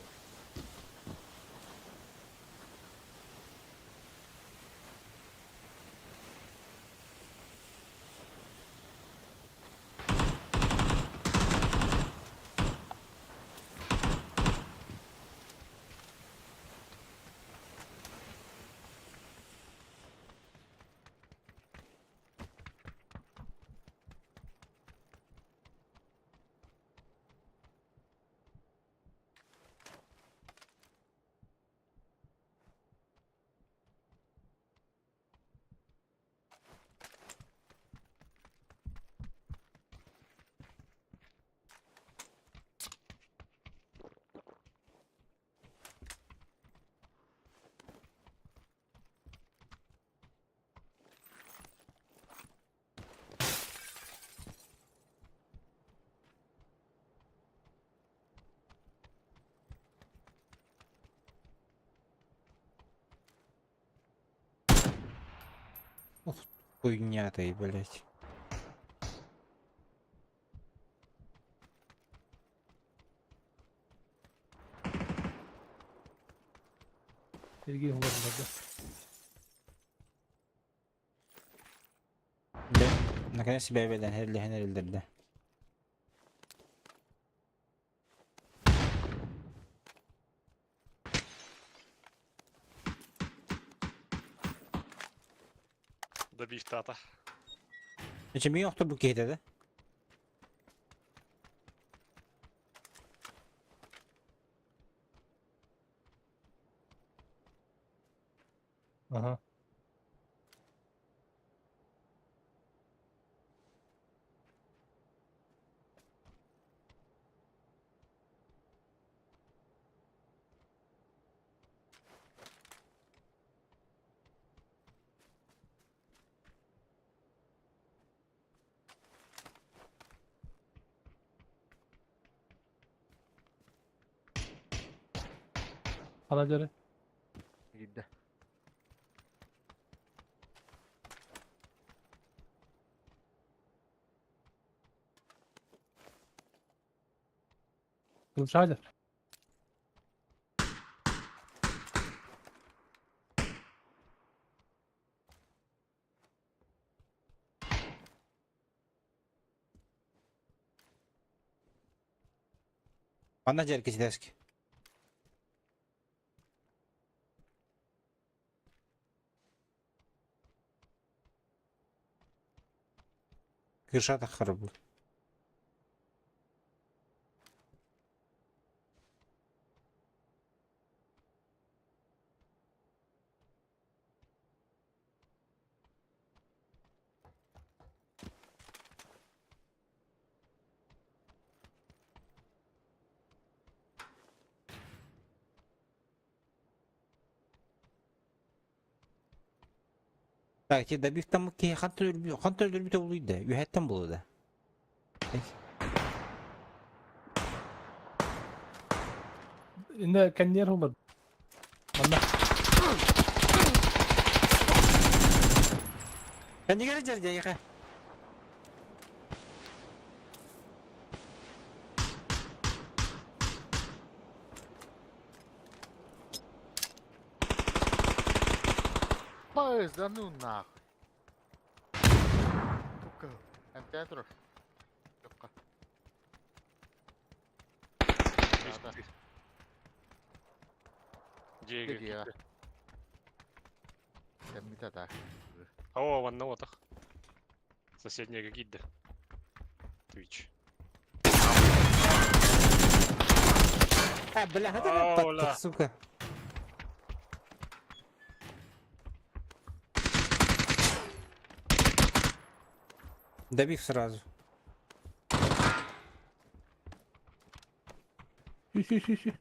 Хуйня ты, блядь. Sergey Hular'da. Да, наконец себя веден, херлихен элдерде. Добив тата. Ече мен оқтыр бұл кейтеді. Aha. Alacağım. Gitti. Kılıç hadi. Ана жерке чедескі. Кырша тақыры бұл. Так, те добив там ке хантыр өрбіте болуйды. Үйәттен болуды. İnde kendi yer Hular. Bana. Ben de geleceğiz ya yaka. Pues, да ну нахуй. Сука. Антен тұрыр. Жоққа. Сağda. Диего. Где я? Sen bir tane daha. О, вон вот. Соседняя гидда. Twitch. Ha bля, hadi Aa, lan ola. tattık suka. Добив сразу. Şi.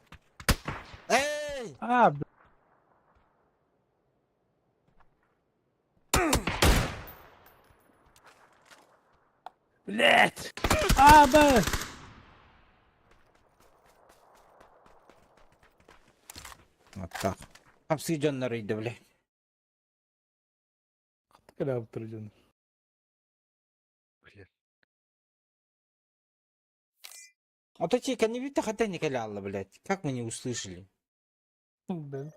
Эй! Abi. Блять. Abi. Вот так. Обсъеденный, бля. Kadar yaptıracaksın. А то те канибита хотя не калялла, блядь. Как мы не услышали? Ben.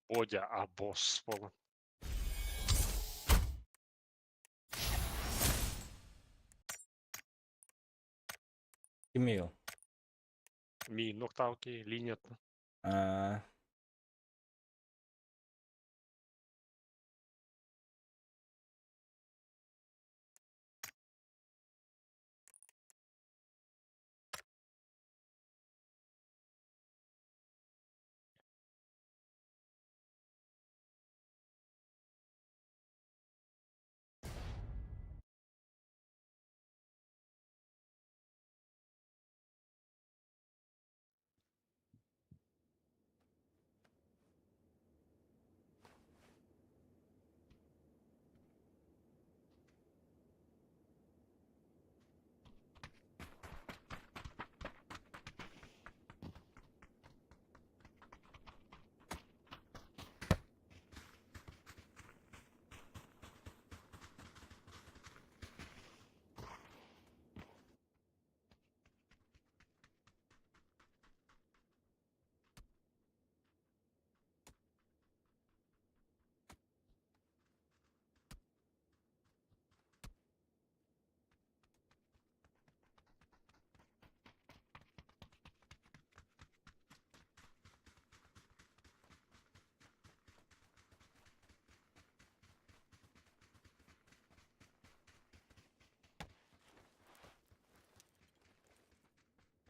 Бодя, а босс falan. Имею. Mi noktauki, linjat. А,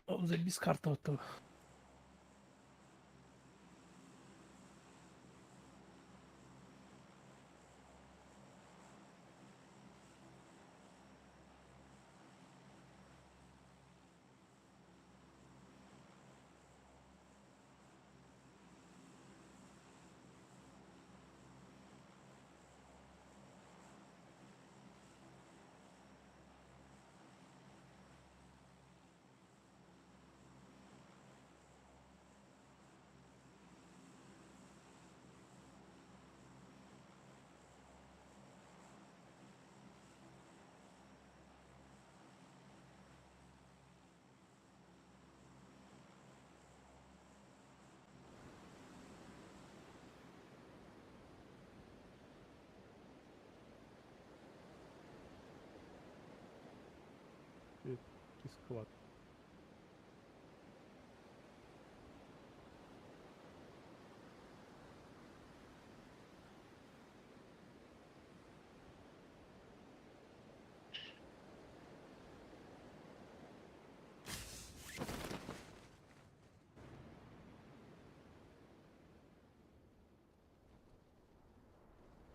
O, zajebis karta od tego. Squad.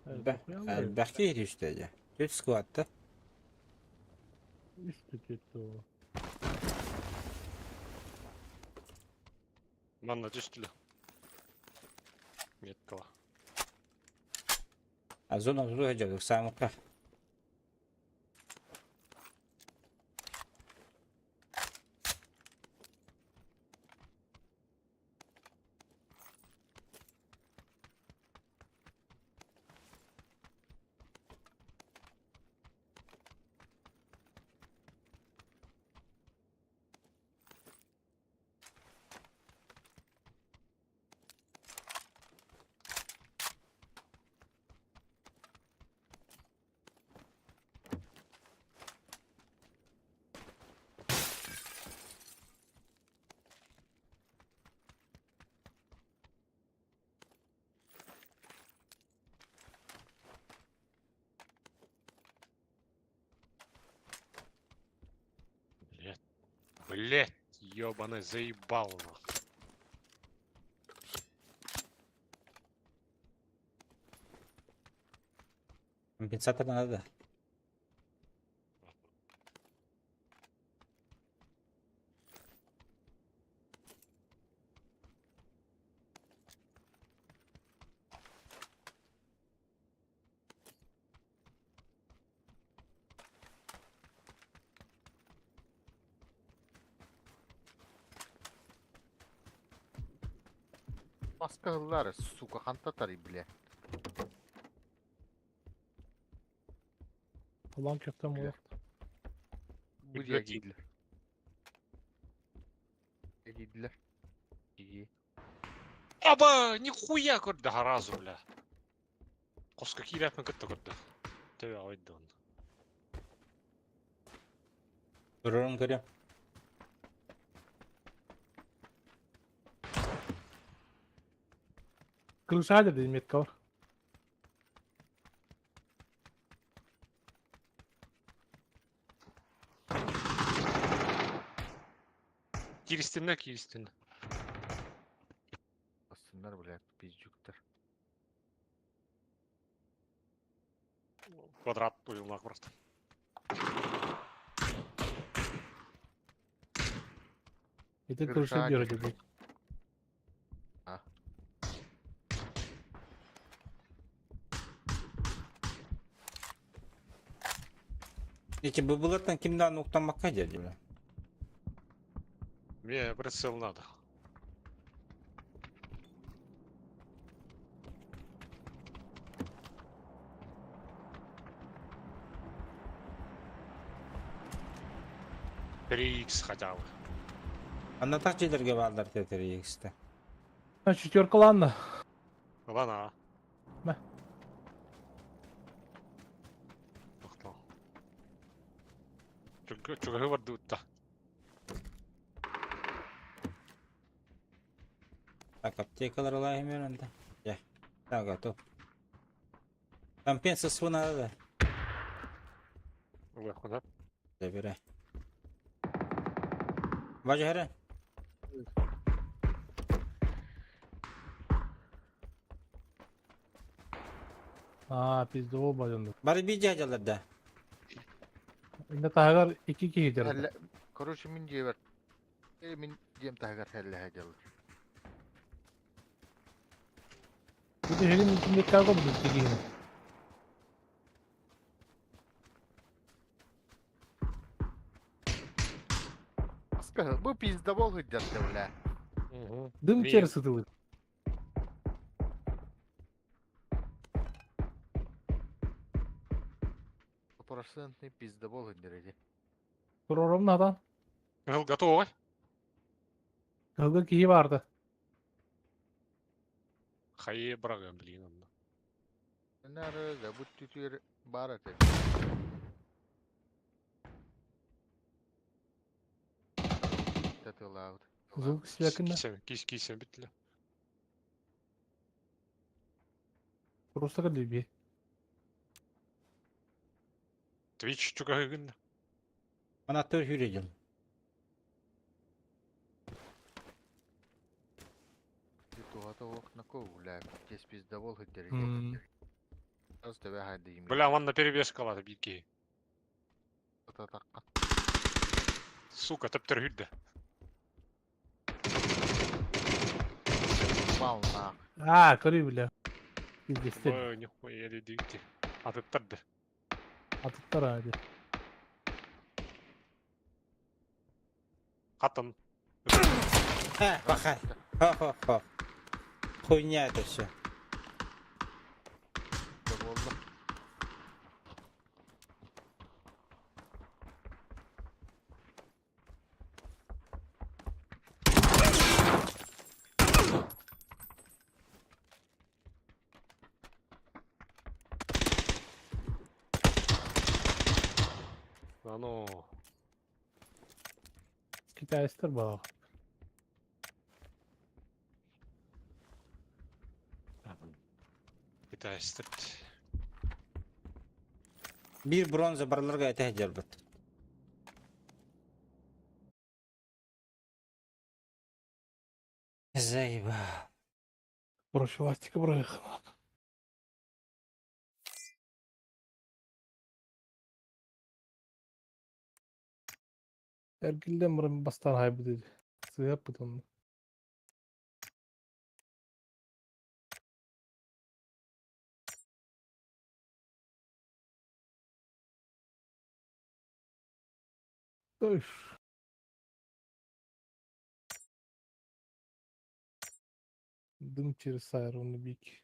Evet, okuyalım. Бәхти еді үстеде. Төт скватта. Üstü kötü o. Manna üstüle. Меткала. А зона взрыва делал самка. Блять, ёбаный заебал нахуй. Компенсатор надо. Maskahlar, suka hanta tarı bile. Ulan köftem Güzel. olur. Buraya Ücret iyi. giydiler. Giydiler. İyi. Аба, нихуя көрді харазу, бля. Қосқа кийләпін күтті көрді. Төбе ойды оны. Görürüm görüyorum. Kılıçlar dedim yetka var. Kiristinler, kiristinler. Aslında bile bizcükler. Квадрат ойылмақ просто. Bir de Kılıçlar kılıçlar diyor dedim. dedi. Peki bu bulattan kimden noktamakka geliyor? Мне прицел надо. Икс хотя бы. Anlatak şeylerge bağlar teteri X'te. Ha şükür kalan da. Ладно. Мә. Тоқтау. Чугағы бар дуытта. Так, аптекалар alayım önünde. Gel. Tamam готов. Компенсасы надо да. Ой, куда? Забирай. Бажары. Ha bizde o bacandı. Bari bir cacalarda. Inde tahagar 2 gider. Helle, koruşu min cever. Min cem tahgar helle hecalı. Bir de herin içinde kaldı bu dikini. Maskahı, bu bizde bol hüccat devle. Dım Miyim? içeri sıtılır. Процентный bizde bol hüccat. Programın adam. Готовы? Kılgı kihi vardı. Хайе брага, блин. Nere de bu tütür barat et. Tatılağıt. Звук свекinde. Кисем битле. Просто kalıyor bir. Twitch чугағы гынды. Anahtar yürüyeceğim. Tuhata okna kovula. Kes bizde bol hüccat. Hmm. Az da be hadi yemin. Бля, манна перебежка калады битки. Tatakka. Сука, тәптір хүлді. Balna. Ha kalıyor bile. Biz de istedik. Ой, нихуя еле дегті. Атып тұрды. Atıklar hadi. Қатын. Ha bak ha. Ha ha ha. Хуйня это все. Da bolda. Ано. İki tanesidir bak. Китайстык. Bir bronza barlarga aytah jalbat. Zayba. Профилактика бırak. Ergilden bırak bastan haybı dedi. Sığıp butonlu. Öf. Dın çeri sayar onu büyük.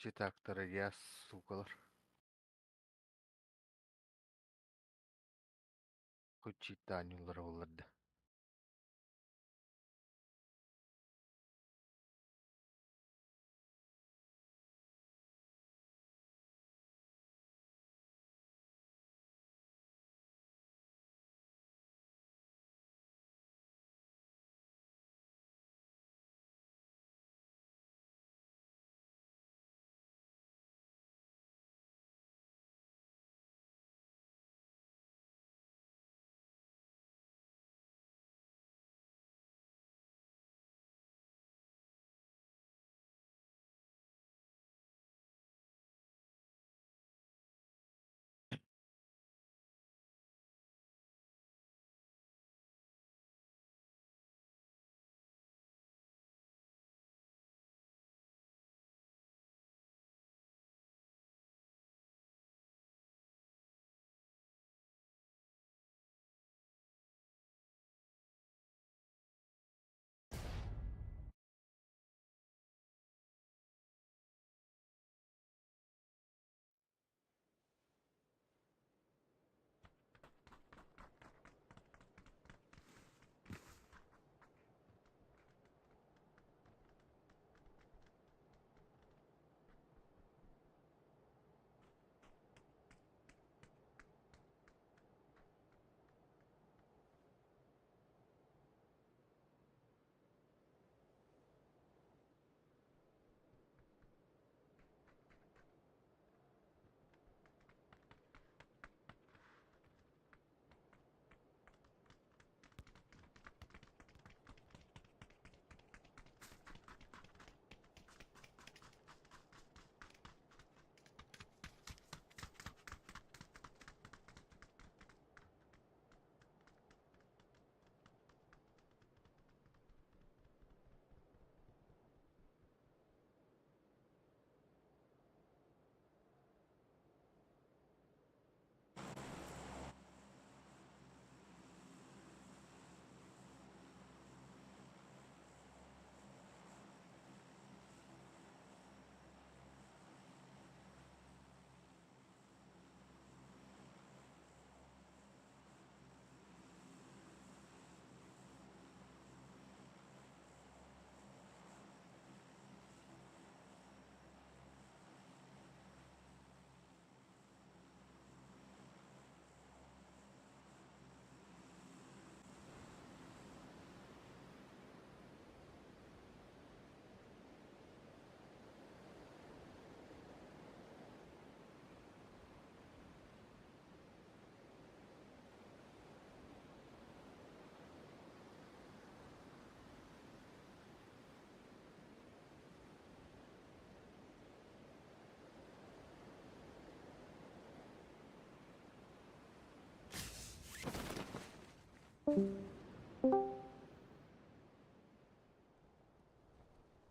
Читактары я, сукалар. Хоть читанюлар оларды.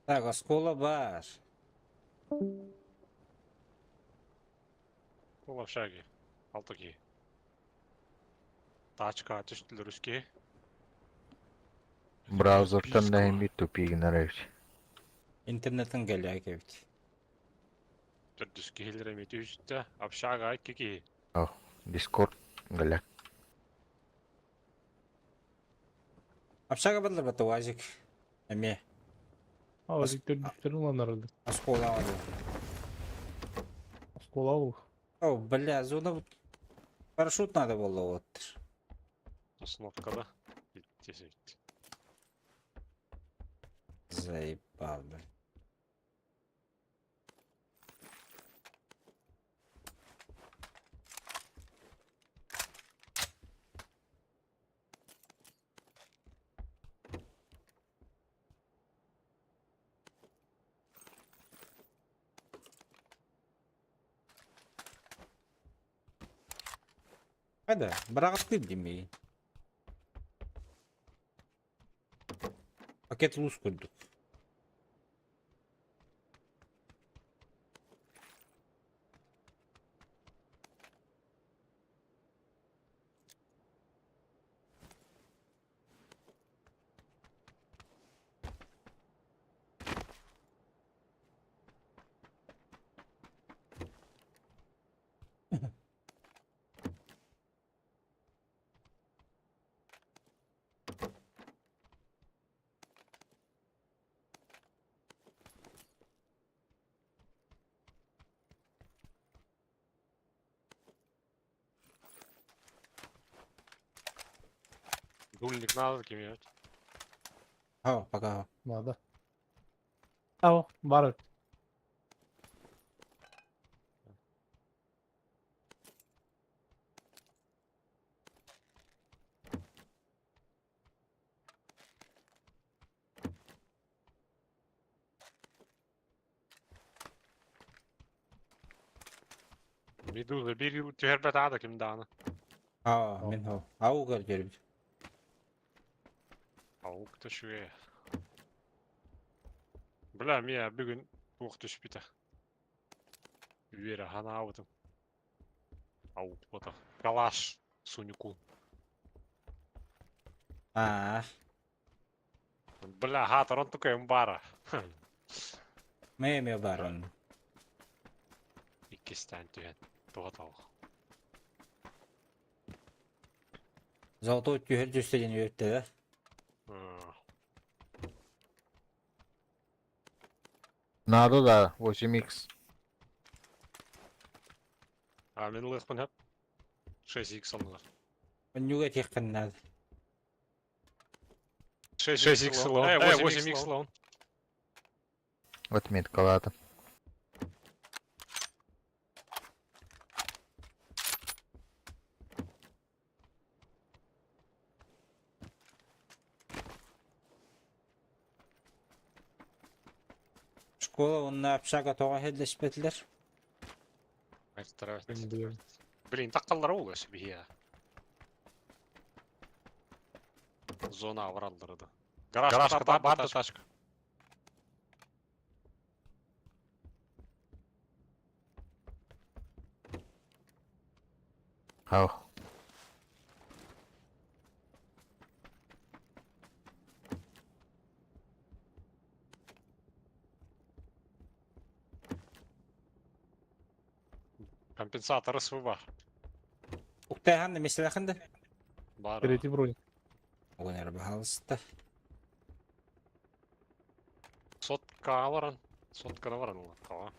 Так, оскола бар. Ол общаги. Алтыки. Тачка түштүлөр үске. Браузертан да hem bir tupigin arayış. Интернеттен галяк эбит. Түрдүске хилер эми түштү. Общага кики. Discord galak. Апшага бадлар бата вазик. Эме Ama diktör düşlerin ulan arada. оскола алды. Skola bu. О, бля, зона парашют надо было вот. Установкада. Тесейт. Заебал, бля. Hadi, bıraktı demeyi. Paket luz koyduk. Дульник надо кем. Ха, пока. Надо. Ау, бар. Медуза бери тюрбет ада кем дана. Ха, мен хо. Ау көрдөрүм. Аук та шуе. Бля, мия бүгүн ук түшпүтө. Үйөрө хана абытым. Аук бота. Калаш сунюку. Бля, хатар он такой бара. Меме барон. Иккистен түйен. Тугатау. Золотой түйөр жүстеден өтті, да? Надо, да, 8х. А мен лыхпын хеп. 6х алыныр. Онюга тек қаннады. 6х лон. 8х лон. Отметка, ладно. Школа онна апшаға тоға хелдеспетілер. Блин, таккаллар ол өсі бия. Зона авралдырды. Гаражка барды ташка. Ау. Компенсаторы свы бар. Уктайханды меселахынды? Бар. Третий бронь. Оғын әрі бағалысты. Сотка аваран. Сотка аваран ол. Кава.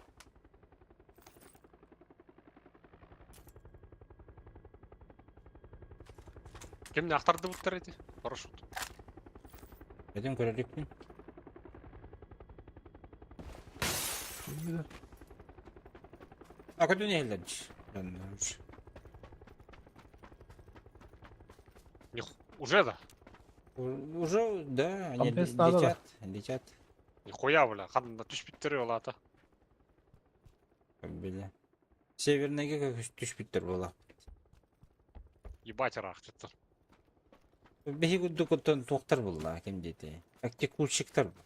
Кемне ақтарды бұттар еді? Парашют. Өден көререкпін. Акыды не елдердіш? Уже да? Уже, да, они Компенс надо, да? летят. Нихуя, бля. Қанында түшпіттері ол ата. Бля. Севернеге түшпіттер бола. Ебать рахтеттер. Бехи күдді күттен тоқтар болла, кем дейті. Әкте күлшіктер бұл.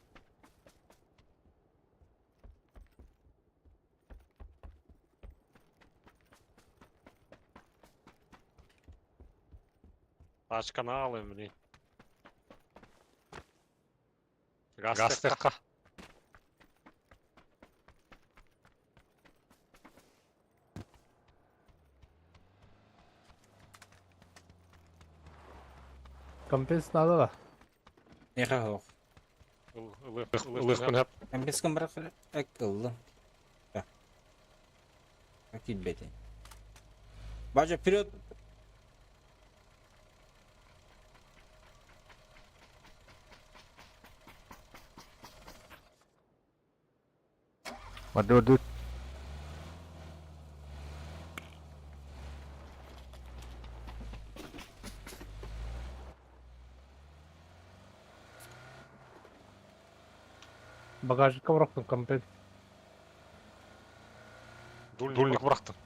Тачканы алайын, блин. Гастекка. Компенс надо, да. Неға хоқ. Лыхпын хеп. Компенскін бірақ әкілді. Әкел бәді. Бажа, вперед! Waduh. Багажникқа бұрақтым компенс. Дульник бұрақтым.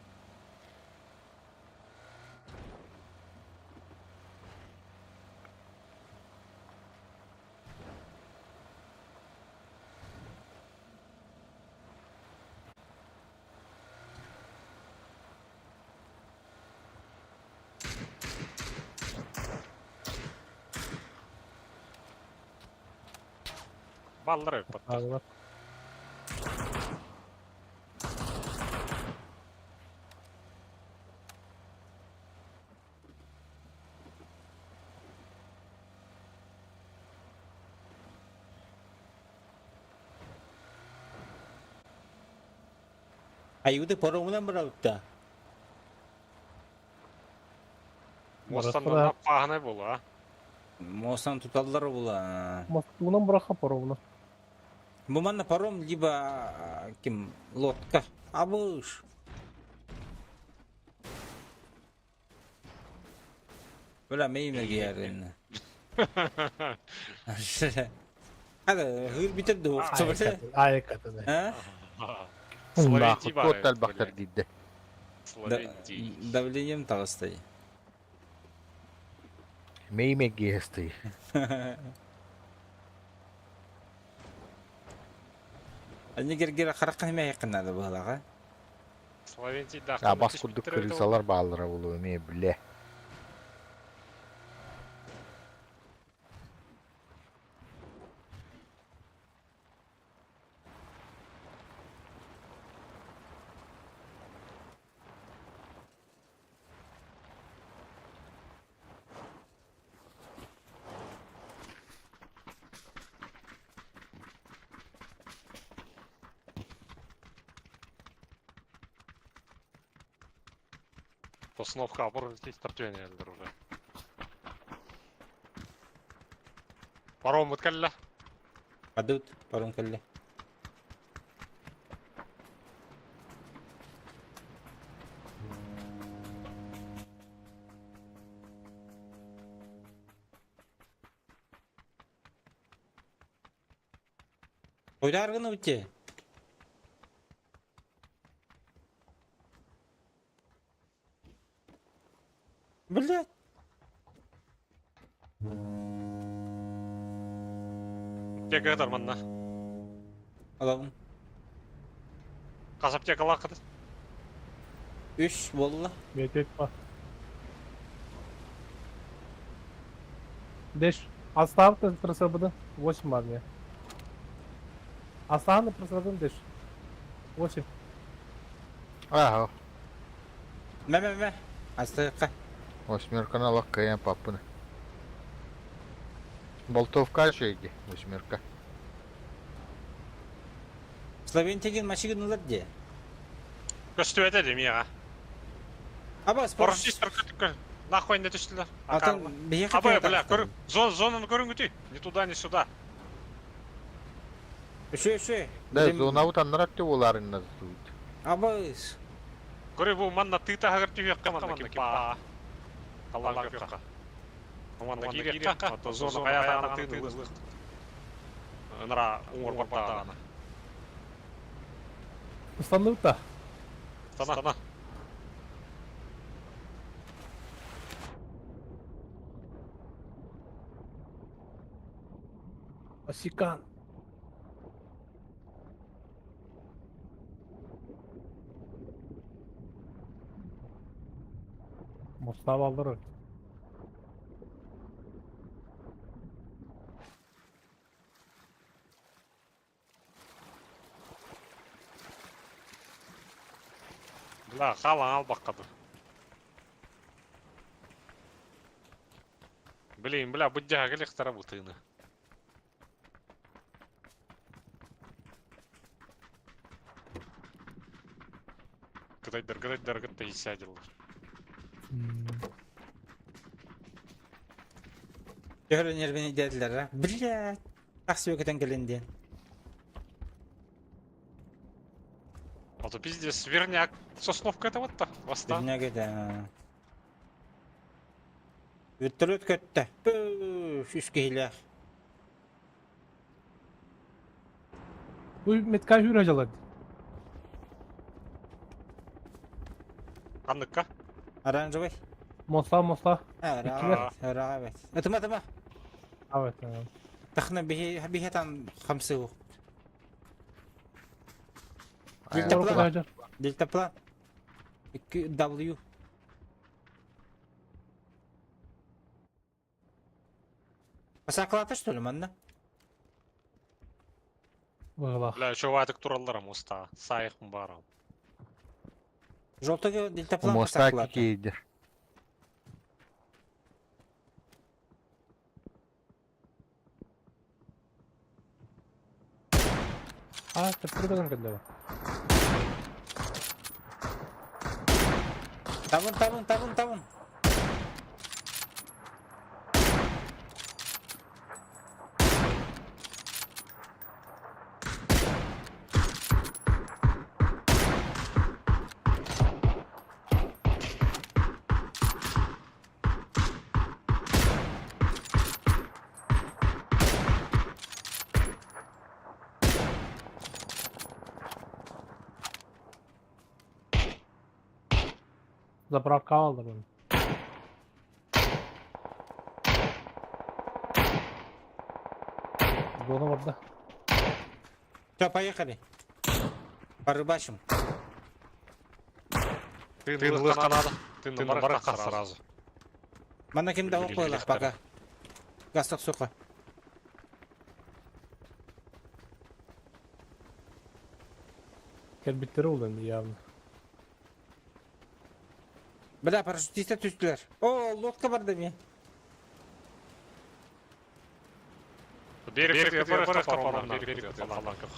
Баллар өп баттар. Ağlar. Аюды паромынан бұрауытта. Останнан пағынай болу, а? Мосан туталлар була. Москвунан бырака паромуна. Бу манна паром либо ким лодка. Абыш. Бля мейме герин. Hadi hır bitirdi o. Ай катыны. Ha? Словентий бар. Котел бактар дидди. Словентий. Давлением тağısтай. Мейме гесты. Они гергера харакка неме якынады булага. Словентий да. А бас курдук кырысалар баалара болуу эме биле. Постановка опор здесь торчение уже. Паром өткәллә. Адут паром келли. Oydargını bitti. Блядь. Тек кадar манна. Alalım. Kasap тек алакыды. 3 valla. Метет па. Деш. Оставка прособода. 8 бар мне. Оставка прособода деш. 8. Ага. Me. Astayqa. Восьмерка лаккаян паппыны. Болтовка şeydi. Восьмерка. Sloventiyaga машиналар де. Көстү этеди мияга. Аба спорт. Поршистер көтүккө. Нахуй не түштүлөр. Atan bir Абай, бля, көрүң. Зонаны көрүңүтү. Ни туда, ни сюда. Şu. Да, зона утаннарат оларын назут. Аба. Көрү бу манна тыта хагыртып яккаман кипа. Каллан көкка. Команда кирекка, ото зона аятана тыты ызлык. Нара уңур бартагана. Установка. Тана. Осикан. Mustafa alır. Бля, халан ал баккады. Блин, бля, будья галехтара бутыны. Гыдайдар гытта исядылар. Görünür beni dediler ha. Блядь. Taksi ökeden gelindi. А то пиздец, верняк. Сосновка это вот-то. Востан. Dünya giden. Ütürüt kötte. Püf, üsküyle. Bu metkay hür acalar. Kanlıkka. Aranjavay. Mustafa. Evet. Atma. Evet. Evet. Taxna bihi tam 5 وقت. Acalar. Delta plan. 2W. Pasaklatı что ли, манна? Valla. Бля, еще ватык туралларам уста. Сайх барам. Желтого дельта план Моста pasaklatı. кикейдер. А, ты продал когда? Табун. Zapravka aldım onu. Zona var da. Все, поехали. Порыбачим. Ты лыха надо. Ты на бараках сразу. Mana kimde Или ok koyalım лихтаря. пока. Gastık soka. Kelbitleri oldu şimdi явно. Bela paraşütiste tüstüler. Oo, lodka var demin. Берег я порез топором, берег я фаланках.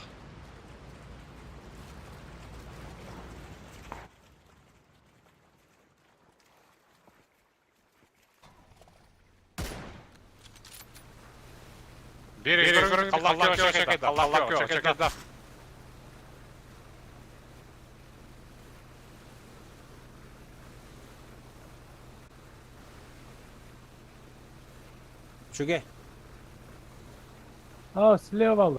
Берег, Аллах, чекеда. Şuge. Aa слева aldı.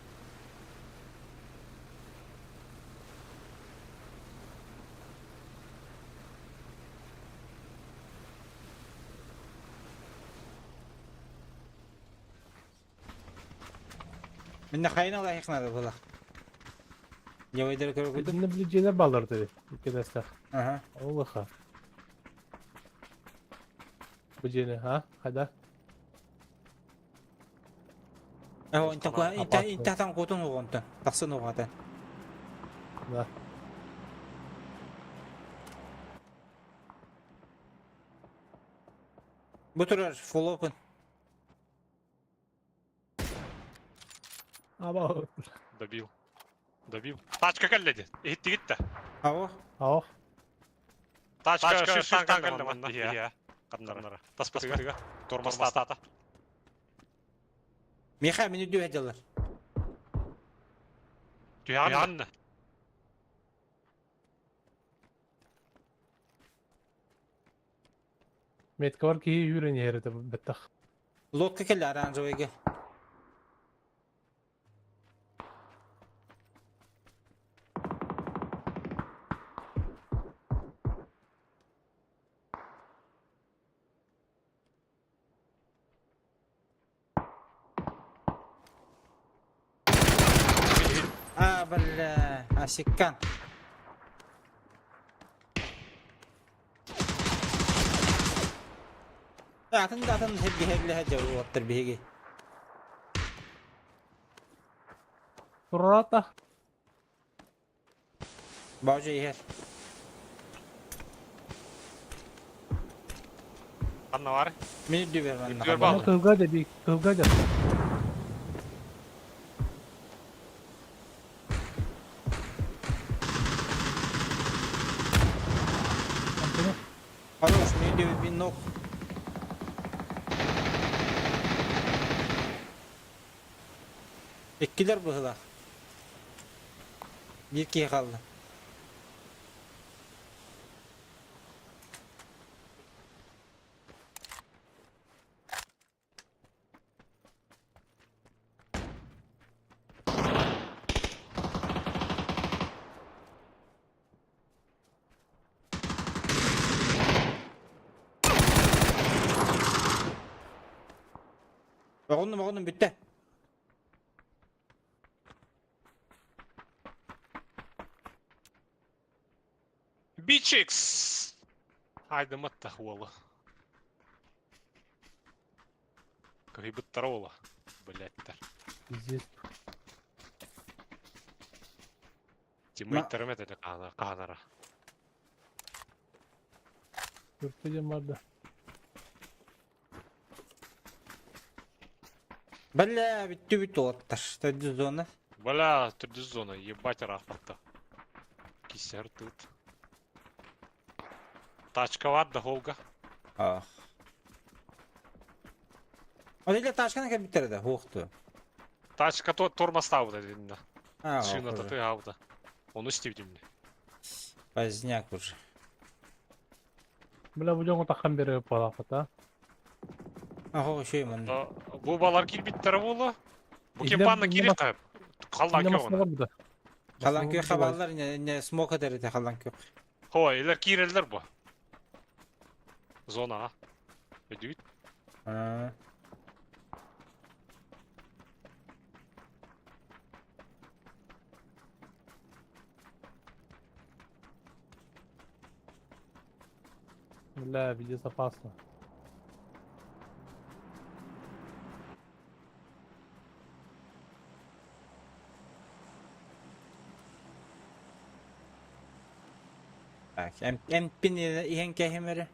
Minne kayına layık nadı bula. Yavaydırı körü koydum. Şimdi bileceğine bağlar dedi. Arkadaşlar. Aha. Allah'a. Bileceğine ha? Hadi. Eho, inta tam kutun uğuntan. Taksın uğuntan. Da. Bu turlar full open. Ama Добил. Тачка кәлледі. Гитті. Avo. Ау. Тачка шыштан кәллі манна. Иә. Қадынлары. Таспасыға. Тормастата. Miha meni düğediler. Түйәнні. Metka var ki yürüyen yeri de bettak. Lodka kelli aranjavayga. Bala, asikkan. Atın hegli hecavı ottır bihigi. Turata. Bağcı yer. Anna var. Meni düver manna. Düver bağlı. Ama kavga dedi. Kavga dedi. Хорош, meni düver bir nok. İkkiler bu hıla. Bir kişi kaldı. Oğlum bitti. Бичикс! Айда мата хуала. Как бы тарола. Блять-то. Здесь. Тиммейтерім это қағанара. Көрпеден барды. Бля, bitті оттар. Тәді зона. Бля, түрді зона, ебать рахпатта. Кисер тут. Тачка var da Holga. Ah. O değil de taşkana kadar bitirdi. Hoğdu. Тачка тормозта вот это. Ha, Шина-то ты аута. Он устив мне. Поздняк уже. Бля bu jongu takkan beri palafata. Aha, şey man. Bu balar kirbittері болы. Bu İzle, kempanna izle керек bak. қайып. Қалдан Yine ке masada оны. var burada. Kalan köy haberler ne smoke eder de kalan köy. Хой, елер кирелдер bu. Зона. Ödüyüt. Ha. لا видео опасно. Bak, en pinne ihan kehimeri.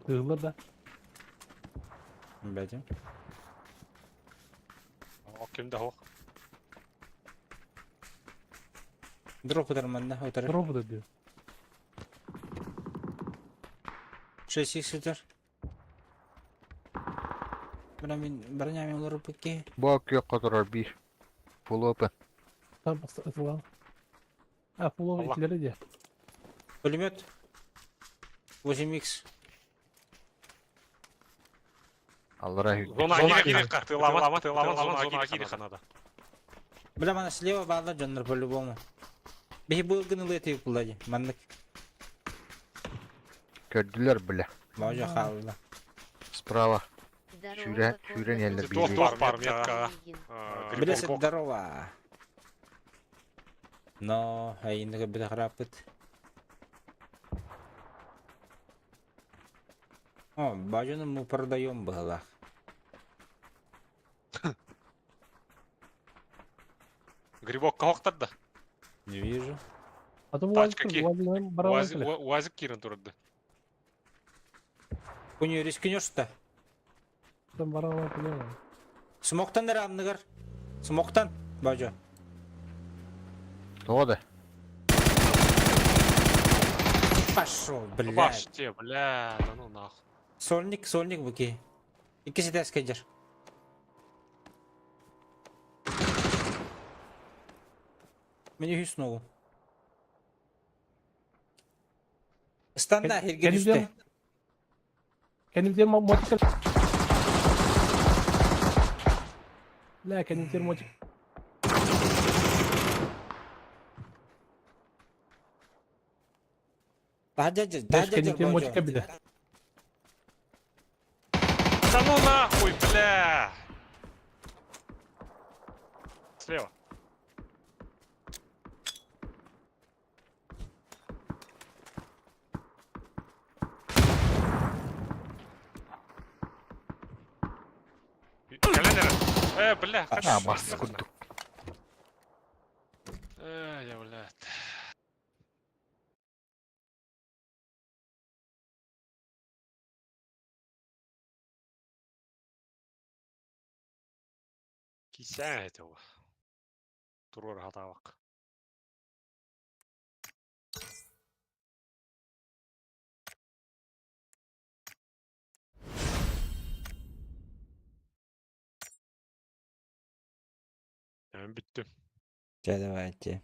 Sığılır da. Bacım. O kimde ho? Drop udarmanda otarı. Drop'u da diyor. Şey sıdır. Bana nyami olur peki. Bak yok kadar bir. Full open. Tam atılan. Ha full Allah. ikileri diye. Пулемет. 8x. Allah'a Zona gire tığlama zona gire kanada. Бля, mana слева бала джоннер по-любому. Бехи был гнилый ты кулади. Маннык. gördüler bile. Бажа халла. Sprava. Здорово, Şure Коля. yerler Тох bir. тох бар метка. Бля, здорово. Но, айндага бида харапыт. О, бажаны мы продаем было. Грибок кохтарды. Не вижу. Adı bu Taçka ki. Uazık Kirin turdu. Куню рискнешь-то? Там барабар biliyor. Смоктан рамныгар. Смоктан, бажа. Ne oldu? Пошел, блядь. Баш те, бля, да ну нахуй. Сольник буки. İkisi de skacer. Meni Hüsnoğlu. Standa hergel üstte. Kendim diye motik. La kendim diye motik. Kendim diye motik bir de. Да ну нахуй, бля! Слева. Календер. Бля, Ha bastı kurduk. Я, блядь. Кисәң этого. Турор хатавак. Hemen bitti. Давайте.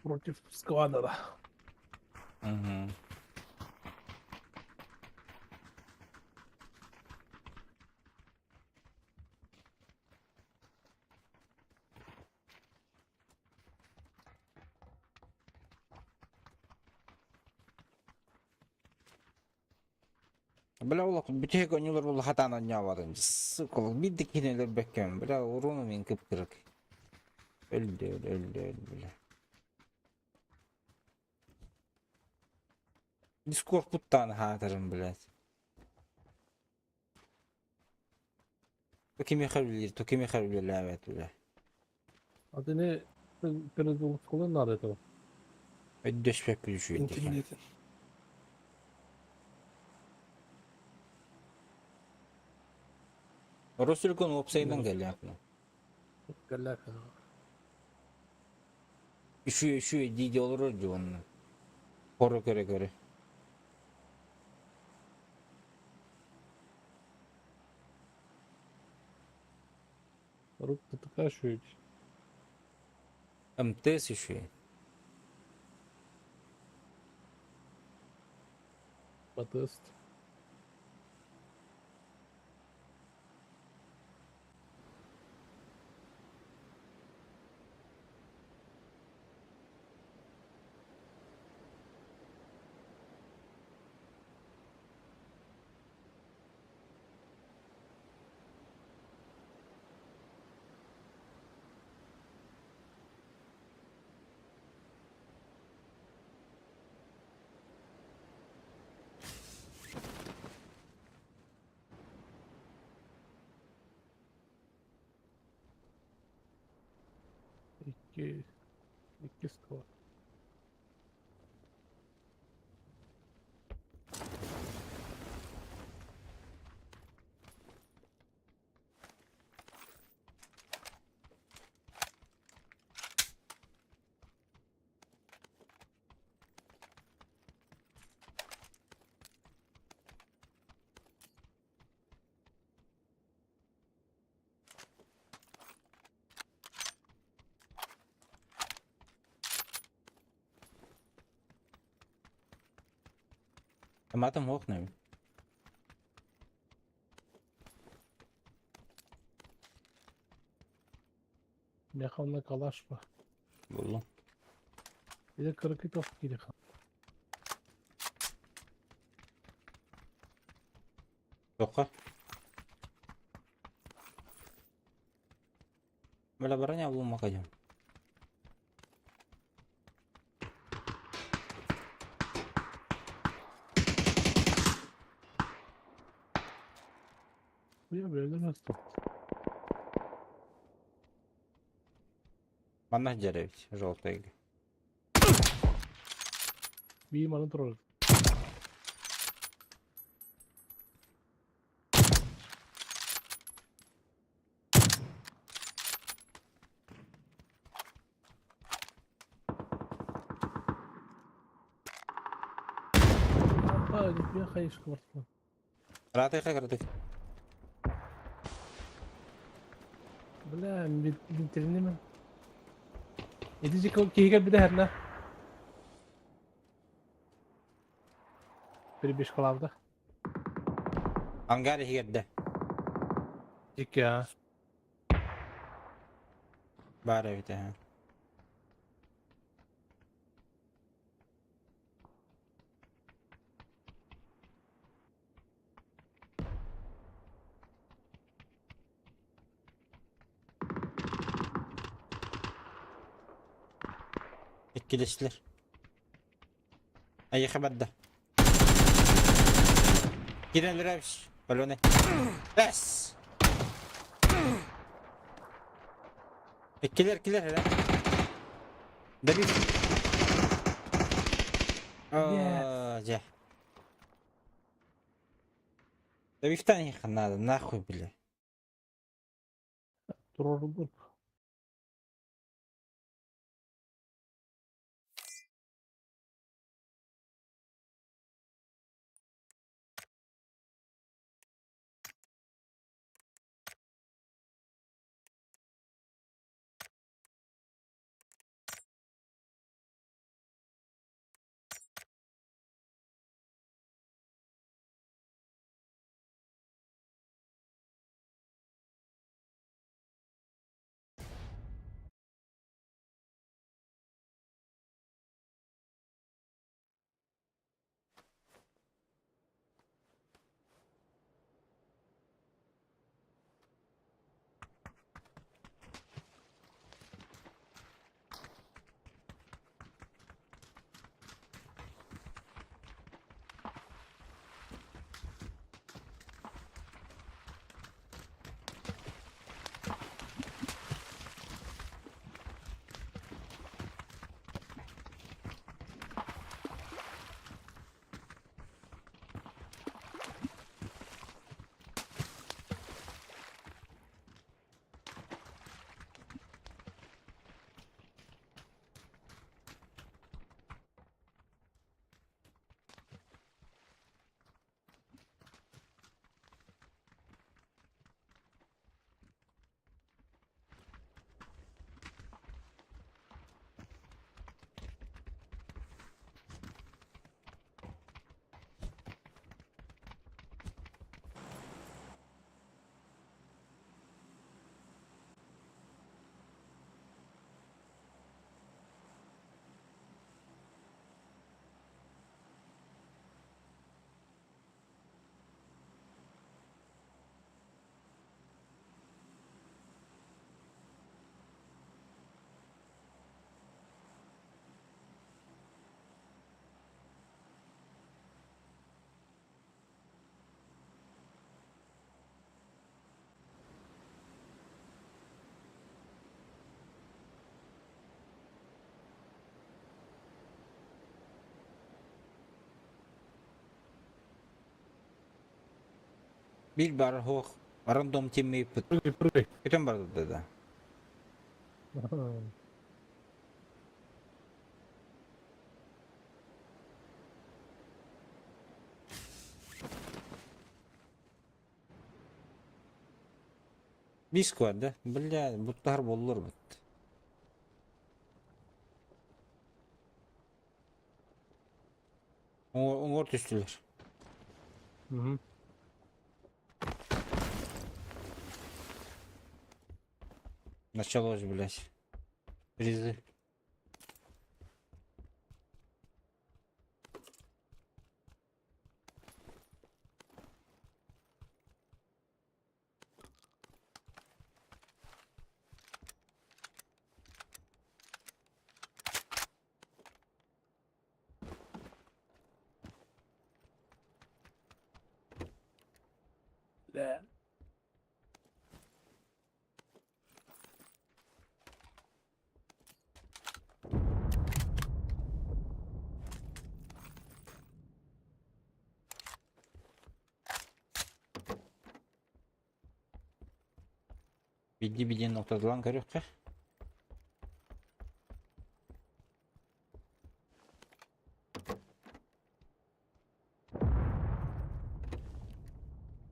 Против сквадра. Угу. Бля улак бүтек онюлар бул хатан онявадым. Сукол бидик кинелер бекем. Бля уруну мен кыпкырык. Öldü. Discord puttan hatırım bilet. Kimi xarbilir evet bile. Adı ne? Kırmızı kolun nerede o? Öddeş pek bir şey değil. Intimidating. Rosilkon website'dan geliyor aklına. Galler. Şu didi olur diyor onun. Koru göre. Рук tutakaşıyor. МТС şu. Batıst. İki skor. Matım hoch ne? Yakamda kalaş var. Buldum. Bir de kırıkı top geri kal. Yok. Böyle baranya bulmak acım. Bu ya böyle nasıl top? Bana cerevich, желтый. Bir imanı durur. Hadi bir kayış kıvırtma. Радый. Bля, bitirini mi? Edici keyifler bir de her ne? Bir beş kalavda. Hangar higerde. Cik ya. Bara evde ha. İkilişler. Ayı xabadda. Girenler abiş. Balone. Bas. İkiler hele. Da bir. Aa, Да их надо, нахуй, бля. Durur. Bir bar hoq. Random teammate put. Prıgı. Kötüm bardı da. Bir squad da. Billa butlar bollar but. Oңор түстүлөр. Hı hı. Началось, блядь. Призы. Bildiğin noktadan görüyoruz ki.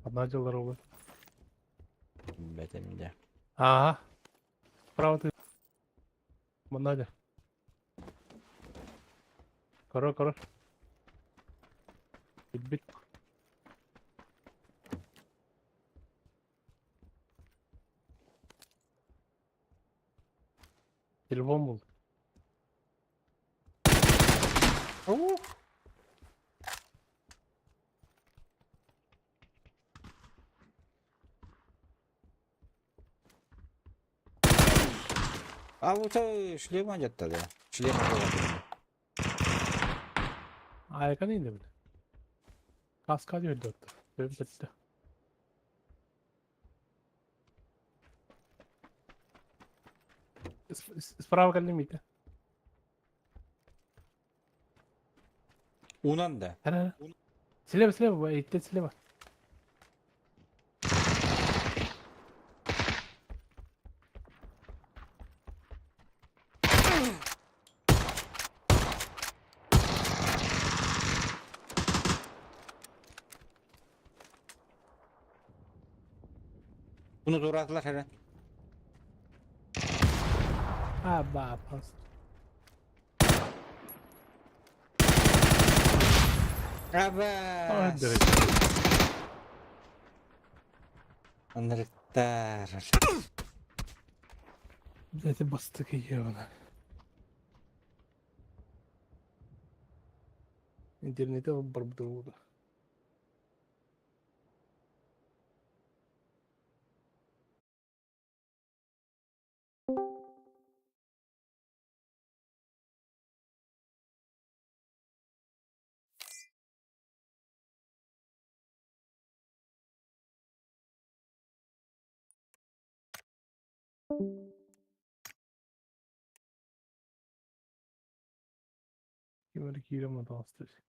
Anacılar olur. Betemde. Ага. Справа ты. Надя. Кора. Бит. Telefon bul. А вот шлем одет-то, да. Шлем Ayaka neydi bir de? Kaska diyordu hatta. Böyle bitti. Справа калимите. Унан да. Ара. Слева, идти слева. Bunu doğru attılar herhalde. Aba, pas. Abbas. Hadi. Anırıktar. Zaten bastık iyi ona. İnternete barbuda. Kimleri kirama da hastası.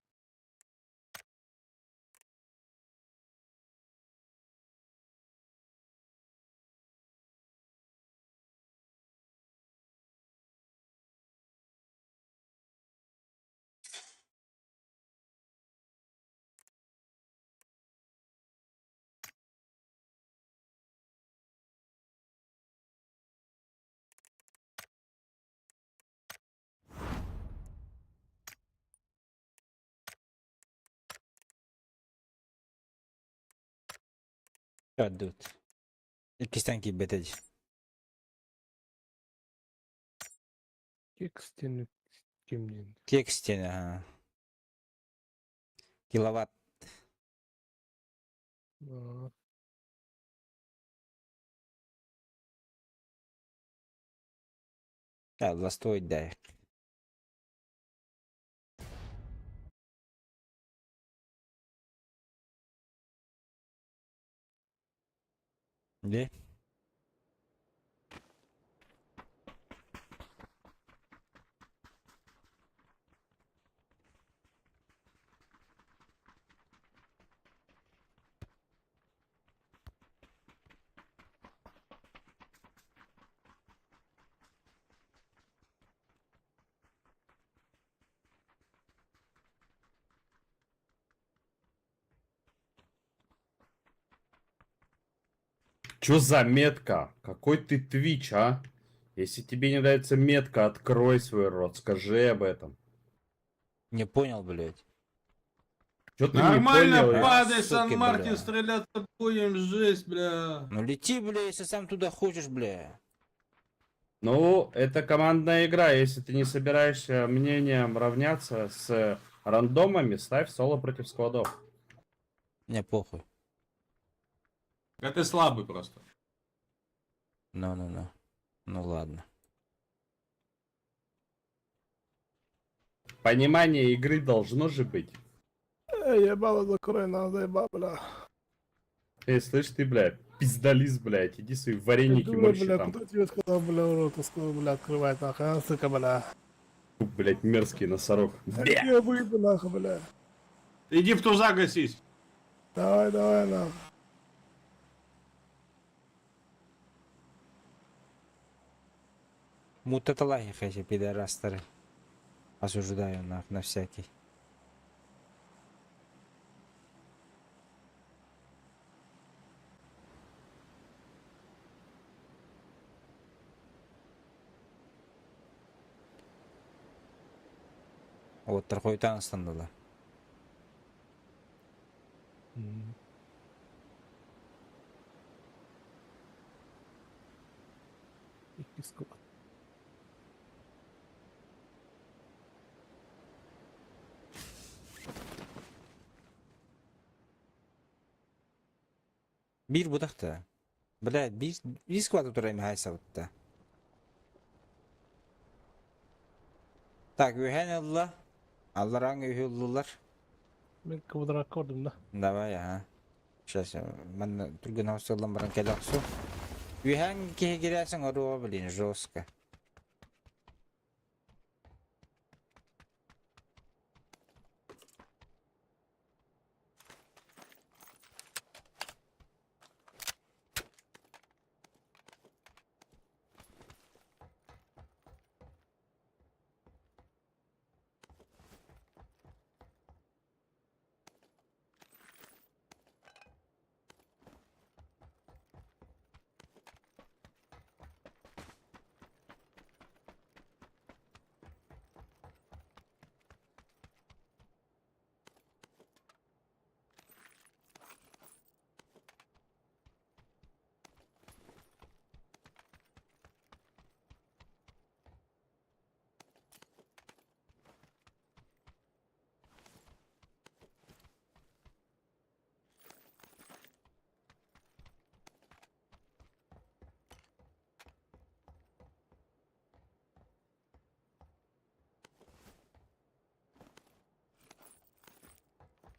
Şaddut. İkisinden ki beteci. Kek istenip kimliğin. Kek isteyene ha. Kilowatt. Ya застоить да. De. Чё за метка? Какой ты твич, а? Если тебе не нравится метка, открой свой рот, скажи об этом. Не понял, блядь. Чё ты не Нормально понял? падай, суки, Сан-Мартин, бля. стреляться будем, жесть, бля. Ну лети, бля, если сам туда хочешь, бля. Ну, это командная игра. Если ты не собираешься мнением равняться с рандомами, ставь соло против складов. Не, похуй. Да ты слабый просто. Ну. Ну ладно. Понимание игры должно же быть. Ебало закрой, надо ебать, бля. Слышь ты, бля, пиздалист, блядь, иди свои вареники Дура, морщи бля, там. куда тебе сказал, бля, рот, сказал, бля, открывать, нахуй, а, сука, бля. Фу, блядь, мерзкий носорог. Бля. Я выйду, нахуй, бля. Иди в туза гасись. Давай, нахуй. Мутаталахи, эти пидорастеры. Осуждаю на всякий. Вот торхойтан станdılar. İki skor. Bir budak da. Блядь, bir squad oturayım haysalıkta. Так, Allah. Allah rangi ühüllüler. Ben kapıdan akkordum da. Давай, ага. Сейчас, мен түрген хостелдан баран келақсу. Ühen kehe girersin oruğa bilin, жестко.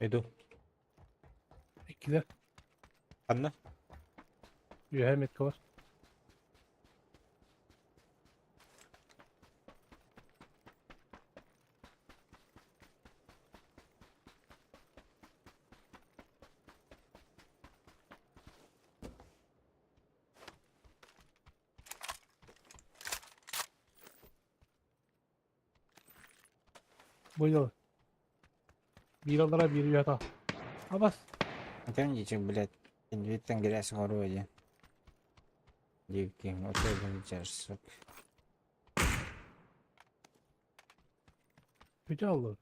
Иду. İkide. Anla. Yühe metka var. Buyur. Bir onlara bir yata. Abbas. Там ничего, блядь. Инвиттен girersin oruğa. Девки, вот это geçer, сука. Kötü aldı.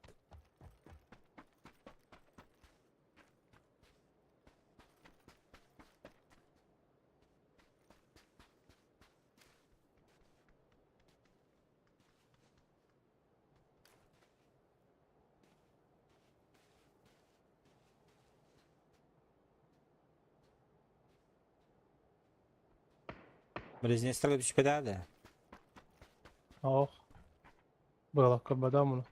Близнец стрелы düşüp ederdi. Oh. Buralar kabada bunu.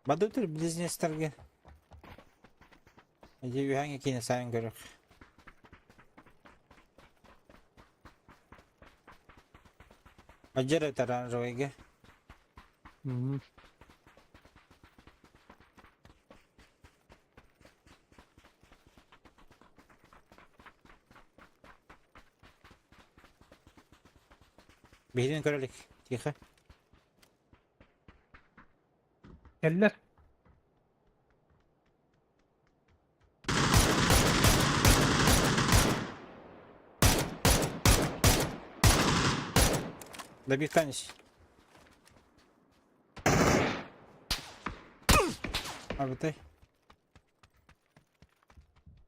Badıdır близнецтерге. Иди hangi kine sayın görük. Acer etaran roege. Hı hı. Behin körelik. Tiki. Eller. Da bir tanesi. Abi tay.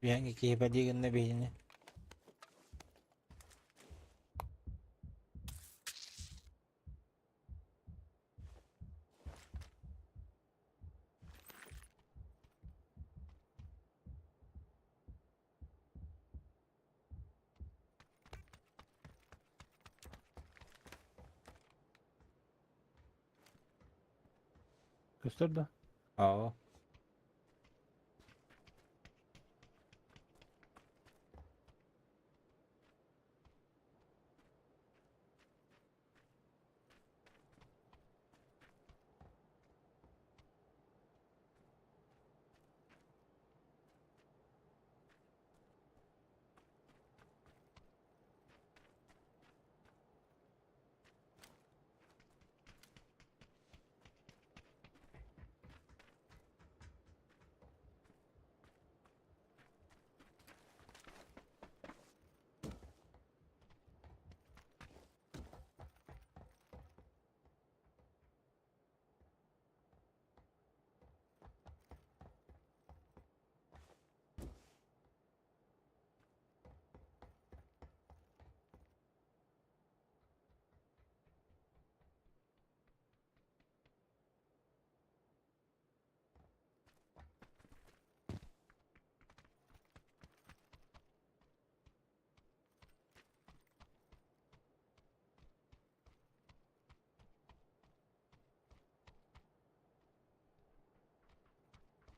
Bir hangi kihiba diğerine behini. Göster de. Aa.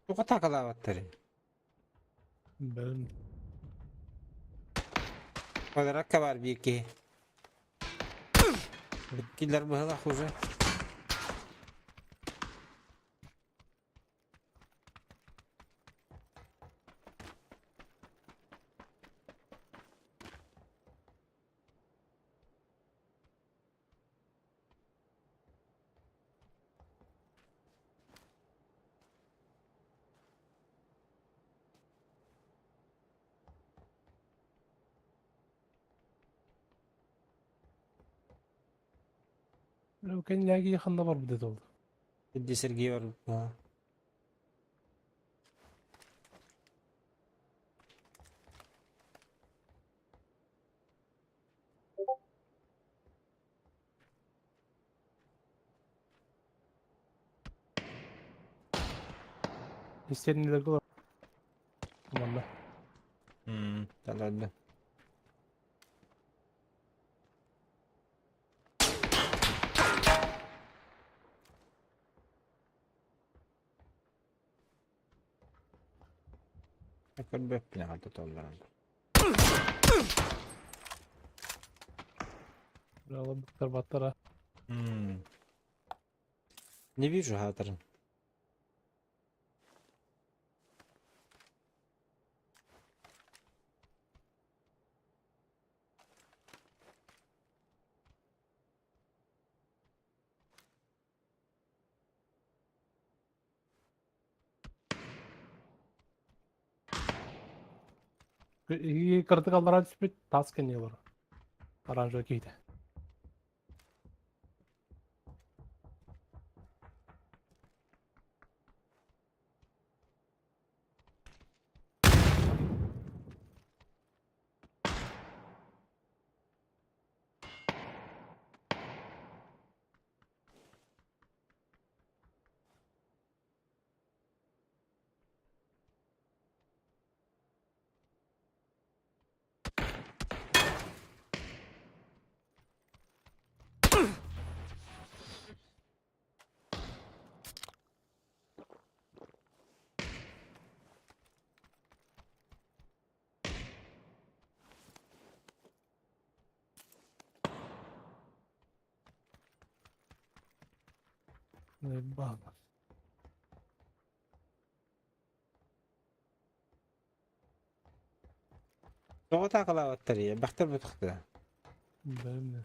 Çok takıla batları. Ben Olarak var bir iki. Bitkiler bıhla hoca. bu kendi lagi yakında var bu dedi oldu. Bir sergi var. Ha. İstediğin ileride olur. Valla. Tamam. Bakın böyle halde tollarım. Buralar bıktar battar ha. Не вижу hatırım. İyi kritik aldıran split task eniyorlar. Aranjör kiydi. Bak. Çok takıla batları ya. Baktır bu tıktı. Benim de.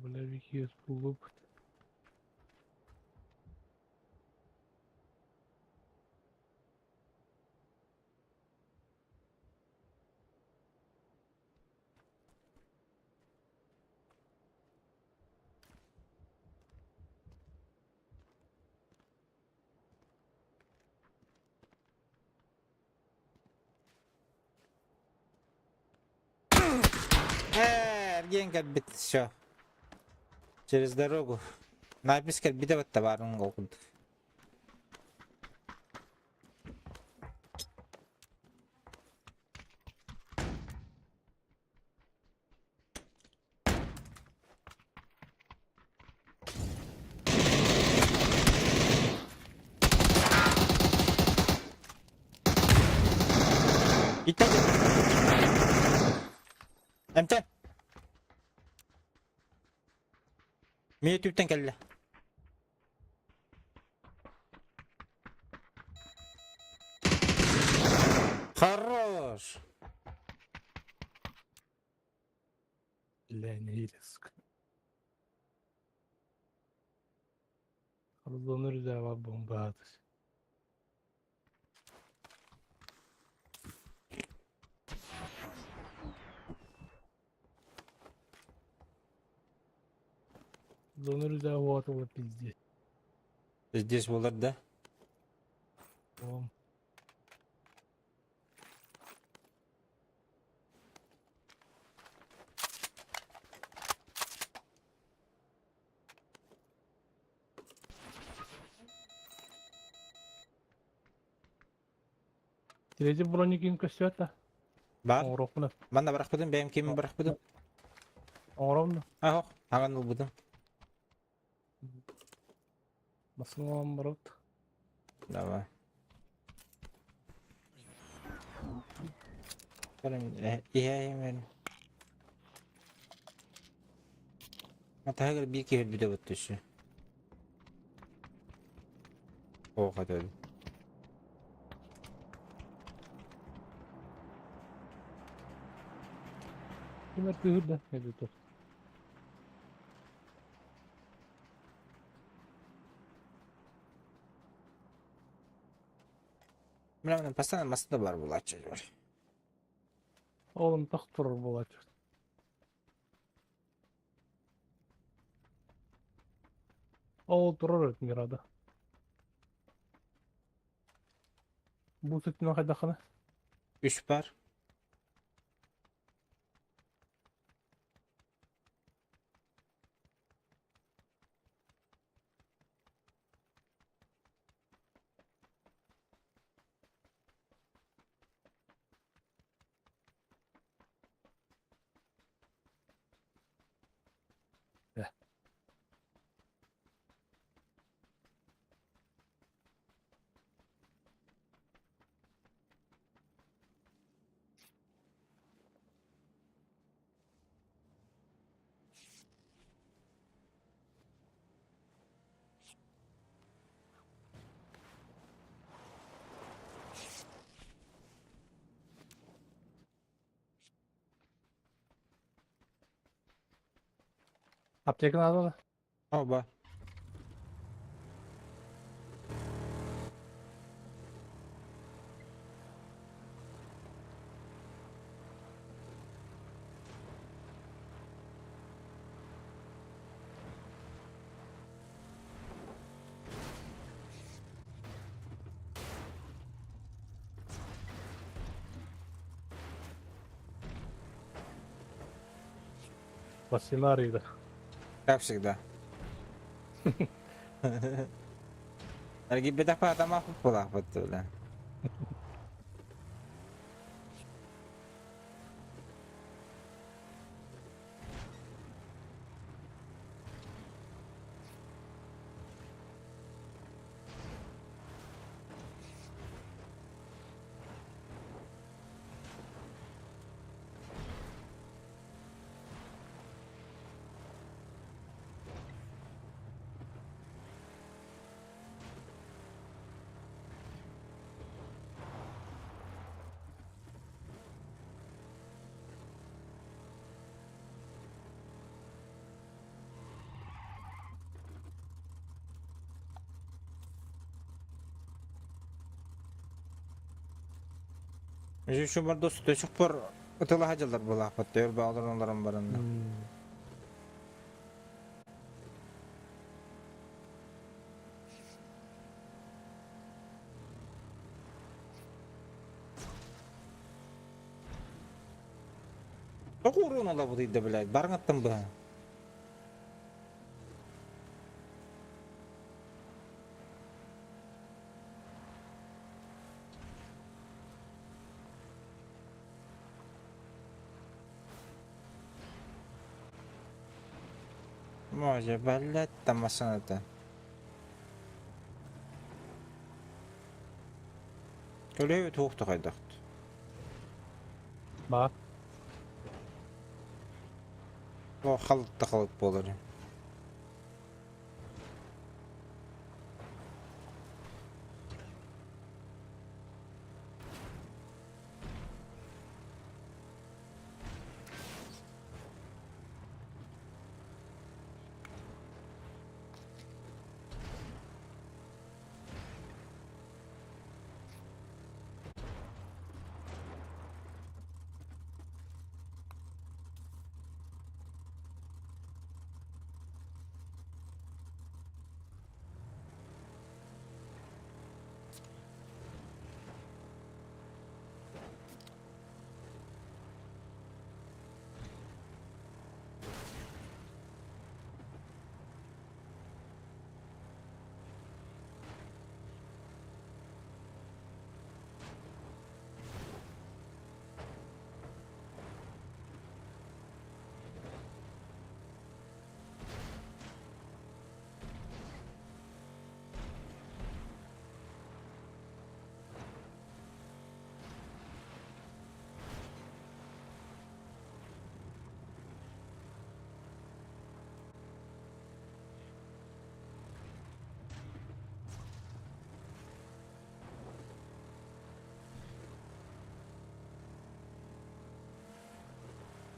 Bula bir kez bulup. Ergen kalbit şu. Через дорогу. Напись kalbide batta barın okudu. Git hadi. Emten. Miyet tüpten kelle. Хорош. Lan iyiyle sık. Hızlanırız ya var bomba atış. Hızlanırız ya bu atı pizdi. Здесь булар да. Tamam. Direce bronyikin kaçıyor da. Бар. Oğrokuna. Ben de bırakmadım. Benim kimi bırakmadım. Oğrokuna. Aha. Hagan bulmadım. Nasıl olan barot? Давай. İyi hemen. Hatta her bir kere bir de batıyor. O kadar. Kimler kühür de. Hadi dur. Bilmem pastan masada var bu açıyor. Oğlum tak durur bu açır. O durur etmirada. Bu sütüne kadar. 3 var. Aptekin adı da. O var. Басинарийді. Как всегда. Лagi beda pa tama ko pula betul lah. Şu var dostu çok var öteli hacılar bu lafat diyor bağlarınların barında. Çok uğrun ola bu deydi bile. Barın attım bu. Може балет там масаната. Төлөбү туукту кайдакты. Bak. О халытта калып болор.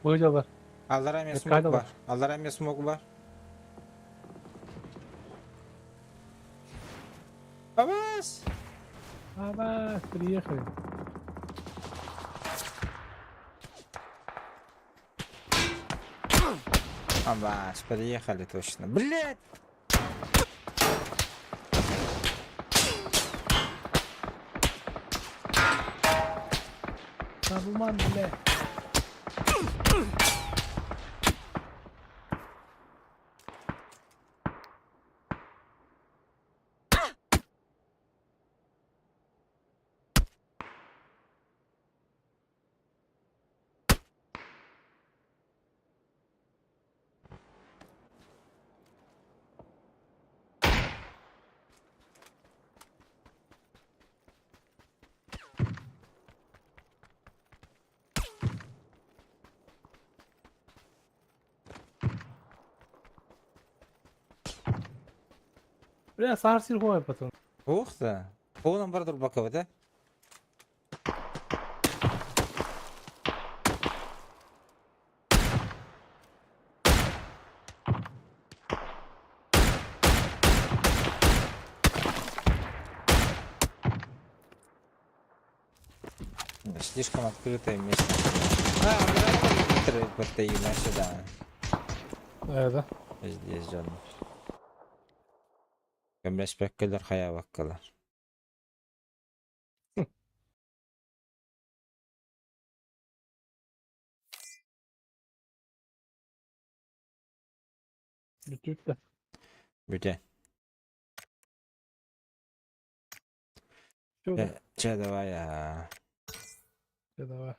Hocalar. Аллар эми смог Кайда бар. Аллар эми смог бар. Абас! Aba, приехали. Абас, приехали точно. Блять! Нормально, бля. Бля, сарсил хуй потом. Ух ты! Полном бардур бакова, да? Слишком открытое место. Протеина сюда. Да. Здесь жанр. Көмрес пеккелер хая баккалар. Бүтүктө. Бүте. Чё да? Че давай я. Давай.